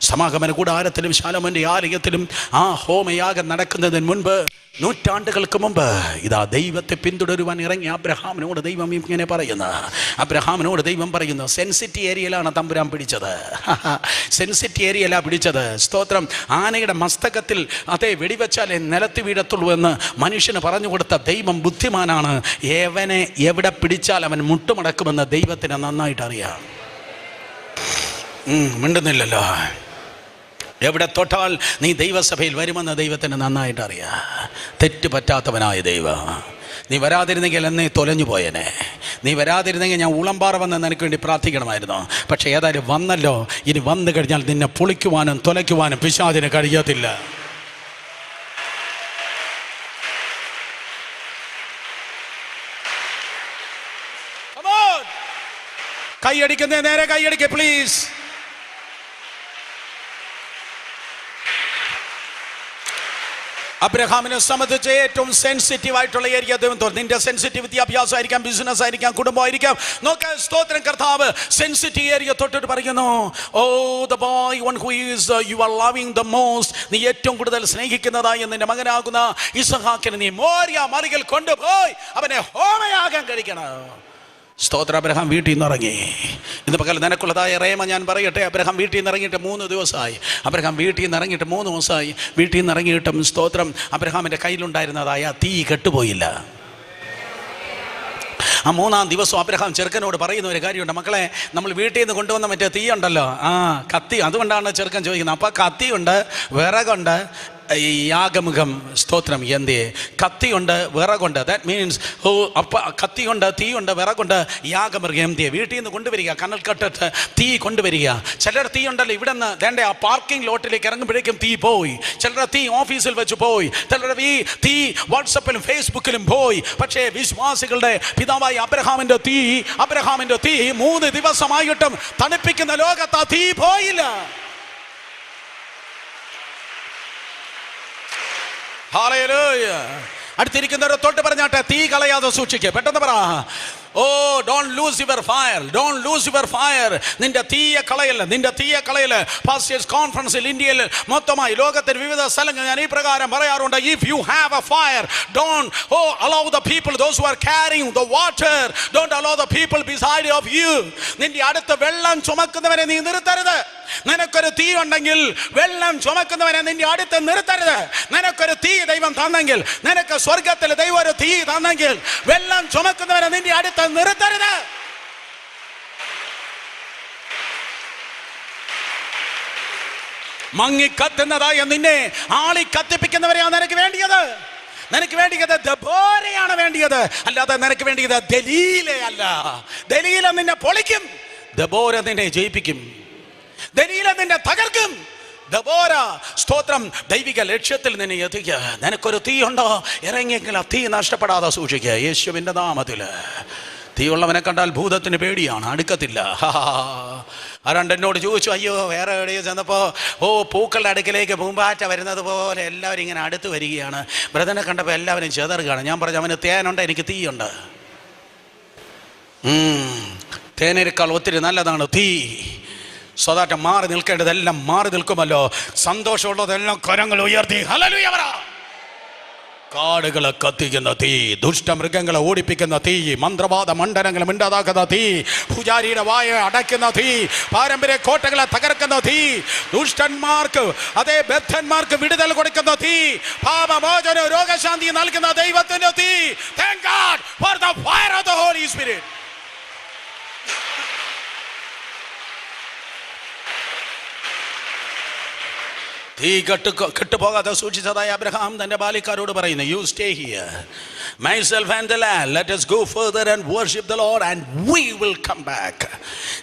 സമാഗമന കൂടാരത്തിലും ശലോമോന്റെ ആലയത്തിലും ആ ഹോമയാഗം നടക്കുന്നതിന് മുൻപ്, നൂറ്റാണ്ടുകൾക്ക് മുമ്പ്, ഇതാ ദൈവത്തെ പിന്തുടരുവാൻ ഇറങ്ങിയ അബ്രഹാമിനോട് ദൈവം ഇങ്ങനെ പറയുന്നു, സെൻസിറ്റീവ് ഏരിയയിലാണ് തമ്പുരാൻ പിടിച്ചത്. സെൻസിറ്റീവ് ഏരിയയിലാണ് പിടിച്ചത്. സ്തോത്രം. ആനയുടെ മസ്തകത്തിൽ അതേ വെടിവെച്ചാലേ നിലത്ത് വീഴത്തുള്ളൂ എന്ന് മനുഷ്യന് പറഞ്ഞു കൊടുത്ത ദൈവം ബുദ്ധിമാനാണ്. എവനെ എവിടെ പിടിച്ചാൽ അവൻ മുട്ടുമടക്കുമെന്ന് ദൈവത്തിന് നന്നായിട്ട് അറിയാം. മിണ്ടുന്നില്ലല്ലോ. എവിടെ തൊട്ടാൽ നീ ദൈവസഭയിൽ വരുമെന്ന് ദൈവത്തിന് നന്നായിട്ട് അറിയാം. തെറ്റ് പറ്റാത്തവനായ ദൈവം. നീ വരാതിരുന്നെങ്കിൽ എന്നെ തൊലഞ്ഞു പോയനെ. നീ വരാതിരുന്നെങ്കിൽ ഞാൻ ഉളമ്പാറ വന്ന് നിനക്ക് വേണ്ടി പ്രാർത്ഥിക്കണമായിരുന്നു. പക്ഷേ ഏതായാലും വന്നല്ലോ. ഇനി വന്നു കഴിഞ്ഞാൽ നിന്നെ പൊളിക്കുവാനും തൊലയ്ക്കുവാനും പിശാചിന് കഴിയത്തില്ല. കൈയടിക്കുന്നേ, നേരെ കൈയടിക്കേ പ്ലീസ്. അബ്രഹാമിനെ സംബന്ധിച്ച് ഏറ്റവും സെൻസിറ്റീവ് ആയിട്ടുള്ള ഏരിയ ദൈവം തോന്നി. നിന്റെ സെൻസിറ്റീവ് വിദ്യാഭ്യാസം ആയിരിക്കാം, ബിസിനസ് ആയിരിക്കാം, കുടുംബമായിരിക്കാം. നോക്ക്, സ്തോത്രം, കർത്താവ് സെൻസിറ്റീവ് ഏരിയ തൊട്ടിട്ട് പറയുന്നു, oh the boy one who is you are loving the most. നീ ഏറ്റവും കൂടുതൽ സ്നേഹിക്കുന്നതായ നിന്റെ മകനാകുന്ന ഇസഹാക്കിനെ നീ മോരിയ മലയിൽ കൊണ്ടുപോയി അവനെ ഹോമയാഗം കഴിക്കണം. സ്തോത്ര. അബ്രഹാം വീട്ടിൽ നിന്ന് ഇറങ്ങി. ഇന്ന് പകൽ നിനക്കുള്ളതായ റേമ ഞാൻ പറയട്ടെ. അബ്രഹാം വീട്ടിൽ നിന്ന് ഇറങ്ങിയിട്ട് 3 ദിവസമായി. വീട്ടിൽ നിന്ന് ഇറങ്ങിയിട്ടും സ്തോത്രം, അബ്രഹാമിൻ്റെ കയ്യിലുണ്ടായിരുന്നതായ തീ കെട്ടുപോയില്ല. ആ 3-ാം ദിവസം അബ്രഹാം ചെറുക്കനോട് പറയുന്ന ഒരു കാര്യമുണ്ട്. മക്കളെ, നമ്മൾ വീട്ടിൽ നിന്ന് കൊണ്ടുവന്ന മറ്റേ തീ ഉണ്ടല്ലോ, കത്തി, അതുകൊണ്ടാണ് ചെറുക്കൻ ചോദിക്കുന്നത്. അപ്പോൾ കത്തിയുണ്ട്, വിറകുണ്ട്, യാഗമുഖം. സ്തോത്രം. എന്തേ? കത്തിയുണ്ട്, വിറകുണ്ട്. ദാറ്റ് മീൻസ് കത്തിയുണ്ട്, തീയുണ്ട്, വിറകുണ്ട്, യാഗമൃഗം. എന്തേ? വീട്ടിൽ നിന്ന് കൊണ്ടുവരിക, കനൽ കട്ടിട്ട് തീ കൊണ്ടുവരിക. ചിലർ തീ ഉണ്ടല്ലോ ഇവിടെ നിന്ന് വേണ്ട ആ പാർക്കിംഗ് ലോട്ടിലേക്ക് ഇറങ്ങുമ്പോഴേക്കും തീ പോയി. ചിലരുടെ തീ ഓഫീസിൽ വെച്ച് പോയി. ചിലരുടെ തീ വാട്സപ്പിലും ഫേസ്ബുക്കിലും പോയി. പക്ഷേ വിശ്വാസികളുടെ പിതാവായ അബ്രഹാമിൻ്റെ തീ 3 ദിവസമായിട്ടും തണുപ്പിക്കുന്ന ലോകത്ത് ആ തീ പോയില്ല. ഹല്ലേലൂയ. അടുത്തിരിക്കുന്നവരെ തൊട്ട് പറഞ്ഞാട്ടെ, തീ കളയാതെ സൂക്ഷിക്കുക. പെട്ടെന്ന് പറ, oh don't lose your fire, don't lose your fire. നിന്റെ തീയെ കളയല്ല, നിന്റെ തീയെ കളയല്ല. പാസ്റ്റേഴ്സ് കോൺഫറൻസിൽ ഇന്ത്യയിൽ മൊത്തമായി ലോകത്തിന്റെ വിവിധ സ്ഥലങ്ങൾ ഞാൻ ഈ പ്രകാരം പറയാറുണ്ട്, if you have A fire, don't allow the people, those who are carrying the water, don't allow the people beside of you. നിന്റെ അടുത്ത് വെള്ളം ചുമക്കുന്നവരെ നീ നിർത്തരുത്. നിനക്കൊരു തീ ഉണ്ടെങ്കിൽ വെള്ളം ചുമക്കുന്നവനെ നിന്റെ അടുത്ത് നിർത്തരുത്. നിനക്കൊരു തീ ദൈവം തന്നെങ്കിൽ, നിനക്ക് സ്വർഗത്തിൽ ദൈവം ഒരു തീ തന്നെങ്കിൽ വെള്ളം ചുമക്കുന്നവനെ നിന്റെ അടുത്ത് നിർത്തരുത്. മങ്ങിക്കത്തുന്നതായ നിന്നെ ആളി കത്തിപ്പിക്കുന്നവരെയാണ് നിനക്ക് വേണ്ടിയത്. നിനക്ക് വേണ്ടിയത് ദബോരയാണ് വേണ്ടിയത്, അല്ലാതെ നിനക്ക് വേണ്ടിയത് ദലീലയല്ല. ദലീല നിന്നെ പൊളിക്കും, ദബോര നിന്നെ ജയിപ്പിക്കും. ദലീല നിന്നെ തകർക്കും, ദബോര സ്തോത്രം ദൈവിക ലക്ഷ്യത്തിൽ നിന്നെ എത്തിക്കുക. നിനക്കൊരു തീ ഉണ്ടോ, ഇറങ്ങിയെങ്കിൽ ആ തീ നഷ്ടപ്പെടാതെ സൂക്ഷിക്കുക യേശുവിൻ്റെ നാമത്തിൽ. തീയുള്ളവനെ കണ്ടാൽ ഭൂതത്തിന് പേടിയാണ്, അടുക്കത്തില്ല. ആരാണ്ട് എന്നോട് ചോദിച്ചു, അയ്യോ വേറെ എവിടെയോ ചെന്നപ്പോൾ പൂക്കളുടെ അടുക്കിലേക്ക് പൂമ്പാറ്റ വരുന്നത് പോലെ എല്ലാവരും ഇങ്ങനെ അടുത്ത് വരികയാണ്. ബ്രദറിനെ കണ്ടപ്പോൾ എല്ലാവരും ചെതറുകയാണ്. ഞാൻ പറഞ്ഞു, അവന് തേനുണ്ട്, എനിക്ക് തീയുണ്ട്. തേനേക്കാൾ ഒത്തിരി നല്ലതാണ് തീ. സ്വതാറ്റം മാറി നിൽക്കേണ്ടതെല്ലാം മാറി നിൽക്കുമല്ലോ. സന്തോഷമുള്ളതെല്ലാം കരങ്ങൾ ഉയർത്തി ഹല്ലേലൂയ പറ. കാടുകളെ കത്തിക്കുന്ന തീ, ദുഷ്ടമൃഗങ്ങളെ ഓടിപ്പിക്കുന്ന തീ, മന്ത്രവാദ മണ്ഡലങ്ങളെ മിണ്ടാതാക്കുന്ന തീ, പൂജാരിയുടെ വായ അടയ്ക്കുന്ന തീ, പാരമ്പര്യ കോട്ടകളെ തകർക്കുന്ന തീ, ദുഷ്ടന്മാർക്ക് അതേ ബദ്ധന്മാർക്ക് വിടുതൽ കൊടുക്കുന്ന തീ, പാപമോചന രോഗശാന്തി നൽകുന്ന ദൈവത്തിന്റെ തീ. Thank God for the fire of the Holy Spirit. തീ കെട്ടുപോകാതെ സൂക്ഷിച്ചതായ അബ്രഹാം തന്റെ ബാല്യക്കാരോട് പറയുന്നു, you stay here, myself and the land, let us go further and worship the Lord and we will come back.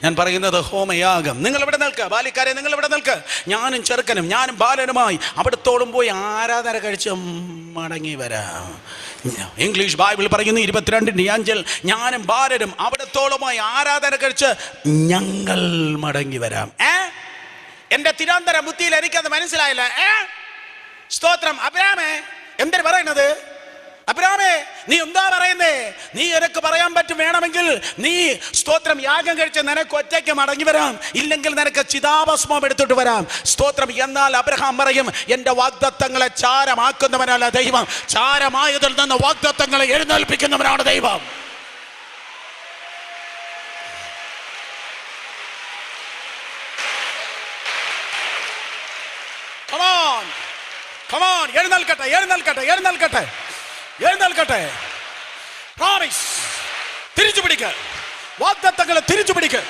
ഞാൻ പറയുന്നത് ഹോമയാഗം. നിങ്ങൾ ഇവിടെ നിൽക്കുക, ബാല്യക്കാരെ നിങ്ങൾ ഇവിടെ നിൽക്കുക. ഞാനും ചെറുക്കനും ഞാനും ബാലനുമായി അവിടത്തോളം പോയി ആരാധന കഴിച്ച് മടങ്ങി വരാം. ഇംഗ്ലീഷ് ബൈബിൾ പറയുന്നു 22:5, ഞാനും ബാലനും അവിടത്തോളമായി ആരാധന കഴിച്ച് ഞങ്ങൾ മടങ്ങി വരാം. എന്റെ തിരുവനന്തര ബുദ്ധിയിൽ എനിക്കത് മനസ്സിലായില്ല. സ്തോത്രം. അബ്രാമേ എന്തിനു പറയുന്നത്? അബ്രാമേ നീ എന്താ പറയുന്നേ? നീ എനിക്ക് പറയാൻ പറ്റും, വേണമെങ്കിൽ നീ സ്തോത്രം യാഗം കഴിച്ച് നിനക്ക് ഒറ്റയ്ക്ക് മടങ്ങി വരാം, ഇല്ലെങ്കിൽ നിനക്ക് ചിതാഭസ്മം എടുത്തിട്ട് വരാം. സ്തോത്രം. എന്നാൽ അബ്രഹാം പറയും, എന്റെ വാഗ്ദത്തങ്ങളെ ചാരമാക്കുന്നവനല്ല ദൈവം, ചാരമായതിൽ നിന്ന് വാഗ്ദത്തങ്ങളെ എഴുന്നേൽപ്പിക്കുന്നവനാണ് ദൈവം. Come on, എഴുന്നേൽക്കട്ടെ, എഴുന്നേൽക്കട്ടെ, എഴുന്നേൽക്കട്ടെ, എഴുന്നേൽക്കട്ടെ. പ്രോമിസ് തിരിച്ചു പിടിക്ക്, വാഗ്ദത്തങ്ങളെ തിരിച്ചു പിടിക്ക്,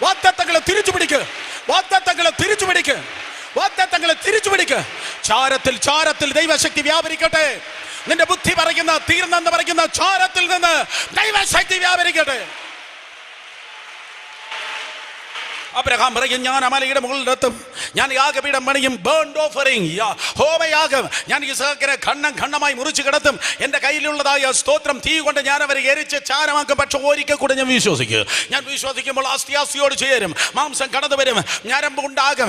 വാഗ്ദത്തങ്ങളെ തിരിച്ചു പിടിക്ക്, വാഗ്ദത്തങ്ങളെ തിരിച്ചു പിടിക്ക്, വാഗ്ദത്തങ്ങളെ തിരിച്ചു പിടിക്ക്. ചാരത്തിൽ ചാരത്തിൽ ദൈവശക്തി വ്യാപരിക്കട്ടെ. നിന്റെ ബുദ്ധി പറയുന്ന തീർന്നെന്ന് പറയുന്ന ചാരത്തിൽ നിന്ന് ദൈവശക്തി വ്യാപരിക്കട്ടെ. അബ്രഹാം പറയും, ഞാൻ അമലയുടെ മുകളിലെത്തും, ഞാൻ യാഗപീഠം പണിയും, ബേൺഡ് ഓഫറിംഗ് ഹോമയാഗം ഞാൻ ഇസ്ഹാക്കിനെ ഖണ്ഡം ഖണ്ഡമായി മുറിച്ച് കിടത്തും. എൻ്റെ കയ്യിലുള്ളതായ സ്തോത്രം തീ കൊണ്ട് ഞാൻ അവരെ എരിച്ച് ചാരമാക്കും. പക്ഷെ ഒരിക്കൽ കൂടെ ഞാൻ വിശ്വസിക്കും. ഞാൻ വിശ്വസിക്കുമ്പോൾ അസ്ഥിയോട് ചേരും, മാംസം കടന്നു വരും, ഞരമ്പ് ഉണ്ടാകും,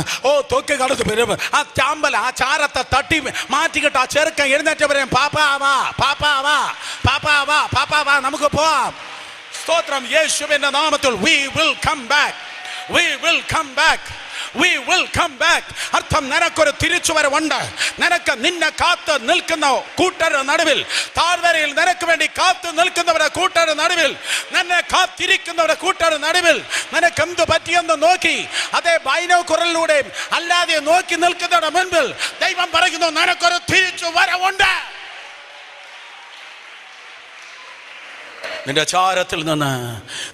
തൊക്ക് കടന്നു വരും. ആ ചാമ്പൽ ആ ചാരത്തെ തട്ടി മാറ്റിക്കിട്ട് ആ ചെറുക്കൻ എഴുന്നേറ്റ് പറയും, പാപ്പാവാ പാപ്പാവാ പാപ്പാവാ പാപ്പാവാ, നമുക്ക് പോവാം. സ്തോത്രം. യേശുവിന്റെ നാമത്തിൽ we will come back, we will come back, we will come back. അർത്ഥം നിനക്കൊരു തിരിച്ചുവരവുണ്ട്. നിനക്ക് നിന്നെ കാത്ത് നിൽക്കുന്ന കൂട്ടരുടെ നടുവിൽ, താഴ്വരയിൽ നിനക്ക് വേണ്ടി കാത്തു നിൽക്കുന്നവരുടെ കൂട്ടരുടെ നടുവിൽ, നിന്നെ കാത്തിരിക്കുന്നവരുടെ കൂട്ടരുടെ നടുവിൽ നിനക്ക് എന്ത് പറ്റിയെന്ന് നോക്കി, അതേ ബൈനോക്കുറലിലൂടെയും അല്ലാതെ നോക്കി നിൽക്കുന്നവരുടെ മുൻപിൽ ദൈവം പറയുന്നു, നിനക്കൊരു തിരിച്ചുവരവുണ്ട്. നിന്റെ ചാരത്തിൽ നിന്ന്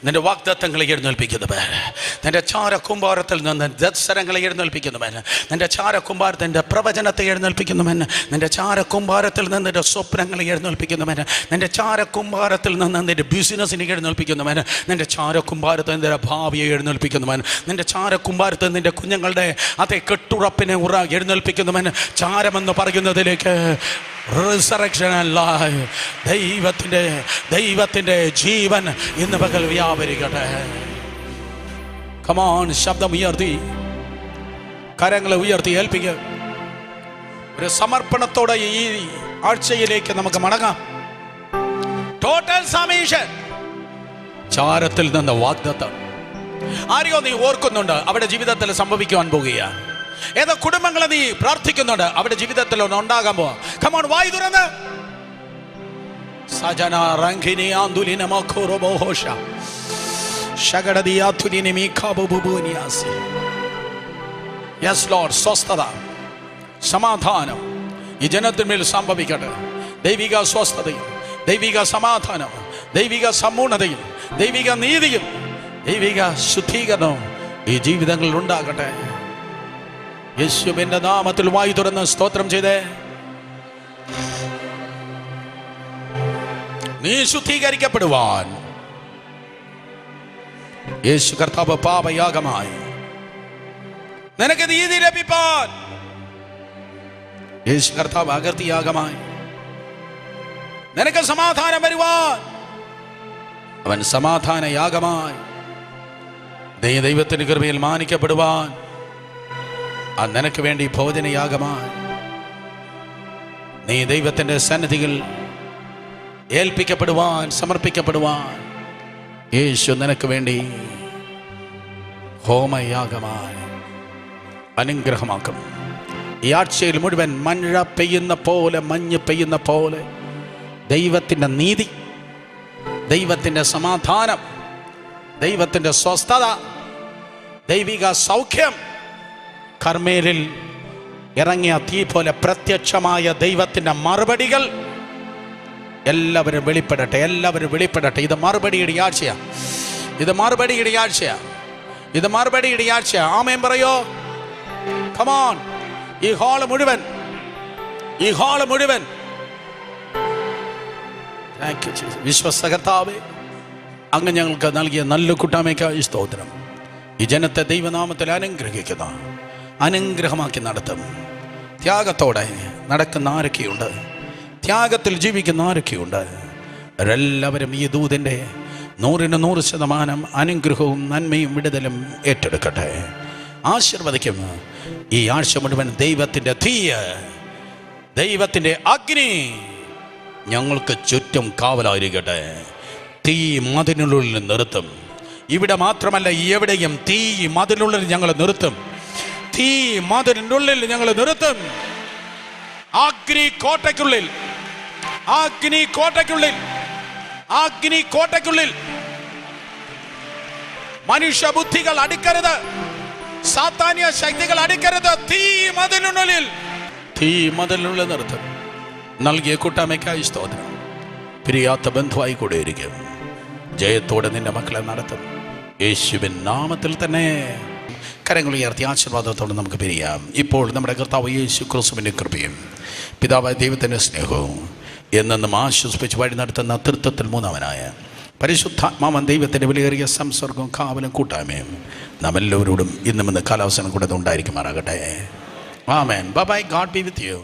നിന്റെ വാഗ്ദത്തങ്ങളെ എഴുന്നേൽപ്പിക്കുന്നവൻ, നിന്റെ ചാരക്കുമ്പാരത്തിൽ നിന്ന് ദത്സരങ്ങളെ എഴുന്നേൽപ്പിക്കുന്നവൻ, നിന്റെ ചാരക്കുമ്പാരത്തിൻ്റെ പ്രവചനത്തെ എഴുന്നേൽപ്പിക്കുന്നവൻ, നിന്റെ ചാരക്കുമ്പാരത്തിൽ നിന്ന് നിന്റെ സ്വപ്നങ്ങളെ എഴുന്നേൽപ്പിക്കുന്നവൻ, നിന്റെ ചാരക്കുമ്പാരത്തിൽ നിന്ന് നിന്റെ ബിസിനസ്സിനെ എഴുന്നേൽപ്പിക്കുന്നവൻ, നിന്റെ ചാരക്കുമ്പാരത്തിൽ നിന്റെ ഭാവിയെ എഴുന്നേൽപ്പിക്കുന്നവൻ, നിന്റെ ചാരക്കുമ്പാരത്തിൽ നിന്റെ കുഞ്ഞുങ്ങളുടെ അതേ കെട്ടുറപ്പിനെ എഴുന്നേൽപ്പിക്കുന്നവൻ. ചാരമെന്ന് പറയുന്നതിലേക്ക് റിസറക്ഷൻ അല്ല, ദൈവത്തിൻ്റെ ജീവൻ ഇന്ന് പകൽ വ്യാപരിക്കട്ടെ. കമോൺ, ശബ്ദം ഉയർത്തി, കരങ്ങളെ ഉയർത്തി ഏൽപ്പിക്കുക. ഒരു സമർപ്പണത്തോടെ ഈ ആഴ്ചയിലേക്ക് നമുക്ക് മടങ്ങാം. Total submission. ചാരത്തിൽ നിന്ന് വാഗ്ദത്തം. ആരെയോ നീ ഓർക്കുന്നുണ്ട്, അവിടെ ജീവിതത്തിൽ സംഭവിക്കുവാൻ പോകുകയാണ്. ഏതോ കുടുംബങ്ങളെ നീ പ്രാർത്ഥിക്കുന്നുണ്ട്, അവിടെ ജീവിതത്തിൽ ഒന്ന് ഉണ്ടാകാൻ പോവാ. കമോൺ, വായി തുറന്ന്. സജന റംഗിനി ആന്തുലിന മഖുറബോഹോഷ ശഗടദി ആതുലിനി മിഖാബുബുബുനിയാസി. യെസ് ലോർഡ്, സ്വസ്ഥത, സമാധാനം ഈ ജനത്തിന്മേൽ സംഭവിക്കട്ടെ. ദൈവിക സ്വസ്ഥതയും ദൈവിക സമാധാനവും ദൈവിക സമ്പൂർണതയും ദൈവിക നീതിയും ദൈവിക ശുദ്ധീകരണവും ഈ ജീവിതങ്ങളിൽ ഉണ്ടാകട്ടെ. യേശുവിന്റെ നാമത്തിൽ വായു തുറന്ന് സ്തോത്രം ചെയ്തേ. നീ ശുദ്ധീകരിക്കപ്പെടുവാൻ യേശു കർത്താവ് പാപയാഗമായി, നിനക്ക് നീതി ലഭിപ്പാൻ യേശു കർത്താവ് അകൃതിയാഗമായി, നിനക്ക് സമാധാനം വരുവാൻ അവൻ സമാധാന യാഗമായി, നീ ദൈവത്തിന്റെ കൃപയിൽ മാനിക്കപ്പെടുവാൻ നിനക്ക് വേണ്ടി ഭോജനയാഗമായി, നീ ദൈവത്തിന്റെ സന്നിധിയിൽ ഏൽപ്പിക്കപ്പെടുവാൻ സമർപ്പിക്കപ്പെടുവാൻ യേശു നിനക്ക് വേണ്ടി ഹോമയാഗമായി അനുഗ്രഹമാക്കും. ഈ ആഴ്ചയിൽ മുഴുവൻ മഴ പെയ്യുന്ന പോലെ, മഞ്ഞ് പെയ്യുന്ന പോലെ ദൈവത്തിൻ്റെ നീതി, ദൈവത്തിൻ്റെ സമാധാനം, ദൈവത്തിൻ്റെ സ്വസ്ഥത, ദൈവിക സൗഖ്യം, കർമ്മേലിൽ ഇറങ്ങിയ തീ പോലെ പ്രത്യക്ഷമായ ദൈവത്തിൻ്റെ മറുപടികൾ എല്ലാവരും വെളിപ്പെടട്ടെ, എല്ലാവരും വെളിപ്പെടട്ടെ. ഇത് മറുപടിയുടെ ആഴ്ചയാണ്, ഇത് മറുപടിയുടെ ആഴ്ചയാണ്, ഇത് മറുപടിയുടെ ആഴ്ചയാണ്. ആമേൻ പറയോ? കമോൺ. ഈ ഹാള് മുഴുവൻ, ഈ ഹാള് മുഴുവൻ വിശ്വസ്ത കർത്താവേ, അങ്ങ് ഞങ്ങൾക്ക് നൽകിയ നല്ല കൂട്ടായ്മയ്ക്കായി സ്തോത്രം. ഈ ജനത്തെ ദൈവനാമത്തിൽ അനുഗ്രഹിക്കുന്ന, അനുഗ്രഹമാക്കി നടത്തും. ത്യാഗത്തോടെ നടക്കുന്ന ആരൊക്കെയുണ്ട്, ത്യാഗത്തിൽ ജീവിക്കുന്ന ആരൊക്കെയുണ്ട്, അവരെല്ലാവരും ഈ ദൂതിൻ്റെ 100% അനുഗ്രഹവും നന്മയും വിടുതലും ഏറ്റെടുക്കട്ടെ. ആശീർവദിക്കും. ഈ ആഴ്ച മുഴുവൻ ദൈവത്തിൻ്റെ തീയ്, ദൈവത്തിൻ്റെ അഗ്നി ഞങ്ങൾക്ക് ചുറ്റും കാവലായിരിക്കട്ടെ. തീ മതിലിനുള്ളിൽ നിർത്തും. ഇവിടെ മാത്രമല്ല, എവിടെയും തീ മതിലിനുള്ളിൽ ഞങ്ങൾ നിർത്തും. തീ മതിലിനുള്ളിൽ ഞങ്ങൾ നിർത്തും. അഗ്നി കോട്ടയ്ക്കുള്ളിൽ, അഗ്നി കോട്ടയ്ക്കുള്ളിൽ, അഗ്നി കോട്ടയ്ക്കുള്ളിൽ മനുഷ്യ ബുദ്ധികൾ അടുക്കരുത്, സാത്താന്യ ശക്തികൾ അടുക്കരുത്. തീ മതിലിനുള്ളിൽ, തീ മതിലിനുള്ളിൽ നിർത്തും. നൽകിയ കൂട്ടായ്മയ്ക്കായി സ്തോത്രം. പിരിയാത്ത ബന്ധുവായി കൂടെ ഇരിക്കും. ജയത്തോടെ നിന്റെ മക്കളെ നടത്തും. യേശുവിൻ നാമത്തിൽ തന്നെ കരങ്ങൾ ഉയർത്തി ആശീർവാദത്തോടെ നമുക്ക് പിരിയാം. ഇപ്പോൾ നമ്മുടെ കർത്താവ് യേശു ക്രിസ്തുവിൻ്റെ കൃപയും പിതാവായ ദൈവത്തിൻ്റെ സ്നേഹവും എന്നെന്നും ആശ്വസിപ്പിച്ച് വഴി നടത്തുന്ന തൃത്വത്തിൽ മൂന്നാമനായ പരിശുദ്ധാത്മാവൻ ദൈവത്തിൻ്റെ വിലയേറിയ സംസർഗവും കാവലും കൂട്ടായ്മയും നാം എല്ലാവരോടും ഇന്നും ഇന്ന് കാലാവസ്ഥ കൂടെ ഉണ്ടായിരിക്കുമാറാകട്ടെ. Amen. Bye bye. God be with U.